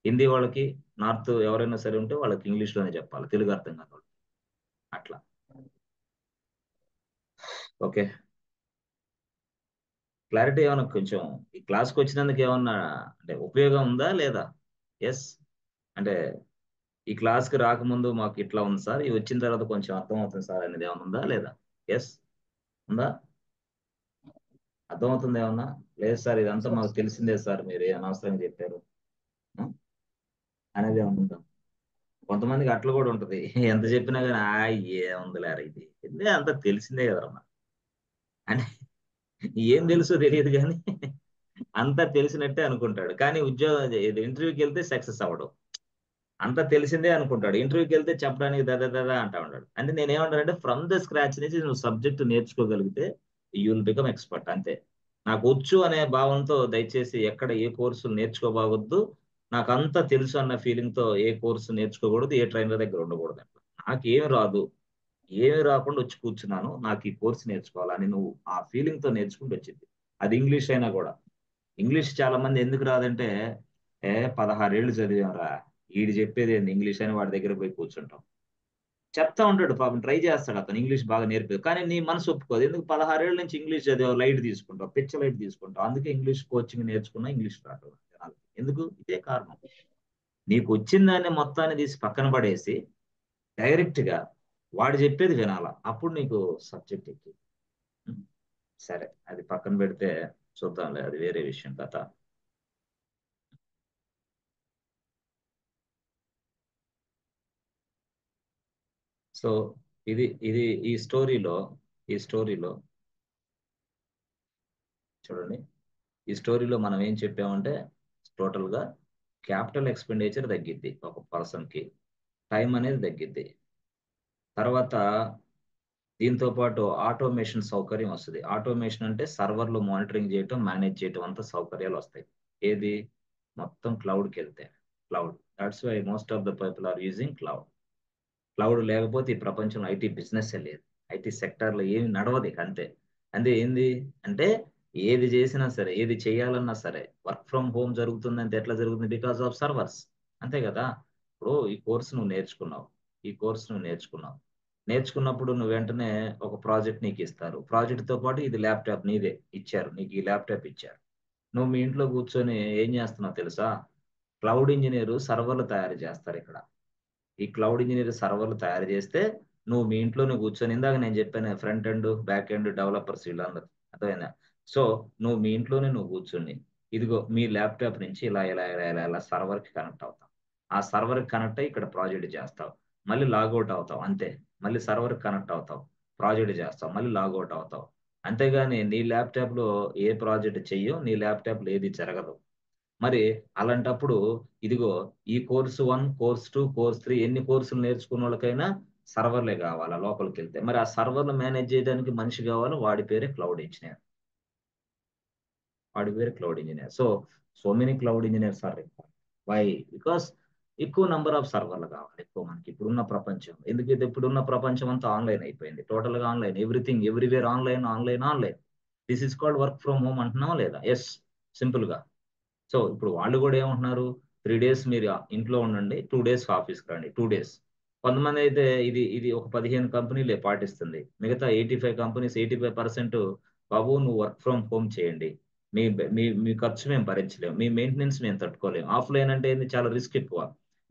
హిందీ వాళ్ళకి నార్త్ ఎవరైనా సరే ఉంటే వాళ్ళకి ఇంగ్లీష్లోనే చెప్పాలి, తెలుగు అర్థం కాదు వాళ్ళకి. అట్లా. ఓకే, క్లారిటీ ఏమన్నా కొంచెం ఈ క్లాస్కి వచ్చినందుకు ఏమన్నా అంటే ఉపయోగం ఉందా లేదా? ఎస్ అంటే ఈ క్లాస్కి రాకముందు మాకు ఇట్లా ఉంది సార్, ఇది వచ్చిన తర్వాత కొంచెం అర్థం అవుతుంది సార్ అనేది ఏమైనా ఉందా లేదా? ఎస్ ఉందా? అర్థమవుతుంది ఏమన్నా? లేదు సార్ ఇదంతా మాకు తెలిసిందే సార్, మీరు ఏ అనవసరంగా చెప్పారు ఉం? అనేది ఏమన్నా ఉందా? కొంతమందికి అట్లా కూడా ఉంటది, ఎంత చెప్పినా కానీ ఏముందిలేరా ఇది ఇదే అంత తెలిసిందే కదమ్మా అంటే ఏం తెలుసో తెలియదు కానీ అంతా తెలిసినట్టే అనుకుంటాడు, కానీ ఉద్యోగం ఇంటర్వ్యూకి వెళ్తే సక్సెస్ అవ్వడు. అంతా తెలిసిందే అనుకుంటాడు, ఇంటర్వ్యూకి వెళ్తే చెప్పడానికి దదా అంటా ఉంటాడు. అంటే నేనేమంటానంటే ఫ్రమ్ ద స్క్రాచ్ నుంచి నువ్వు సబ్జెక్ట్ నేర్చుకోగలిగితే యూ విల్ బికమ్ ఎక్స్పర్ట్ అంతే. నాకు వచ్చు అనే భావంతో దయచేసి ఎక్కడ ఏ కోర్సులు నేర్చుకోబాగొద్దు, నాకు అంతా తెలుసు అన్న ఫీలింగ్ తో ఏ కోర్సు నేర్చుకోకూడదు, ఏ ట్రైనర్ దగ్గర ఉండకూడదు. నాకేమి రాదు, ఏమి రాకుండా వచ్చి కూర్చున్నాను, నాకు ఈ కోర్సు నేర్చుకోవాలని నువ్వు ఆ ఫీలింగ్ తో నేర్చుకుంటూ వచ్చింది. అది ఇంగ్లీష్ అయినా కూడా. ఇంగ్లీష్ చాలా మంది ఎందుకు రాదంటే 16 ఏళ్ళు చదివాంరా, వీడు చెప్పేది ఏంది ఇంగ్లీష్ అని వాడి దగ్గర పోయి కూర్చుంటాం. చెప్తా ఉంటాడు పాపం, ట్రై చేస్తాడు అతను ఇంగ్లీష్ బాగా నేర్పేది, కానీ నీ మనసు ఒప్పుకోదు. ఎందుకు 16 ఏళ్ళ నుంచి ఇంగ్లీష్ చదివావు, లైట్ తీసుకుంటావు, పిచ్చ లైట్ తీసుకుంటావు, అందుకే ఇంగ్లీష్ కోచింగ్ నేర్చుకున్నా ఇంగ్లీష్ రాదు జనాలకి. ఎందుకు? ఇదే కారణం. నీకు వచ్చిందాన్ని మొత్తాన్ని తీసి పక్కన పడేసి డైరెక్ట్ గా వాడు చెప్పేది వినాలా, అప్పుడు నీకు సబ్జెక్ట్ ఎక్కి. ఉం? సరే అది పక్కన పెడితే చూద్దాంలే, అది వేరే విషయం కథ. సో ఇది ఇది ఈ స్టోరీలో చూడండి, ఈ స్టోరీలో మనం ఏం చెప్పామంటే టోటల్ గా క్యాపిటల్ ఎక్స్పెండిచర్ తగ్గిద్ది ఒక పర్సన్ కి, టైం అనేది తగ్గిద్ది. తర్వాత దీంతో పాటు ఆటోమేషన్ సౌకర్యం వస్తుంది. ఆటోమేషన్ అంటే సర్వర్లు మానిటరింగ్ చేయటం, మేనేజ్ చేయటం అంత సౌకర్యాలు వస్తాయి. ఏది? మొత్తం క్లౌడ్కి వెళ్తే. Cloud, that's why most of the people are using cloud. Cloud లేకపోతే ఈ ప్రపంచంలో ఐటీ బిజినెస్ లేదు, ఐటీ సెక్టార్లో ఏమి నడవదు ఇక అంతే. అంటే ఏంది అంటే ఏది చేసినా సరే, ఏది చేయాలన్నా సరే వర్క్ ఫ్రమ్ హోమ్ జరుగుతుందంటే ఎట్లా జరుగుతుంది? బికాస్ ఆఫ్ సర్వర్స్, అంతే కదా. ఇప్పుడు ఈ కోర్సు నువ్వు నేర్చుకున్నావు, ఈ కోర్సు నువ్వు నేర్చుకున్నావు, నేర్చుకున్నప్పుడు నువ్వు వెంటనే ఒక ప్రాజెక్ట్ నీకు ఇస్తారు, ప్రాజెక్ట్ తో పాటు ఇది ల్యాప్టాప్ నీదే ఇచ్చారు, నీకు ఈ ల్యాప్టాప్ ఇచ్చారు. నువ్వు మీ ఇంట్లో కూర్చొని ఏం చేస్తున్నావు తెలుసా? క్లౌడ్ ఇంజనీర్ సర్వర్లు తయారు చేస్తారు ఇక్కడ. ఈ క్లౌడ్ ఇంజనీర్ సర్వర్లు తయారు చేస్తే నువ్వు మీ ఇంట్లోనే కూర్చొని, ఇందాక నేను చెప్పాను front end back end developers వీళ్ళందరూ, అర్థమైందా? సో నువ్వు మీ ఇంట్లోనే నువ్వు కూర్చొని ఇదిగో మీ ల్యాప్టాప్ నుంచి ఇలా ఇలా ఇలా ఇలా ఇలా సర్వర్ కి కనెక్ట్ అవుతావు, ఆ సర్వర్ కి కనెక్ట్ అయ్యి ఇక్కడ ప్రాజెక్ట్ చేస్తావు, మళ్ళీ లాగౌట్ అవుతావు అంతే. మళ్ళీ సర్వర్ కి కనెక్ట్ అవుతావు, ప్రాజెక్ట్ చేస్తావు, మళ్ళీ లాగౌట్ అవుతావు. అంతేగాని నీ ల్యాప్టాప్ లో ఏ ప్రాజెక్ట్ చెయ్యో, నీ ల్యాప్టాప్ లో ఏది జరగదు. మరి అలాంటప్పుడు ఇదిగో ఈ కోర్సు 1, కోర్స్ 2, కోర్స్ 3 ఎన్ని కోర్సులు నేర్చుకున్న వాళ్ళకైనా సర్వర్లే కావాలా లోపలికి వెళ్తే? మరి ఆ సర్వర్లు మేనేజ్ చేయడానికి మనిషి కావాలి, వాడి పేరే క్లౌడ్ ఇంజనీర్. వాడి పేరు cloud engineer. So many cloud engineers are required. Why? Because ఎక్కువ నంబర్ ఆఫ్ సర్వర్లు కావాలి ఎక్కువ మనకి ఇప్పుడున్న ప్రపంచం. ఎందుకైతే ఇప్పుడున్న ప్రపంచం అంతా ఆన్లైన్ అయిపోయింది, టోటల్ గా online, everything everywhere online online online. This is called work from home అంటున్నావా లేదా? ఎస్, సింపుల్ గా. సో ఇప్పుడు వాళ్ళు కూడా ఏమంటున్నారు, 3 days మీరు ఇంట్లో ఉండండి, 2 days ఆఫీస్కి రండి, 2 days. కొంతమంది అయితే ఇది ఇది ఒక 15 కంపెనీలే పాటిస్తుంది, మిగతా 85 కంపెనీస్ 85% బాబు నువ్వు వర్క్ ఫ్రమ్ హోమ్ చేయండి, మీ మీ మీ ఖర్చు మేము భరించలేము, మీ మెయింటెనెన్స్ మేము తట్టుకోలేము. ఆఫ్లైన్ అంటే ఏంది, చాలా రిస్క్ ఎక్కువ.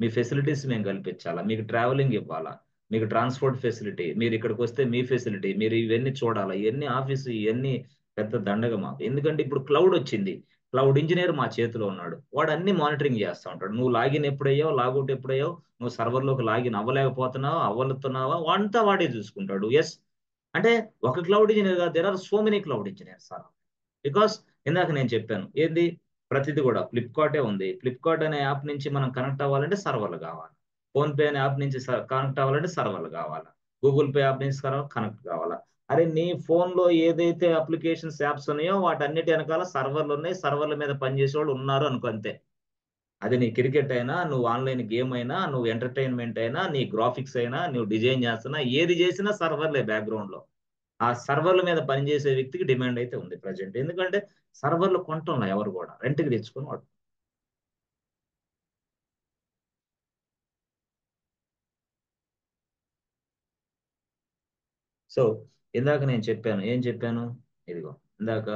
మీ ఫెసిలిటీస్ మేము కల్పించాలా, మీకు ట్రావెలింగ్ ఇవ్వాలా, మీకు ట్రాన్స్పోర్ట్ ఫెసిలిటీ, మీరు ఇక్కడికి వస్తే మీ ఫెసిలిటీ, మీరు ఇవన్నీ చూడాలా, ఇవన్నీ ఆఫీసు, ఇవన్నీ పెద్ద దండగ మాకు. ఎందుకంటే ఇప్పుడు క్లౌడ్ వచ్చింది, క్లౌడ్ ఇంజనీర్ మా చేతిలో ఉన్నాడు, వాడు అన్ని మానిటరింగ్ చేస్తూ ఉంటాడు. నువ్వు లాగిన్ ఎప్పుడయ్యావు, లాగౌట్ ఎప్పుడయ్యావు, నువ్వు సర్వర్లోకి లాగిన్ అవ్వలేకపోతున్నావా, అవ్వలుతున్నావా, అంతా వాడే చూసుకుంటాడు. ఎస్, అంటే ఒక క్లౌడ్ ఇంజనీర్ గా there are so many cloud engineers sir. Because ఇందాక నేను చెప్పాను ఏంది, ప్రతిది కూడా ఫ్లిప్కార్టే ఉంది, ఫ్లిప్కార్ట్ అనే యాప్ నుంచి మనం కనెక్ట్ అవ్వాలంటే సర్వర్లు కావాలి, ఫోన్ పే అనే యాప్ నుంచి కనెక్ట్ అవ్వాలంటే సర్వర్లు కావాలా, గూగుల్ పే యాప్ నుంచి కనెక్ట్ కావాలా. అరే నీ ఫోన్ లో ఏదైతే అప్లికేషన్స్ యాప్స్ ఉన్నాయో వాటన్నిటి వెనకాల సర్వర్లు ఉన్నాయి, సర్వర్ల మీద పనిచేసే వాళ్ళు ఉన్నారు అనుకో అంతే. అది నీ క్రికెట్ అయినా, నువ్వు ఆన్లైన్ గేమ్ అయినా, నువ్వు ఎంటర్టైన్మెంట్ అయినా, నీ గ్రాఫిక్స్ అయినా, నువ్వు డిజైన్ చేస్తున్నా, ఏది చేసినా సర్వర్లే బ్యాక్గ్రౌండ్ లో. ఆ సర్వర్ల మీద పనిచేసే వ్యక్తికి డిమాండ్ అయితే ఉంది ప్రజెంట్, ఎందుకంటే సర్వర్లు కొంటున్నా ఎవరు కూడా రెంట్కి తెచ్చుకొని వాడు. సో ఇందాక నేను చెప్పాను, ఏం చెప్పాను? ఇదిగో ఇందాక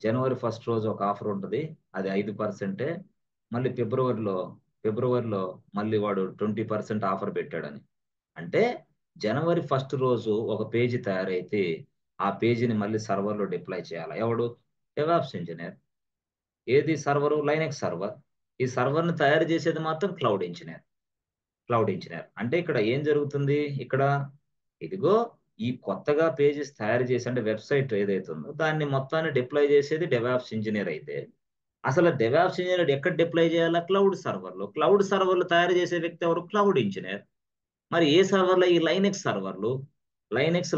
జనవరి 1 రోజు ఒక ఆఫర్ ఉంటుంది, అది 5%. మళ్ళీ ఫిబ్రవరిలో మళ్ళీ వాడు 20% ఆఫర్ పెట్టాడని. అంటే జనవరి 1 రోజు ఒక పేజీ తయారైతే ఆ పేజీని మళ్ళీ సర్వర్లో డిప్లాయ్ చేయాలి. ఎవడు? DevOps engineer. ఏది సర్వరు? Linux server. ఈ సర్వర్ని తయారు చేసేది మాత్రం క్లౌడ్ ఇంజనీర్. అంటే ఇక్కడ ఏం జరుగుతుంది? ఇక్కడ ఇదిగో ఈ కొత్తగా పేజెస్ తయారు చేసి, అంటే వెబ్సైట్ ఏదైతే ఉందో దాన్ని మొత్తాన్ని డిప్లాయ్ చేసేది డెవాప్స్ ఇంజనీర్ అయితే, అసలు డెవాప్స్ ఇంజనీర్ ఎక్కడ డిప్లాయ్ చేయాలా? క్లౌడ్ సర్వర్లు తయారు చేసే వ్యక్తి ఎవరు? Cloud engineer. మరి ఏ సర్వర్లో? ఈ లైనెక్స్ సర్వర్లు. లైనెక్స్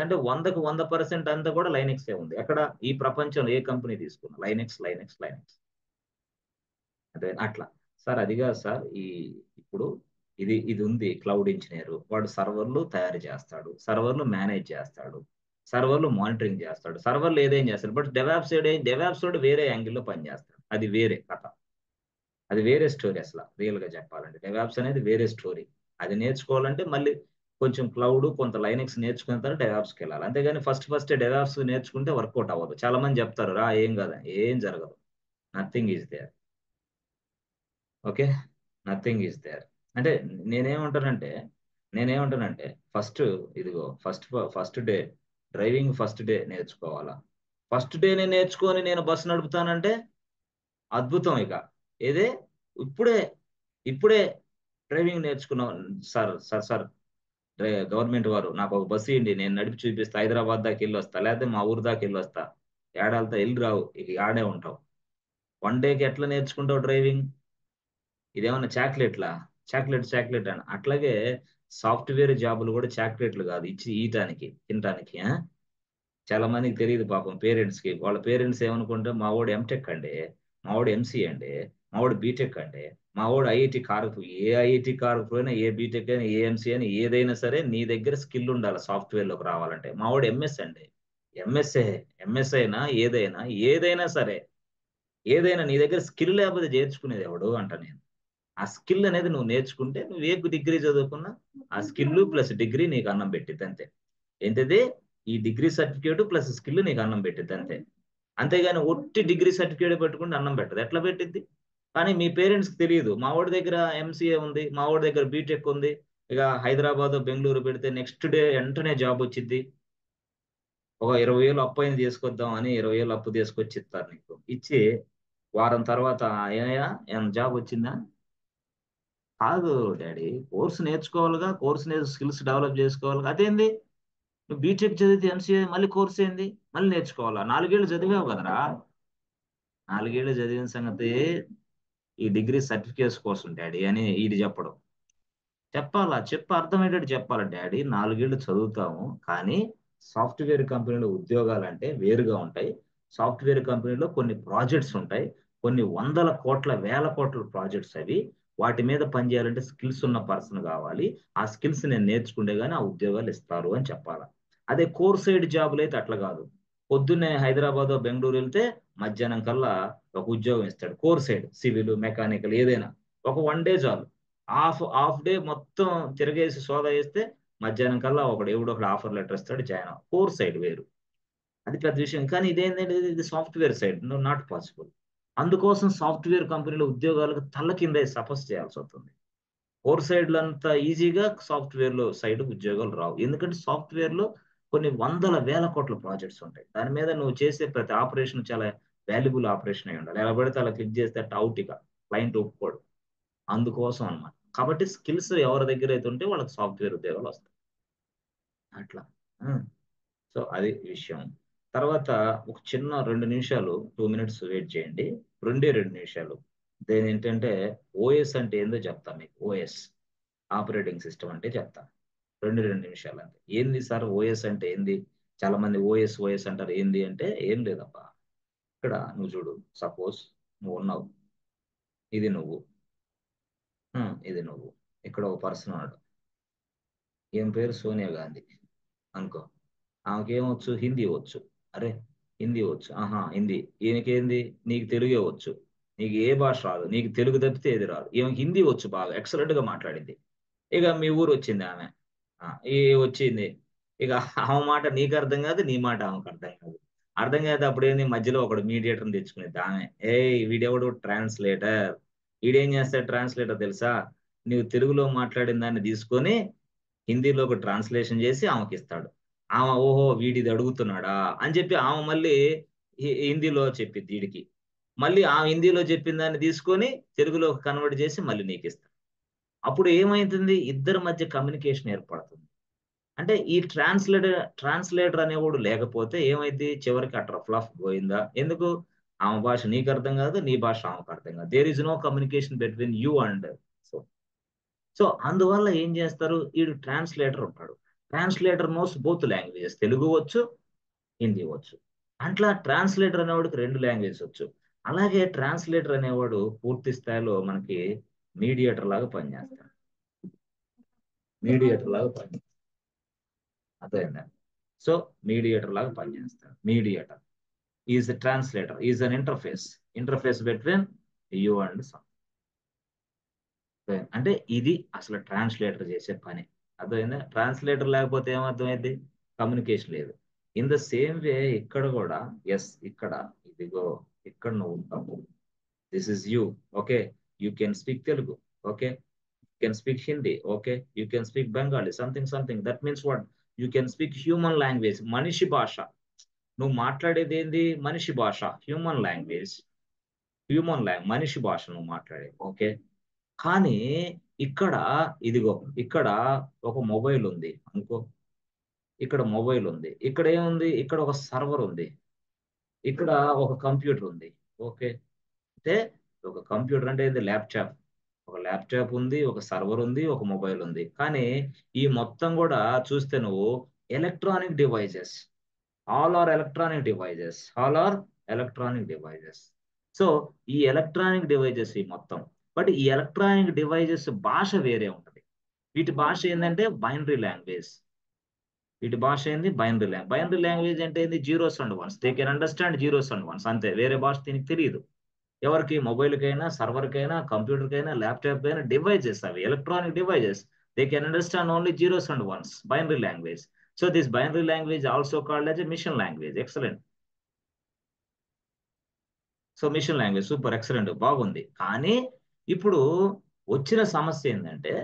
అంటే 100% అంతా కూడా లైనెక్సే ఉంది. ఎక్కడ? ఈ ప్రపంచంలో ఏ కంపెనీ తీసుకున్నా లైనెక్స్. అదే అట్లా. సార్ అది కాదు సార్, ఇప్పుడు ఇది ఉంది. క్లౌడ్ ఇంజనీర్ వాడు సర్వర్లు తయారు చేస్తాడు, సర్వర్లు మేనేజ్ చేస్తాడు, సర్వర్లు మానిటరింగ్ చేస్తాడు, సర్వర్లు ఏదేం చేస్తాడు. బట్ డెవాప్స్ వాడు వేరే యాంగిల్లో పనిచేస్తాడు. అది వేరే కథ, అది వేరే స్టోరీ. అసలు రియల్ గా చెప్పాలంటే డెవాప్స్ అనేది వేరే స్టోరీ. అది నేర్చుకోవాలంటే మళ్ళీ కొంచెం క్లౌడ్, కొంత లైనెక్స్ నేర్చుకున్న తర్వాత డెవాప్స్కి వెళ్ళాలి. అంతేగాని ఫస్ట్ డెవాప్స్ నేర్చుకుంటే వర్కౌట్ అవ్వదు. చాలా మంది చెప్తారు రా, ఏం కాదు, ఏం జరగదు. Nothing is there. Okay, nothing is there. అంటే నేనేమంటానంటే నేనేమంటానంటే ఫస్ట్ ఇదిగో first day driving, first day నేర్చుకోవాలా. ఫస్ట్ డేనే నేర్చుకొని నేను బస్సు నడుపుతానంటే అద్భుతం. ఇక ఏదే ఇప్పుడే ఇప్పుడే డ్రైవింగ్ నేర్చుకున్నాం సార్, గవర్నమెంట్ వారు నాకు ఒక బస్సు ఇవ్వండి, నేను నడిపి చూపిస్తా, హైదరాబాద్ దాకా వెళ్ళి వస్తా, లేకపోతే మా ఊరు దాకా వెళ్ళి వస్తా. ఏడాలతో వెళ్ళి రావు, ఇక ఆడే ఉంటావు. 1 డేకి ఎట్లా నేర్చుకుంటావు డ్రైవింగ్? ఇదేమన్నా చాక్లెట్ అని. అట్లాగే సాఫ్ట్వేర్ జాబులు కూడా చాక్లెట్లు కాదు ఇచ్చి ఈయటానికి తినటానికి. చాలా మందికి తెలియదు పాపం పేరెంట్స్ కి. వాళ్ళ పేరెంట్స్ ఏమనుకుంటే మా వాడు ఎంటెక్ అండి, మా వాడు ఎంసీ అండి, మా వాడు బీటెక్ అండి, మా వాడు ఐఐటి కారకు. ఏ ఐఐటి కారకు అయినా, ఏ బీటెక్ అయినా, ఏ ఎంసీ అయినా, ఏదైనా సరే నీ దగ్గర స్కిల్ ఉండాలి సాఫ్ట్వేర్ లోకి రావాలంటే. మా వాడు ఎంఎస్ అండి, ఎంఎస్ఏ ఎంఎస్ అయినా ఏదైనా సరే, ఏదైనా నీ దగ్గర స్కిల్ లేకపోతే చేర్చుకునేది ఎవడు అంట నేను. ఆ స్కిల్ అనేది నువ్వు నేర్చుకుంటే, నువ్వు ఏ డిగ్రీ చదువుకున్నా ఆ స్కిల్ ప్లస్ డిగ్రీ నీకు అన్నం పెట్టిద్ది అంతే. ఏంటిది? ఈ డిగ్రీ సర్టిఫికేట్ ప్లస్ స్కిల్ నీకు అన్నం పెట్టిద్ది అంతే. అంతేగాని ఒట్టి డిగ్రీ సర్టిఫికేట్ పెట్టుకుంటే అన్నం పెట్టదు. ఎట్లా పెట్టిద్ది? కానీ మీ పేరెంట్స్కి తెలియదు. మా వాడి దగ్గర ఎంసీఏ ఉంది, మా వాడి దగ్గర బీటెక్ ఉంది, ఇక హైదరాబాద్ బెంగళూరు పెడితే నెక్స్ట్ డే వెంటనే జాబ్ వచ్చింది. ఒక 20,000 అప్పు అయిన తీసుకొద్దాం అని 20,000 అప్పు తీసుకొచ్చి ఇస్తారు నీకు. ఇచ్చి వారం తర్వాత ఏమయ్యా ఏమన్నా జాబ్ వచ్చిందా? కాదు డాడీ, కోర్సు నేర్చుకోవాలిగా, స్కిల్స్ డెవలప్ చేసుకోవాలిగా. అదేంది? నువ్వు బీటెక్ చదివితే ఎంసీఏ మళ్ళీ కోర్స్ ఏంది? మళ్ళీ నేర్చుకోవాలా? 4 ఏళ్ళు చదివావు కదరా. 4 ఏళ్ళు చదివిన సంగతి ఈ డిగ్రీ సర్టిఫికేట్స్ కోసం డాడీ అని ఇది చెప్పడం. అర్థమయ్యేటట్టు చెప్పాలా డాడీ. 4 ఏళ్ళు చదువుతాము, కానీ సాఫ్ట్వేర్ కంపెనీలో ఉద్యోగాలు అంటే వేరుగా ఉంటాయి. సాఫ్ట్వేర్ కంపెనీలో కొన్ని ప్రాజెక్ట్స్ ఉంటాయి, కొన్ని వందల కోట్ల వేల కోట్ల ప్రాజెక్ట్స్ అవి. వాటి మీద పనిచేయాలంటే స్కిల్స్ ఉన్న పర్సన్ కావాలి. ఆ స్కిల్స్ నేను నేర్చుకుంటే గానీ ఆ ఉద్యోగాలు ఇస్తారు అని చెప్పాలా. అదే కోర్ సైడ్ జాబులు అయితే అట్లా కాదు. పొద్దున్నే హైదరాబాద్ బెంగళూరు వెళ్తే మధ్యాహ్నం కల్లా ఒక ఉద్యోగం ఇస్తాడు. కోర్ సైడ్ సివిల్, మెకానికల్ ఏదైనా ఒక 1 డే చాలు. హాఫ్ డే మొత్తం తిరగేసి సోదా చేస్తే మధ్యాహ్నం కల్లా ఎవడో ఒకడు ఆఫర్ లెటర్ ఇస్తాడు, జాయిన్ అవ్వ. కోర్ సైడ్ వేరు, అది పెద్ద విషయం. కానీ ఇదేంటంటే ఇది సాఫ్ట్వేర్ సైడ్ నాట్ పాసిబుల్. అందుకోసం సాఫ్ట్వేర్ కంపెనీల ఉద్యోగాలకు తల్ల కింద సపోజ్ చేయాల్సి వస్తుంది. కోర్ సైడ్లో అంత ఈజీగా సాఫ్ట్వేర్ లో సైడ్ ఉద్యోగాలు రావు. ఎందుకంటే సాఫ్ట్వేర్ లో కొన్ని వందల వేల కోట్ల ప్రాజెక్ట్స్ ఉంటాయి. దాని మీద నువ్వు చేసే ప్రతి ఆపరేషన్ చాలా వాల్యుబుల్ ఆపరేషన్ అయి ఉండాలి. ఎలా పడితే అలా క్లిక్ చేస్తే అవుట్, ఇక క్లయింట్ ఒప్పుకోడు. అందుకోసం అన్నమాట. కాబట్టి స్కిల్స్ ఎవరి దగ్గర అయితే ఉంటే వాళ్ళకి సాఫ్ట్వేర్ ఉద్యోగాలు వస్తాయి. అట్లా. సో అది విషయం. తర్వాత ఒక చిన్న 2 నిమిషాలు, 2 minutes వెయిట్ చేయండి. 2 నిమిషాలు. దేని ఏంటంటే ఓఎస్ అంటే ఏందో చెప్తా మీకు. ఓఎస్ ఆపరేటింగ్ సిస్టమ్ అంటే చెప్తా. 2 నిమిషాలు అంతే. ఏంది సార్ ఓఎస్ అంటే ఏంది? చాలా మంది ఓఎస్ అంటారు. ఏంది అంటే ఏం లేదబ్బా. ఇక్కడ నువ్వు చూడు, సపోజ్ నువ్వు ఉన్నావు, ఇది నువ్వు, ఇది నువ్వు. ఇక్కడ ఒక పర్సన్ ఉన్నాడు, ఏం పేరు సోనియా గాంధీ అనుకో. ఆమెకేమొచ్చు? హిందీ వచ్చు. అరే, హిందీ వచ్చు, ఆహా హిందీ. ఈయనకేంది? నీకు తెలుగే వచ్చు. నీకు ఏ భాష రాదు, నీకు తెలుగు తప్పితే ఏది రాదు. ఈమెకి హిందీ వచ్చు బాగా, ఎక్సలెంట్ గా మాట్లాడింది. ఇక మీ ఊరు వచ్చింది ఆమె, ఈ వచ్చింది. ఇక ఆమె మాట నీకు అర్థం కాదు, నీ మాట ఆమెకు అర్థం కాదు. అర్థం కాదు, అప్పుడు ఏంది మధ్యలో ఒకడు మీడియేటర్ని తెచ్చుకునేది ఆమె. వీడెవడు ట్రాన్స్లేటర్. వీడేం చేస్తాడు ట్రాన్స్లేటర్ తెలుసా? నువ్వు తెలుగులో మాట్లాడిన దాన్ని తీసుకొని హిందీలోకి ట్రాన్స్లేషన్ చేసి ఆమెకి ఇస్తాడు. ఆమె ఓహో వీడిది అడుగుతున్నాడా అని చెప్పి ఆమె మళ్ళీ హిందీలో చెప్పిద్ది వీడికి. మళ్ళీ ఆ హిందీలో చెప్పిన దాన్ని తీసుకొని తెలుగులో కన్వర్ట్ చేసి మళ్ళీ నీకు ఇస్తాడు. అప్పుడు ఏమైతుంది, ఇద్దరి మధ్య కమ్యూనికేషన్ ఏర్పడుతుంది. అంటే ఈ ట్రాన్స్లేటర్ అనేవాడు లేకపోతే ఏమైంది, చివరికి అట్రా ఫ్లఫ్ పోయిందా. ఎందుకు? ఆమె భాష నీకు అర్థం కాదు, నీ భాష ఆమెకు అర్థం కాదు. There is no communication between you and. So so అందువల్ల ఏం చేస్తారు, వీడు ట్రాన్స్లేటర్ ఉంటాడు. Translator knows both languages, Telugu వచ్చు, హిందీ వచ్చు. అట్లా ట్రాన్స్లేటర్ అనేవాడికి 2 లాంగ్వేజెస్ వచ్చు. అలాగే ట్రాన్స్లేటర్ అనేవాడు పూర్తి స్థాయిలో మనకి మీడియేటర్ లాగా పనిచేస్తాడు. మీడియేటర్ లాగా పనిచేస్తాడు. అర్థమైందా? సో మీడియేటర్ లాగా పనిచేస్తాడు. Mediator is translator, is an interface between you and some. అంటే ఇది అసలు ట్రాన్స్లేటర్ చేసే పని. అర్థమైందా? ట్రాన్స్లేటర్ లేకపోతే ఏమర్థమైంది, కమ్యూనికేషన్ లేదు. ఇన్ ద సేమ్ వే ఇక్కడ కూడా ఇక్కడ ఇదిగో ఇక్కడ నువ్వు ఉంటావు. This is you. Okay, you can speak Telugu. Okay, you can speak Hindi. Okay, you can speak Bengali. Something that means what, you can speak human language, మనిషి భాష. నువ్వు మాట్లాడేది ఏంది, మనిషి భాష, హ్యూమన్ లాంగ్వేజ్. మనిషి భాష నువ్వు మాట్లాడేది. ఓకే, కానీ ఇక్కడ ఇదిగో ఇక్కడ ఒక మొబైల్ ఉంది అనుకో. ఇక్కడ మొబైల్ ఉంది, ఇక్కడ ఏముంది, ఇక్కడ ఒక సర్వర్ ఉంది, ఇక్కడ ఒక కంప్యూటర్ ఉంది. ఓకే, అంటే ఒక కంప్యూటర్ అంటే ఇది ల్యాప్టాప్. ఒక ల్యాప్టాప్ ఉంది, ఒక సర్వర్ ఉంది, ఒక మొబైల్ ఉంది. కానీ ఈ మొత్తం కూడా చూస్తే నువ్వు electronic devices. All are electronic devices. So ఈ ఎలక్ట్రానిక్ డివైజెస్ ఈ మొత్తం. బట్ ఈ ఎలక్ట్రానిక్ డివైజెస్ భాష వేరే ఉంటుంది. వీటి భాష ఏంటంటే బైనరీ లాంగ్వేజ్. బైనరీ లాంగ్వేజ్ అంటే ఏంది, zeros and ones. They can understand zeros and ones, అంతే. వేరే భాష దీనికి తెలియదు. ఎవరికి, మొబైల్కైనా, సర్వర్కైనా, కంప్యూటర్కైనా, ల్యాప్టాప్కైనా డివైజెస్, అవి electronic devices. They can understand only zeros and ones, binary language. So this binary language also called as a machine language. Excellent. So machine language super, excellent, బాగుంది. కానీ ఇప్పుడు వచ్చిన సమస్య ఏంటంటే,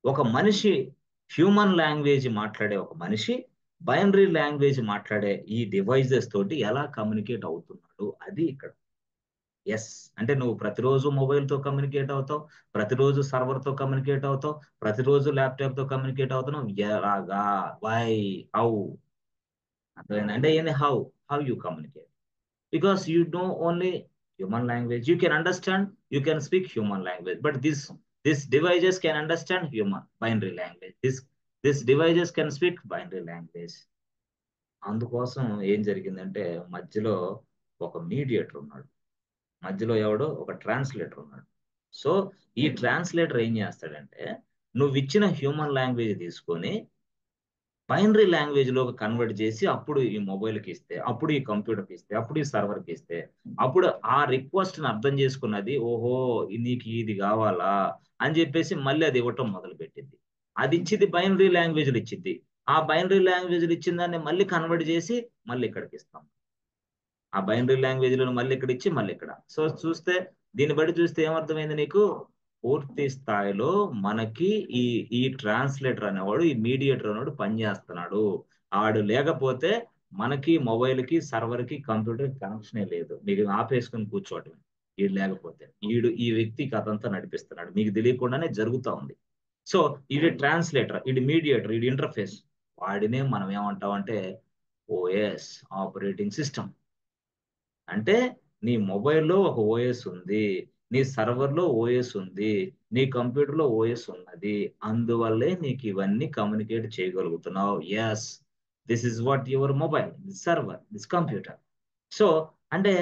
ఒక మనిషి హ్యూమన్ లాంగ్వేజ్ మాట్లాడే ఒక మనిషి బైనరీ లాంగ్వేజ్ మాట్లాడే ఈ డివైజెస్ తోటి ఎలా కమ్యూనికేట్ అవుతున్నాడు, అది ఇక్కడ. అంటే నువ్వు ప్రతిరోజు మొబైల్తో కమ్యూనికేట్ అవుతావు, ప్రతిరోజు సర్వర్తో కమ్యూనికేట్ అవుతావు, ప్రతిరోజు ల్యాప్టాప్తో కమ్యూనికేట్ అవుతున్నావు. ఎలాగా, వై, హౌ? అర్థమైంది అంటే ఏంది, how you communicate? because you know only human language. You can understand, you can speak human language, but this devices can understand human binary language. This devices can speak binary language. అందుకోసం ఏం జరిగిందంటే, మధ్యలో ఒక mediator ఉన్నాడు, మధ్యలో ఎవడో ఒక translator ఉన్నాడు. సో ఈ ట్రాన్స్లేటర్ ఏం చేస్తాడంటే, నువ్వు ఇచ్చిన హ్యూమన్ లాంగ్వేజ్ తీసుకొని బైనరీ లాంగ్వేజ్ లోకి కన్వర్ట్ చేసి అప్పుడు ఈ మొబైల్కి ఇస్తే, అప్పుడు ఈ కంప్యూటర్కి ఇస్తే, అప్పుడు ఈ సర్వర్కి ఇస్తే, అప్పుడు ఆ రిక్వెస్ట్ ని అర్థం చేసుకున్నది, ఓహో నీకు ఇది కావాలా అని చెప్పేసి మళ్ళీ అది ఇవ్వటం మొదలు పెట్టింది. అది ఇచ్చింది బైనరీ లాంగ్వేజ్లు ఇచ్చింది. ఆ బైనరీ లాంగ్వేజ్లు ఇచ్చిన దాన్ని మళ్ళీ కన్వర్ట్ చేసి మళ్ళీ ఇక్కడికి ఇస్తాం. ఆ బైనరీ లాంగ్వేజ్లను మళ్ళీ ఇక్కడ ఇచ్చి మళ్ళీ ఇక్కడ. సో చూస్తే, దీన్ని బట్టి చూస్తే ఏమర్థమైంది నీకు, పూర్తి స్థాయిలో మనకి ఈ ఈ ట్రాన్స్లేటర్ అనేవాడు, ఈ మీడియేటర్ అనేవాడు పనిచేస్తున్నాడు. ఆడు లేకపోతే మనకి మొబైల్కి, సర్వర్కి, కంప్యూటర్కి కనెక్షనే లేదు. మీకు ఆపేసుకొని కూర్చోవటం. ఈడు లేకపోతే, ఈ వ్యక్తి కథంతా నడిపిస్తున్నాడు, మీకు తెలియకుండానే జరుగుతూ ఉంది. సో ఇది ట్రాన్స్లేటర్, ఇది మీడియేటర్, ఇది ఇంటర్ఫేస్. వాడినే మనం ఏమంటామంటే ఓఎస్, ఆపరేటింగ్ సిస్టమ్. అంటే నీ మొబైల్లో ఒక ఓఎస్ ఉంది, నీ సర్వర్లో ఓఎస్ ఉంది, నీ కంప్యూటర్లో ఓఎస్ ఉన్నది. అందువల్లే నీకు ఇవన్నీ కమ్యూనికేట్ చేయగలుగుతున్నావు. Yes, this is what your mobile, this server, this computer. So అంటే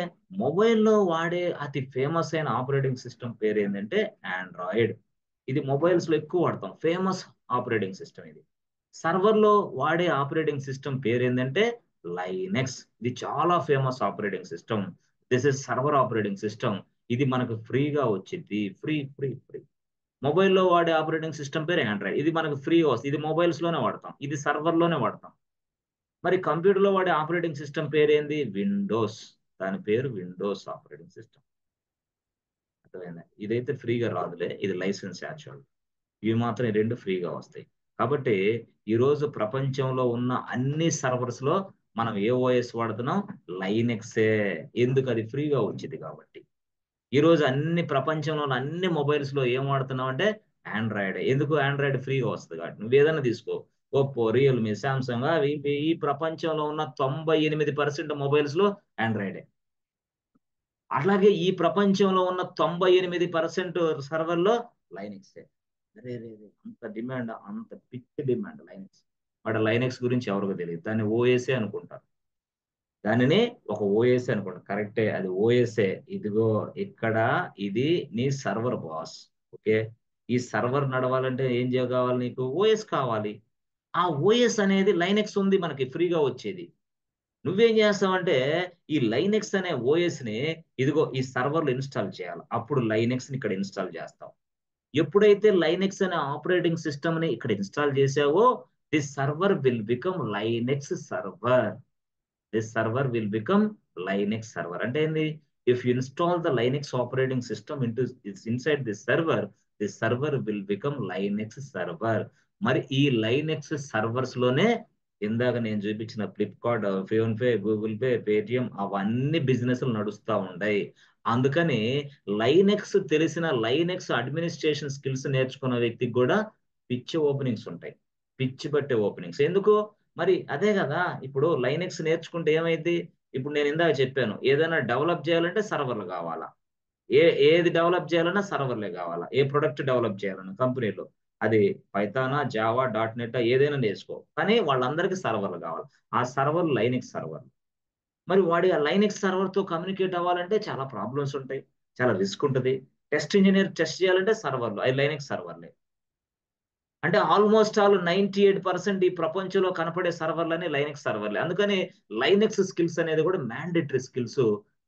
మొబైల్లో వాడే అతి ఫేమస్ అయిన ఆపరేటింగ్ సిస్టమ్ పేరు ఏంటంటే ఆండ్రాయిడ్. ఇది మొబైల్స్ లో ఎక్కువ వాడతాం, ఫేమస్ ఆపరేటింగ్ సిస్టమ్ ఇది. సర్వర్లో వాడే ఆపరేటింగ్ సిస్టమ్ పేరు ఏంటంటే లైనెక్స్. ఇది చాలా famous operating system. This is server operating system. ఇది మనకు ఫ్రీగా వచ్చింది, ఫ్రీ. మొబైల్లో వాడే ఆపరేటింగ్ సిస్టమ్ పేరు ఆండ్రాయిడ్. ఇది మనకు ఫ్రీ వస్తుంది, ఇది మొబైల్స్ లోనే వాడతాం, ఇది సర్వర్ లోనే వాడతాం. మరి కంప్యూటర్లో వాడే ఆపరేటింగ్ సిస్టమ్ పేరు ఏంది? విండోస్. దాని పేరు విండోస్ ఆపరేటింగ్ సిస్టమ్. అర్థమైందా? ఇదైతే ఫ్రీగా రాదులే, ఇది లైసెన్స్ యాక్చువల్. ఇవి మాత్రం ఈ రెండు ఫ్రీగా వస్తాయి. కాబట్టి ఈరోజు ప్రపంచంలో ఉన్న అన్ని సర్వర్స్ లో మనం ఏ ఓఎస్ వాడుతున్నాం? లైనెక్సే. ఎందుకు? అది ఫ్రీగా వచ్చింది కాబట్టి. ఈరోజు అన్ని ప్రపంచంలో ఉన్న అన్ని మొబైల్స్ లో ఏం వాడుతున్నాం అంటే ఆండ్రాయిడ్. ఎందుకు? ఆండ్రాయిడ్ ఫ్రీగా వస్తుంది కాబట్టి. నువ్వు ఏదైనా తీసుకో, ఒప్పో, రియల్మీ, సామ్సంగ్, అవి ఈ ప్రపంచంలో ఉన్న 98% మొబైల్స్ లో ఆండ్రాయిడే. అట్లాగే ఈ ప్రపంచంలో ఉన్న 98% సర్వర్లో లైనెక్సే. అరే రే రే, అంత డిమాండ్, అంత పిచ్చి డిమాండ్ లైనెక్స్. వాడు లైనెక్స్ గురించి ఎవరికి తెలియదు, దాన్ని ఓఎస్ఏ అనుకుంటారు. దానిని ఒక ఓఎస్ అనుకోండి, కరెక్టే, అది ఓఎస్ఏ. ఇదిగో ఇక్కడ ఇది నీ సర్వర్ బాస్. ఓకే, ఈ సర్వర్ నడవాలంటే ఏం కావాలి నీకు? ఓఎస్ కావాలి. ఆ ఓఎస్ అనేది లైనెక్స్ ఉంది మనకి ఫ్రీగా వచ్చేది. నువ్వేం చేస్తావంటే ఈ లైనెక్స్ అనే ఓఎస్ ని ఇదిగో ఈ సర్వర్లో ఇన్స్టాల్ చేయాలి. అప్పుడు లైనెక్స్ ని ఇక్కడ ఇన్స్టాల్ చేస్తావు. ఎప్పుడైతే లైనెక్స్ అనే ఆపరేటింగ్ సిస్టమ్ ని ఇక్కడ ఇన్స్టాల్ చేసావో the server will become Linux server. This server will become Linux server. అంటే ఏంది? If you install the Linux operating system inside this server will become Linux server. మరి ఈ లైనెక్స్ సర్వర్స్ లోనే ఇందాక నేను చూపించిన Flipkart, PhonePe, Google pay, Paytm అవన్నీ బిజినెస్లు నడుస్తూ ఉంటాయి. అందుకని లైనెక్స్ తెలిసిన, లైనెక్స్ అడ్మినిస్ట్రేషన్ స్కిల్స్ నేర్చుకున్న వ్యక్తికి కూడా పిచ్చి ఓపెనింగ్స్ ఉంటాయి. పిచ్చి పట్టే ఓపెనింగ్స్. ఎందుకు? మరి అదే కదా, ఇప్పుడు లైనెక్స్ నేర్చుకుంటే ఏమైంది? ఇప్పుడు నేను ఇందాక చెప్పాను, ఏదైనా డెవలప్ చేయాలంటే సర్వర్లు కావాలా? ఏది డెవలప్ చేయాలన్నా సర్వర్లే కావాలా? ఏ ప్రొడక్ట్ డెవలప్ చేయాలన్నా కంపెనీలో, అది పైథానా, జావా, .NET ఏదైనా నేర్చుకో, కానీ వాళ్ళందరికీ సర్వర్లు కావాలి. ఆ సర్వర్ లైనెక్స్ సర్వర్. మరి వాడి ఆ లైనెక్స్ సర్వర్ తో కమ్యూనికేట్ అవ్వాలంటే చాలా ప్రాబ్లమ్స్ ఉంటాయి, చాలా రిస్క్ ఉంటుంది. టెస్ట్ ఇంజనీర్ టెస్ట్ చేయాలంటే సర్వర్లు, అవి లైనెక్స్ సర్వర్లే. అంటే ఆల్మోస్ట్ ఆల్ 98% ఈ ప్రపంచంలో కనపడే సర్వర్లనే లైనెక్స్ సర్వర్లే. అందుకని లైనెక్స్ స్కిల్స్ అనేది కూడా mandatory skills,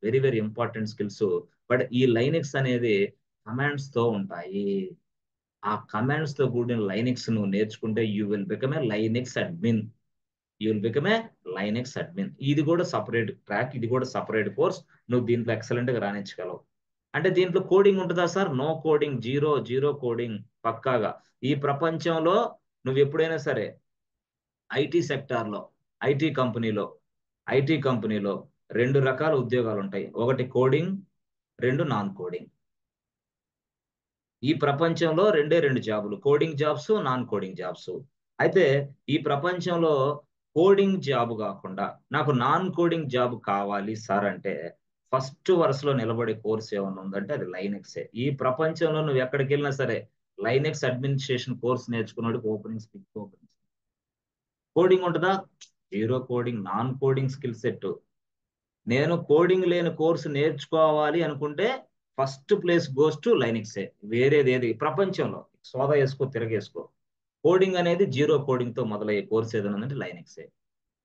very very important skills. But ఈ లైనెక్స్ అనేది కమాండ్స్ తో ఉంటాయి. ఆ కమాండ్స్ తో కూడిన లైనెక్స్ నువ్వు నేర్చుకుంటే you will become a Linux admin. You will become a Linux admin. ఇది కూడా సపరేట్ ట్రాక్, ఇది కూడా సపరేట్ కోర్స్. నువ్వు దీంట్లో ఎక్సలెంట్ గా రాణించగలవు. అంటే దీంట్లో కోడింగ్ ఉంటుందా sir? No coding, zero zero coding పక్కాగా. ఈ ప్రపంచంలో నువ్వు ఎప్పుడైనా సరే ఐటీ సెక్టార్లో, ఐటీ కంపెనీలో ఐటీ కంపెనీలో రెండు రకాల ఉద్యోగాలు ఉంటాయి. ఒకటి కోడింగ్, రెండు నాన్ కోడింగ్. ఈ ప్రపంచంలో రెండే రెండు జాబులు, coding jobs, non coding jobs. అయితే ఈ ప్రపంచంలో కోడింగ్ జాబ్ కాకుండా నాకు నాన్ కోడింగ్ జాబ్ కావాలి సార్ అంటే ఫస్ట్ వరుసలో నిలబడే కోర్స్ ఏమైనా ఉందంటే అది లైనెక్సే. ఈ ప్రపంచంలో నువ్వు ఎక్కడికి వెళ్ళినా సరే లైనెక్స్ అడ్మినిస్ట్రేషన్ కోర్స్ నేర్చుకున్నాడు ఓపెనింగ్స్, బిగ్ ఓపెనింగ్స్. కోడింగ్ ఉంటుందా? Zero coding, non coding skill set. నేను కోడింగ్ లేని కోర్సు నేర్చుకోవాలి అనుకుంటే ఫస్ట్ ప్లేస్ గోస్ టు లైనెక్సే. వేరేది ఏది ప్రపంచంలో సోదా వేసుకో, తిరగేసుకో. కోడింగ్ అనేది జీరో కోడింగ్ తో మొదలయ్యే కోర్స్ ఏదైనా ఉందంటే లైనెక్సే.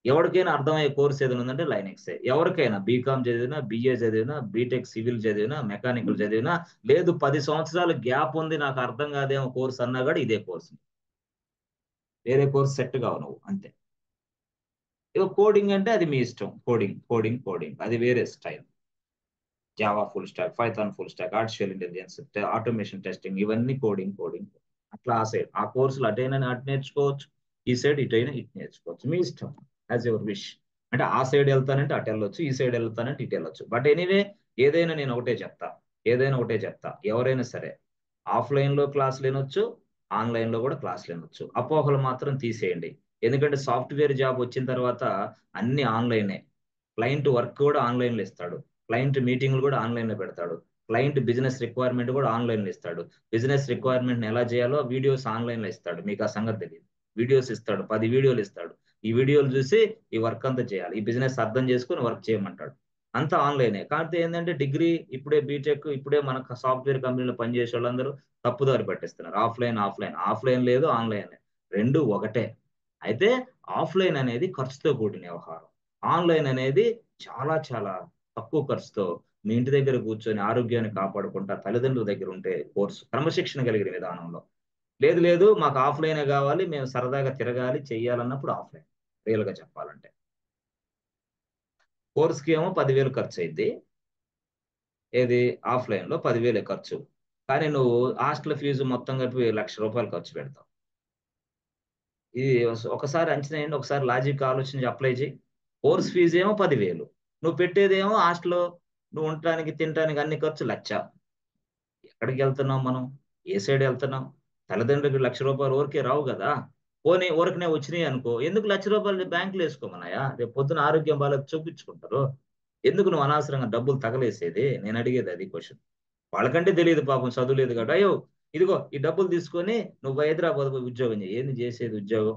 ఎవరికైనా అర్థమయ్యే కోర్స్ ఏదైనా ఉందంటే లైనెక్సే. ఎవరికైనా బీకామ్ చదివినా, బిఏ చదివినా, బీటెక్ సివిల్ చదివినా, మెకానికల్ చదివినా, లేదు 10 సంవత్సరాలు గ్యాప్ ఉంది నాకు అర్థం కాదేమో కోర్స్ అన్నా కూడా ఇదే కోర్స్. వేరే కోర్స్ సెట్ కావు నువ్వు, అంతే. ఇక కోడింగ్ అంటే అది మీ ఇష్టం. కోడింగ్ కోడింగ్ కోడింగ్ అది వేరే style. Java full stack, Python full stock, artificial intelligence, automation testing, ఇవన్నీ కోడింగ్ కోడింగ్. అట్లా ఆ సైడ్ ఆ కోర్సులు అటైనా అటు నేర్చుకోవచ్చు, ఈ సైడ్ ఇటైనా ఇటు నేర్చుకోవచ్చు, మీ ఇష్టం, యాజ్ యువర్ విష్. అంటే ఆ సైడ్ వెళ్తానంటే అటు వెళ్ళొచ్చు, ఈ సైడ్ వెళ్తానంటే ఇటు వెళ్ళొచ్చు. బట్ ఎనీవే, ఏదైనా నేను ఒకటే చెప్తా, ఏదైనా ఒకటే చెప్తా, ఎవరైనా సరే ఆఫ్లైన్ లో క్లాసులు వినొచ్చు, ఆన్లైన్ లో కూడా క్లాసులు వినొచ్చు. అపోహలు మాత్రం తీసేయండి. ఎందుకంటే సాఫ్ట్వేర్ జాబ్ వచ్చిన తర్వాత అన్ని ఆన్లైనే. క్లయింట్ వర్క్ కూడా ఆన్లైన్ లో ఇస్తాడు, క్లయింట్ మీటింగ్లు కూడా ఆన్లైన్ లో పెడతాడు, క్లయింట్ బిజినెస్ రిక్వైర్మెంట్ కూడా ఆన్లైన్ లో ఇస్తాడు. బిజినెస్ రిక్వైర్మెంట్ ఎలా చేయాలో వీడియోస్ ఆన్లైన్ లో ఇస్తాడు. మీకు ఆ సంగతి తెలియదు. వీడియోస్ ఇస్తాడు, 10 వీడియోలు ఇస్తాడు. ఈ వీడియోలు చూసి ఈ వర్క్ అంతా చేయాలి, ఈ బిజినెస్ అర్థం చేసుకుని వర్క్ చేయమంటాడు. అంతా ఆన్లైనే. కాకపోతే ఏంటంటే డిగ్రీ ఇప్పుడే, బీటెక్ ఇప్పుడే మన సాఫ్ట్వేర్ కంపెనీలో పనిచేసే వాళ్ళందరూ తప్పుదారి పట్టిస్తున్నారు. ఆఫ్లైన్ ఆఫ్లైన్, ఆఫ్లైన్ లేదు ఆన్లైన్, రెండు ఒకటే. అయితే ఆఫ్లైన్ అనేది ఖర్చుతో కూడిన వ్యవహారం, ఆన్లైన్ అనేది చాలా చాలా తక్కువ ఖర్చుతో మీ ఇంటి దగ్గర కూర్చొని ఆరోగ్యాన్ని కాపాడుకుంటా తల్లిదండ్రుల దగ్గర ఉంటే కోర్సు, క్రమశిక్షణ కలిగిన విధానంలో. లేదు లేదు మాకు ఆఫ్లైనే కావాలి, మేము సరదాగా తిరగాలి చెయ్యాలన్నప్పుడు ఆఫ్లైన్, రియల్ గా చెప్పాలంటే. కోర్స్కి ఏమో 10,000 ఖర్చు అయింది. ఏది ఆఫ్లైన్లో 10,000 ఖర్చు. కానీ నువ్వు హాస్టల్ ఫీజు మొత్తం కలిపి ₹1,00,000 ఖర్చు పెడతావు. ఇది ఒకసారి అంచనా వేయండి. ఒకసారి లాజిక్ ఆలోచించి అప్లై చేయి. కోర్స్ ఫీజు ఏమో 10,000. నువ్వు పెట్టేదేమో హాస్టల్‌లో నువ్వు ఉండటానికి, తినటానికి అన్ని ఖర్చు 1,00,000. ఎక్కడికి వెళ్తున్నాం మనం? ఏ సైడ్ వెళ్తున్నాం? తల్లిదండ్రులకి ₹1,00,000 ఊరికే రావు కదా! పోనీ ఊరకనే వచ్చినాయి అనుకో, ఎందుకు ₹1,00,000 బ్యాంక్‌లో ఏసుకోమన్నాయా? రేపు పొద్దున ఆరోగ్యం బాలేదు చూపించుకుంటారు. ఎందుకు నువ్వు అనవసరంగా డబ్బులు తగలేసేది? నేను అడిగేది అది క్వెషన్. వాళ్ళకంటే తెలీదు పాపం చదువు లేదు కాబట్టి, అయ్యో! ఇదిగో ఈ డబ్బులు తీసుకొని నువ్వు హైదరాబాద్ పోయి ఉద్యోగం చెయ్యి. ఏంది చేసేది ఉద్యోగం?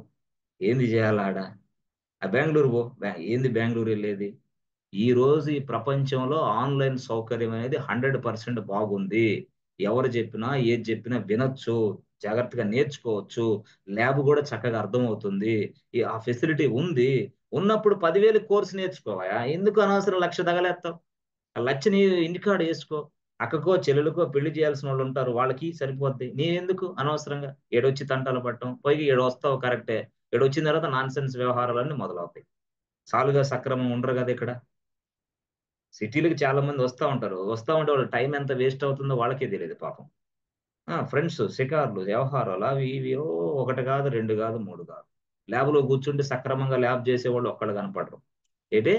ఏంది చేయాలా ఆడ? బెంగుళూరు పో. ఏంది బెంగుళూరు వెళ్ళేది? ఈ రోజు ఈ ప్రపంచంలో ఆన్‌లైన్ సౌకర్యం అనేది 100% బాగుంది. ఎవరు చెప్పినా, ఏది చెప్పినా వినొచ్చు. జాగ్రత్తగా నేర్చుకోవచ్చు. ల్యాబ్ గూడా చక్కగా అర్థమవుతుంది. ఆ ఫెసిలిటీ ఉంది. ఉన్నప్పుడు 10,000 కోర్స్ నేర్చుకోవయ్యా. ఎందుకు అనవసరం 1,00,000 తగలేత్తావు? ఆ 1,00,000 నీ ఇంటికాడ ఏసుకో. అక్కకో, చెల్లెలికో పెళ్లి చేయాల్సినోళ్ళుంటారు. వాళ్ళకి సరిపోద్ది. నీవెందుకు అనవసరంగా ఈడొచ్చి తంటాలు పడటం. పైగా ఈడొస్తావు కరెక్టే. ఈడొచ్చిన తర్వాత నాన్‌సెన్స్ వ్యవహారాలన్నీ మొదలవుతాయి. సాలుగా సక్రమం ఉండరు గదా ఇక్కడ. సిటీ‌లకి చాలా మంది వస్తా ఉంటారు. వస్తా ఉంటే వాళ్ళ టైం ఎంత వేస్ట్ అవుతుందో వాళ్ళకే తెలీదు పాపం. ఫ్రెండ్స్, షికార్లు, వ్యవహారాలు అవి ఇవి ఒకటి కాదు, 2 కాదు, 3 కాదు. ల్యాబ్‌లో కూర్చుంటే సక్రమంగా ల్యాబ్ చేసేవాళ్ళు ఒక్కళ్ళు కనపడరు. ఏటి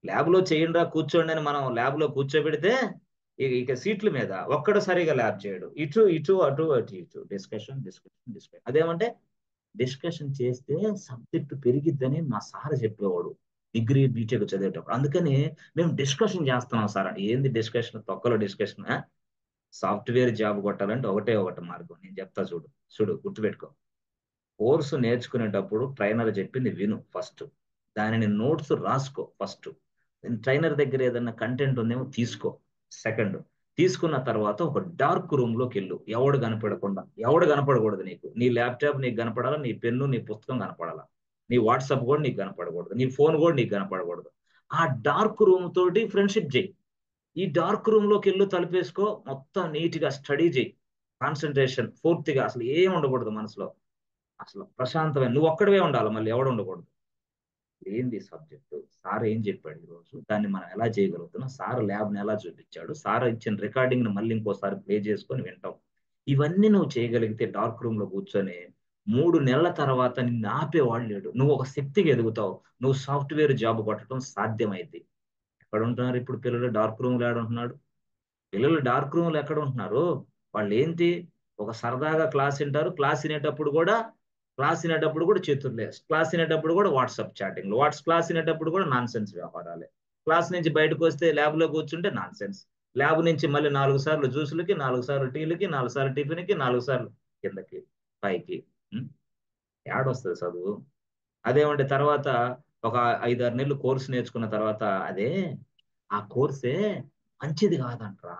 ల్యాబ్‌లో చేయండిరా కూర్చోండి అని మనం ల్యాబ్‌లో కూర్చోబెడితే ఇక సీట్ల మీద ఒక్కడు సరిగ్గా ల్యాబ్ చేయడు. ఇటు, ఇటు, అటు, అటు, ఇటు. Discussion, discussion, discussion. అదేమంటే డిస్కషన్ చేస్తే సబ్జెక్ట్ పెరిగిద్దని మా సార్ చెప్పేవాడు. డిగ్రీ, బీటెక్ చదివేటప్పుడు. అందుకని మేము డిస్కషన్ చేస్తున్నాం సార్ అని. ఏంది డిస్కషన్? తొక్కలో డిస్కషన్. సాఫ్ట్‌వేర్ జాబ్ కొట్టాలంటే ఒకటే ఒకటి మార్గం. నేను చెప్తా చూడు. చూడు గుర్తుపెట్టుకో. కోర్సు నేర్చుకునేటప్పుడు ట్రైనర్ చెప్పింది విను ఫస్ట్. దానిని నోట్స్ రాసుకో ఫస్ట్. ట్రైనర్ దగ్గర ఏదన్నా కంటెంట్ ఉందేమో తీసుకో. సెకండ్. తీసుకున్న తర్వాత ఒక డార్క్ రూమ్‌లోకెళ్ళు. ఎవడు కనపడకూడదు నీకు. నీ ల్యాప్‌టాప్ నీకు కనపడాలా, నీ పెన్ను, నీ పుస్తకం కనపడాలా. నీ వాట్సాప్ గూడా నీకు కనపడకూడదు. నీ ఫోన్ గూడా నీకు కనపడకూడదు. ఆ డార్క్ రూమ్ తోటి ఫ్రెండ్‌షిప్ చెయ్యి. ఈ డార్క్ రూమ్‌లోకెళ్ళు తలుపేసుకో. మొత్తం నీట్‌గా స్టడీ చెయ్యి. కాన్సంట్రేషన్ పూర్తిగా అసలు ఏం ఉండకూడదు మనసులో. అసలు ప్రశాంతమైన నువ్వొక్కడివే ఉండాలి. మళ్ళీ ఎవడు ఉండకూడదు. ఏంది సబ్జెక్టు? సార్ ఏం చెప్పాడు ఈరోజు? దాన్ని మనం ఎలా చేయగలుగుతున్నాం? సార్ ల్యాబ్‌ని ఎలా చూపిచ్చాడు? సార్ ఇచ్చిన రికార్డింగ్‌ని మళ్ళీ ఇంకోసారి ప్లే చేసుకొని వింటాం. ఇవన్నీ నువ్వు చేయగలిగితే డార్క్ రూమ్‌లో కూర్చొని 3 నెలల తర్వాత నిన్ను ఆపేవాడు లేడు. నువ్వు ఒక శక్తిగా ఎదుగుతావు. నువ్వు సాఫ్ట్‌వేర్ జాబ్ కొట్టడం సాధ్యమైద్ది. ఎక్కడుంటున్నారు ఇప్పుడు పిల్లలు డార్క్ రూమ్‌లో ఏడుంటున్నాడు? పిల్లలు డార్క్ రూమ్‌లో ఎక్కడుంటున్నారు? వాళ్ళేంటి ఒక సరదాగా క్లాస్ ఇనేటప్పుడు గూడా చేతుల్లేసి, క్లాస్ ఇనేటప్పుడు గూడా వాట్సాప్ చాటింగ్‌లు, క్లాస్ ఇనేటప్పుడు గూడా నాన్‌సెన్స్ వ్యవహారాలే. క్లాస్ నుంచి బయటకొస్తే ల్యాబ్‌లో కూర్చుంటే నాన్‌సెన్స్. ల్యాబ్ నుంచి మళ్ళీ 4 సార్లు జ్యూస్‌లకి, 4 సార్లు టీలకి, 4 సార్లు టిఫిన్‌కి, 4 సార్లు కిందకి, పైకి. హ్మ్. ఏడొస్తది చదువు? అదేమంటే తర్వాత ఒక 5, 6 నెలలు కోర్స్ నేర్చుకున్న తర్వాత, అదే ఆ కోర్సే మంచిది గాదంట్రా.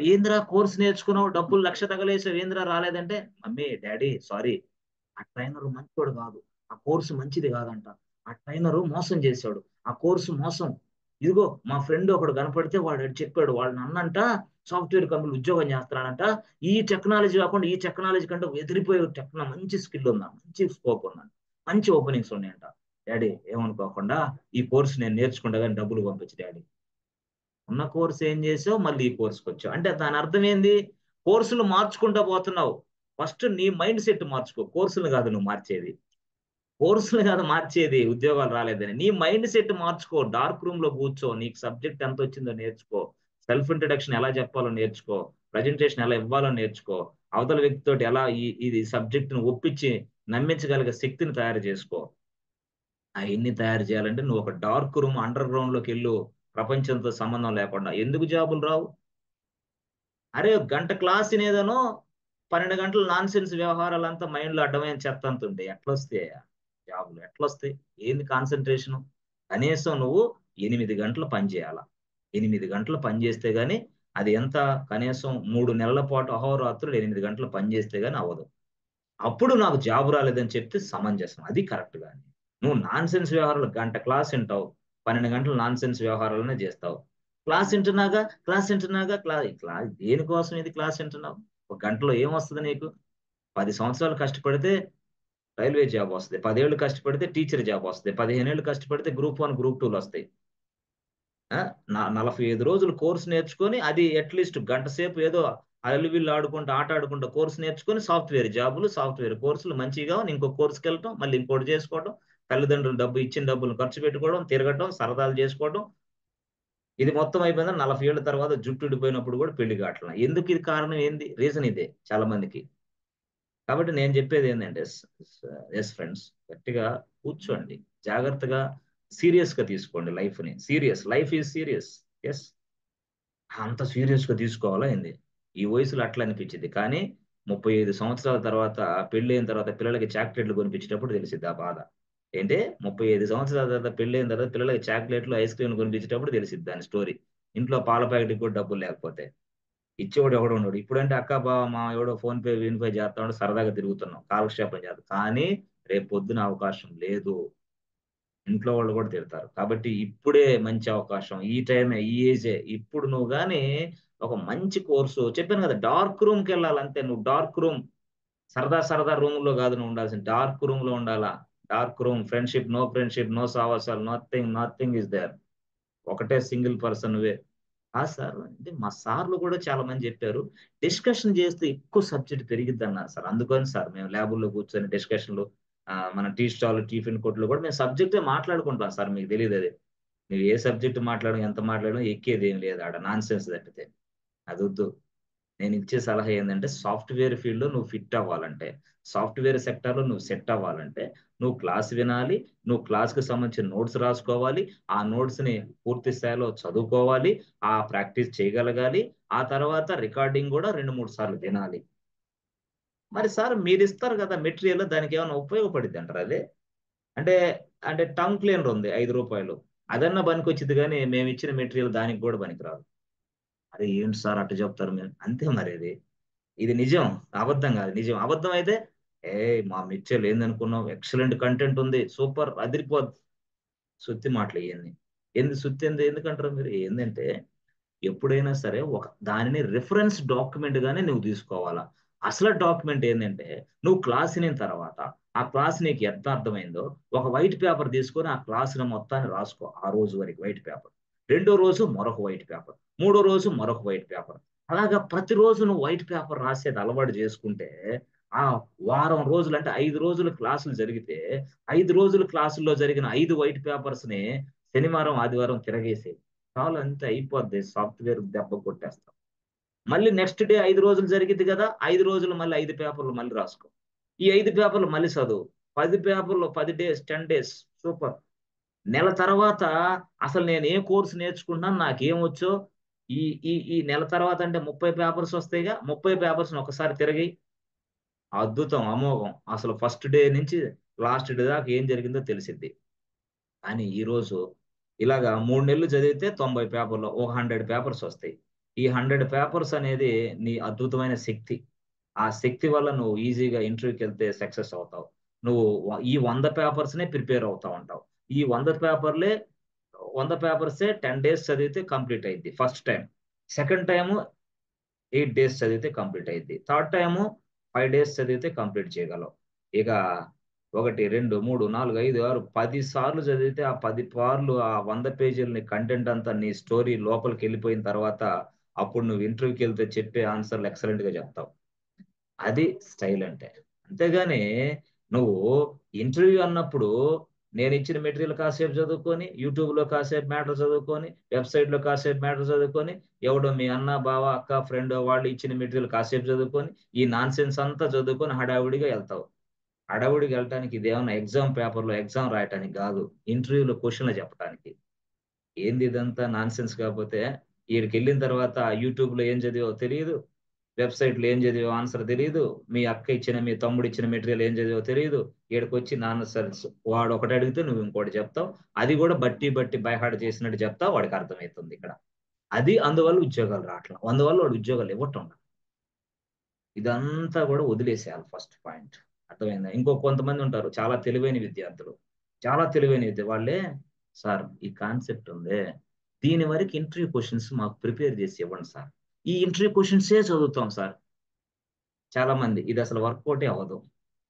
ఏందిరా కోర్స్ నేర్చుకున్నావు, డబ్బులు 1,00,000 తగలేసావు ఏందిరా రాలేదంటే, మమ్మీ, డ్యాడీ సారీ. ఆ ట్రైనరు మంచోడు గాదు. ఆ కోర్స్ మంచిది గాదంట. ఆ ట్రైనరు మోసం జేశాడు. ఆ కోర్స్ మోసం. ఇదిగో మా ఫ్రెండ్ ఒకడు కనపడితే వాడు చెప్పాడు. వాళ్ళ నాన్నంట సాఫ్ట్‌వేర్ కంపెనీలో ఉద్యోగం జేస్తున్నాడంట. ఈ టెక్నాలజీ కాకుండా ఈ టెక్నాలజీ కంటే ఎదిరిపోయే మంచి స్కిల్ ఉందంట. మంచి స్కోప్ ఉందంట. మంచి ఓపెనింగ్స్ ఉన్నాయంట. డ్యాడీ ఏమనుకోకుండా ఈ కోర్స్ నేను నేర్చుకుంటా గాని డబ్బులు పంపించు డ్యాడీ. ఉన్న కోర్స్ ఏం చేసావు? మళ్ళీ ఈ కోర్స్‌కొచ్చావు. అంటే దాని అర్థం ఏంది? కోర్సులు మార్చుకుంటా పోతున్నావు. ఫస్ట్ నీ మైండ్ సెట్ మార్చుకో. కోర్సులు కాదు నువ్వు మార్చేది. కోర్సులు కాదు మార్చేది ఉద్యోగాలు రాలేదని. నీ మైండ్ సెట్ మార్చుకో. డార్క్ రూమ్‌లో కూర్చో. నీకు సబ్జెక్ట్ ఎంతొచ్చిందో నేర్చుకో. సెల్ఫ్ ఇంట్రడక్షన్ ఎలా చెప్పాలో నేర్చుకో. ప్రెజెంటేషన్ ఎలా ఇవ్వాలో నేర్చుకో. అవతల వ్యక్తితోటి ఎలా ఇది సబ్జెక్ట్‌ని ఒప్పించి నమ్మించగలిగే శక్తిని తయారు చేసుకో. అయన్నీ తయారు చేయాలంటే నువ్వు ఒక డార్క్ రూమ్ అండర్ గ్రౌండ్‌లోకెళ్ళు. ప్రపంచంతో సంబంధం లేకుండా. ఎందుకు జాబులు రావు? అరే గంట క్లాస్ ఇనేదనో 12 గంటలు నాన్‌సెన్స్ వ్యవహారాలంతా మైండ్‌లో అడ్డమైన చెత్తంతుంటే ఎట్లొస్తాయయ్యా జాబులు? ఎట్లొస్తాయి? ఏంది కాన్సంట్రేషను? కనీసం నువ్వు 8 గంటలు పని చేయాల. 8 గంటలు పని చేస్తే గాని అది ఎంత కనీసం 3 నెలల పాటు అహోరాత్రులు 8 గంటలు పని చేస్తే గాని అవ్వదు. అప్పుడు నాకు జాబ్ రాలేదని చెప్తే సమంజసం. అది కరెక్ట్ గాని. నువ్వు నాన్‌సెన్స్ వ్యవహారాలు గంట క్లాస్ ఇంటావు. 12 గంటలు నాన్‌సెన్స్ వ్యవహారాలనే జేస్తావు. క్లాస్ ఇంటున్నాగా దేనికోసం ఇది క్లాస్ ఇంటున్నావు? ఒక గంటలో ఏమొస్తది నీకు? 10 సంవత్సరాలు కష్టపడితే రైల్వే జాబ్ వస్తది. 10 ఏళ్ళు కష్టపడితే టీచర్ జాబ్ వస్తది. 15 ఏళ్ళు కష్టపడితే గ్రూప్ 1, గ్రూప్ 2లొస్తాయి. 45 రోజులు కోర్సు నేర్చుకొని అది అట్లీస్ట్ గంట సేపు ఏదో అల్లివిల్లు ఆడుకుంటూ ఆట ఆడుకుంటూ కోర్సు నేర్చుకొని సాఫ్ట్వేర్ జాబులు సాఫ్ట్వేర్ కోర్సులు మంచిగా ఇంకో కోర్సుకి వెళ్ళటం మళ్ళీ ఇంకోటి చేసుకోవడం తల్లిదండ్రులు ఇచ్చిన డబ్బులు ఖర్చు పెట్టుకోవడం తిరగటం సరదాలు చేసుకోవడం ఇది మొత్తం అయిపోయిందా 40 ఏళ్ళ తర్వాత జుట్టు ఊడిపోయినప్పుడు కూడా పెళ్లి కావట్లేదు. ఎందుకు ఇది కారణం ఏంది? రీజన్ ఇదే చాలా మందికి. కాబట్టి నేను చెప్పేది ఏంటంటే ఎస్ ఫ్రెండ్స్, గట్టిగా కూర్చోండి, జాగ్రత్తగా సీరియస్ గా తీసుకోండి లైఫ్ ని. Life is serious. ఎస్, అంత సీరియస్ గా తీసుకోవాలా ఏంది? ఈ వయసులో అట్లా అనిపించింది, కానీ 35 సంవత్సరాల తర్వాత పెళ్లి అయిన తర్వాత పిల్లలకి చాక్లెట్లు కొనిపించేటప్పుడు తెలిసింది ఆ బాధ ఏంటే. 35 సంవత్సరాల తర్వాత పెళ్లి అయిన తర్వాత పిల్లలకి చాక్లెట్లు ఐస్ క్రీమ్ కొనిపించేటప్పుడు తెలిసింది దాని స్టోరీ. ఇంట్లో పాల ప్యాకెట్కి కూడా డబ్బులు లేకపోతే ఇచ్చేవాడు ఎవడో ఉన్నాడు. ఇప్పుడంటే అక్క బావ మా ఎవడో ఫోన్ పే వీన్పే చేస్తాడు, సరదాగా తిరుగుతున్నాం, కాలక్షేపం చేస్తాం. కానీ రేపు పొద్దున అవకాశం లేదు, ఇంట్లో వాళ్ళు కూడా తిడతారు. కాబట్టి ఇప్పుడే మంచి అవకాశం, ఈ టైమే, ఈ ఏజే. ఇప్పుడు నువ్వు కానీ ఒక మంచి కోర్సు చెప్పాను కదా, డార్క్ రూమ్ కి వెళ్ళాలంటే. నువ్వు డార్క్ రూమ్, సరదా సరదా రూమ్ లో కాదు నువ్వు ఉండాల్సిన, డార్క్ రూమ్ లో ఉండాలా. డార్క్ రూమ్, ఫ్రెండ్షిప్, నో సావాసాలు, నథింగ్ ఇస్ దేర్. ఒకటే సింగిల్ పర్సన్ వే. సార్ అంటే మా సార్లు కూడా చాలా మంది చెప్పారు, డిస్కషన్ చేస్తే ఎక్కువ సబ్జెక్ట్ పెరిగిద్ది అన్నారు సార్. అందుకని సార్ మేము ల్యాబుల్లో కూర్చొని డిస్కషన్లు, మన టీ స్టాల్ టిఫిన్ కొట్లు కూడా మేము సబ్జెక్టే మాట్లాడుకుంటాం సార్. మీకు తెలియదు అది. నువ్వు ఏ సబ్జెక్ట్ మాట్లాడడం ఎంత మాట్లాడడం ఎక్కేది ఏం లేదు ఆడ, నాన్ సెన్స్ తప్పితే. అది వద్దు. నేను ఇచ్చే సలహా ఏంటంటే, సాఫ్ట్వేర్ ఫీల్డ్ లో నువ్వు ఫిట్ అవ్వాలంటే, సాఫ్ట్వేర్ సెక్టర్ లో నువ్వు సెట్ అవ్వాలంటే, నువ్వు క్లాస్ వినాలి, నువ్వు క్లాస్ కి సంబంధించిన నోట్స్ రాసుకోవాలి, ఆ నోట్స్ ని పూర్తి స్థాయిలో చదువుకోవాలి, ఆ ప్రాక్టీస్ చేయగలగాలి, ఆ తర్వాత రికార్డింగ్ కూడా 2-3 సార్లు వినాలి. మరి సార్ మీరు ఇస్తారు కదా మెటీరియల్, దానికి ఏమైనా ఉపయోగపడిద్ది అంటారు అదే? అంటే అంటే టంగ్ క్లీనర్ ఉంది ₹5, అదన్నా పనికొచ్చింది, కానీ మేము ఇచ్చిన మెటీరియల్ దానికి కూడా పనికిరాదు. అరే ఏంటి సార్ అట్ట చెప్తారు మీరు? అంతే మరి అది. ఇది నిజం, అబద్ధం కాదు, నిజం. అబద్ధం అయితే ఏ మా మిక్చర్లు ఏందనుకున్నావు, ఎక్సలెంట్ కంటెంట్ ఉంది, సూపర్ అదిరిపోద్ది. సుత్తి మాటలు ఇవన్నీ. సుత్తి ఎందుకంటారు మీరు? ఏంటంటే ఎప్పుడైనా సరే ఒక దానిని రిఫరెన్స్ డాక్యుమెంట్ గానే నువ్వు తీసుకోవాలా. అసలు డాక్యుమెంట్ ఏంటంటే, నువ్వు క్లాస్ వినిన తర్వాత ఆ క్లాస్ నీకు ఎంత అర్థమైందో ఒక వైట్ పేపర్ తీసుకొని ఆ క్లాస్ మొత్తాన్ని రాసుకో. ఆ రోజు వరకు వైట్ పేపర్, రెండో రోజు మరొక వైట్ పేపర్, మూడో రోజు మరొక వైట్ పేపర్. అలాగా ప్రతిరోజు నువ్వు వైట్ పేపర్ రాసేది అలవాటు చేసుకుంటే, ఆ వారం రోజులు అంటే 5 రోజులు క్లాసులు జరిగితే 5 రోజులు క్లాసుల్లో జరిగిన 5 వైట్ పేపర్స్ ని శనివారం ఆదివారం తిరగేసేది చాలు, అంతే అయిపోద్ది. సాఫ్ట్వేర్ దెబ్బ కొట్టేస్తాం. మళ్ళీ నెక్స్ట్ డే 5 రోజులు జరిగింది కదా, 5 రోజులు మళ్ళీ 5 పేపర్లు మళ్ళీ రాసుకో. ఈ 5 పేపర్లు మళ్ళీ చదువు. 10 పేపర్లు 10 డేస్, 10 డేస్, సూపర్. నెల తర్వాత అసలు నేను ఏ కోర్సు నేర్చుకున్నాను, నాకేమొచ్చో, ఈ ఈ ఈ నెల తర్వాత అంటే 30 పేపర్స్ వస్తాయిగా, 30 పేపర్స్ ఒకసారి తిరిగి అద్భుతం, అమోఘం. అసలు ఫస్ట్ డే నుంచి లాస్ట్ డే దాకా ఏం జరిగిందో తెలిసిద్ది. కానీ ఈ రోజు ఇలాగా 3 నెలలు చదివితే 90 పేపర్లు, ఒక 100 పేపర్స్ వస్తాయి. ఈ 100 పేపర్స్ అనేది నీ అద్భుతమైన శక్తి. ఆ శక్తి వల్ల నువ్వు ఈజీగా ఇంటర్వ్యూకి వెళ్తే సక్సెస్ అవుతావు. నువ్వు ఈ 100 పేపర్స్ నే ప్రిపేర్ అవుతా ఉంటావు. ఈ 100 పేపర్సే 10 డేస్ చదివితే కంప్లీట్ అయింది first time. Second time 8 days చదివితే కంప్లీట్ అయింది. థర్డ్ టైము 5 డేస్ చదివితే కంప్లీట్ చేయగలవు. ఇక 1, 2, 3, 4, 5, 6, 10 సార్లు చదివితే ఆ 10 సార్లు ఆ 100 పేజీలని కంటెంట్ అంతా నీ స్టోరీ లోపలికి వెళ్ళిపోయిన తర్వాత అప్పుడు నువ్వు ఇంటర్వ్యూకి వెళ్తే చెప్పే ఆన్సర్లు ఎక్సలెంట్ గా చెప్తావు. అది స్టైల్ అంటే. అంతేగాని నువ్వు ఇంటర్వ్యూ అన్నప్పుడు నేను ఇచ్చిన మెటీరియల్ కాసేపు చదువుకొని, యూట్యూబ్లో కాసేపు మ్యాటర్ చదువుకొని, వెబ్సైట్లో కాసేపు మ్యాటర్ చదువుకొని, ఎవడో మీ అన్న బావ అక్క ఫ్రెండ్ వాళ్ళు ఇచ్చిన మెటీరియల్ కాసేపు చదువుకొని, ఈ నాన్ సెన్స్ అంతా చదువుకొని హడావుడిగా వెళ్తావు. హడావుడిగా వెళ్ళటానికి ఇదేమన్నా ఎగ్జామ్ పేపర్లో ఎగ్జామ్ రాయటానికి కాదు, ఇంటర్వ్యూలో క్వశ్చన్లు చెప్పడానికి. ఏంది ఇదంతా నాన్ సెన్స్? కాకపోతే ఈడికి వెళ్ళిన తర్వాత యూట్యూబ్ లో ఏం చదివో తెలియదు, వెబ్సైట్ లో ఏం చదివో ఆన్సర్ తెలియదు, మీ అక్క ఇచ్చిన మీ తమ్ముడు ఇచ్చిన మెటీరియల్ ఏం చదివో తెలియదు. ఈడికి వచ్చి నాన్న సెన్స్ వాడు ఒకటి అడిగితే నువ్వు ఇంకోటి చెప్తావు. అది కూడా బట్టి బట్టి బైహార్ట్ చేసినట్టు చెప్తావు, వాడికి అర్థమవుతుంది ఇక్కడ. అది అందువల్ల ఉద్యోగాలు రావట్లేదు, అందువల్ల వాడు ఉద్యోగాలు ఇవ్వటం. ఇదంతా కూడా వదిలేసేయాలి ఫస్ట్ పాయింట్. అర్థమైందా? ఇంకో కొంతమంది ఉంటారు చాలా తెలివైన విద్యార్థులు, చాలా తెలివైన వాళ్ళే, సార్ ఈ కాన్సెప్ట్ ఉందే, దీని వరకు ఇంటర్వ్యూ క్వశ్చన్స్ మాకు ప్రిపేర్ చేసి ఇవ్వండి సార్, ఈ ఇంటర్వ్యూ క్వశ్చన్సే చదువుతాం సార్. చాలా మంది ఇది అసలు వర్కౌటే అవ్వదు.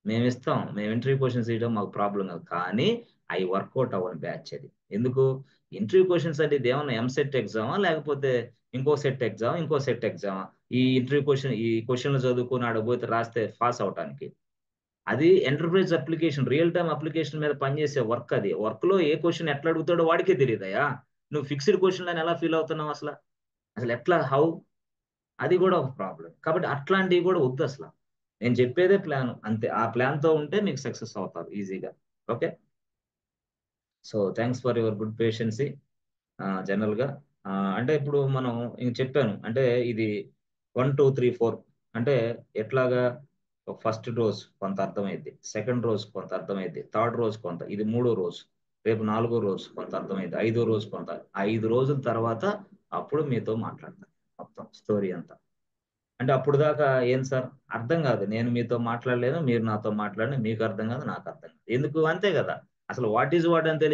మేము ఇస్తాం, మేము ఇంటర్వ్యూ క్వశ్చన్స్ ఇవ్వడం మాకు ప్రాబ్లం కాదు, కానీ అవి వర్కౌట్ అవ్వని బ్యాచ్ అది. ఎందుకు? ఇంటర్వ్యూ క్వశ్చన్స్ అంటే ఇది ఏమన్నా ఎంసెట్ ఎగ్జామా లేకపోతే ఇంకో సెట్ ఎగ్జామ్ ఇంకో సెట్ ఎగ్జామా? ఈ ఇంటర్వ్యూ క్వశ్చన్ ఈ క్వశ్చన్లు చదువుకుని ఆడపోతే రాస్తే పాస్ అవటానికి. అది enterprise application, real time application మీద పనిచేసే వర్క్. అది వర్క్ లో ఏ క్వశ్చన్ ఎట్లా అడుగుతాడో వాడికే తెలియదయా. నువ్వు ఫిక్స్డ్ క్వశ్చన్ అని ఎలా ఫీల్ అవుతున్నావు అసలు? అసలు ఎట్లా హౌ? అది కూడా ఒక ప్రాబ్లం. కాబట్టి అట్లాంటివి కూడా వద్దు అసలు. నేను చెప్పేదే ప్లాన్ అంతే. ఆ ప్లాన్ తో ఉంటే మీకు సక్సెస్ అవుతారు ఈజీగా. Okay. So thanks for your good patience. General గా అంటే ఇప్పుడు మనం ఇంక చెప్పాను అంటే ఇది 1 2 3 4 అంటే ఎట్లాగా ఫస్ట్ రోజు కొంత అర్థమైంది, సెకండ్ రోజు కొంత అర్థమైంది, థర్డ్ రోజు కొంత, ఇది మూడో రోజు, రేపు నాలుగో రోజు కొంత అర్థమైంది, ఐదో రోజు కొంత. 5 రోజుల తర్వాత అప్పుడు మీతో మాట్లాడతాను మొత్తం స్టోరీ అంతా. అంటే అప్పుడు దాకా ఏం సార్ అర్థం కాదు, నేను మీతో మాట్లాడలేను, మీరు నాతో మాట్లాడిన మీకు అర్థం కాదు, నాకు అర్థం కాదు ఎందుకు? అంతే కదా. అసలు వాట్ ఈజ్ వాట్ అని తెలియదు.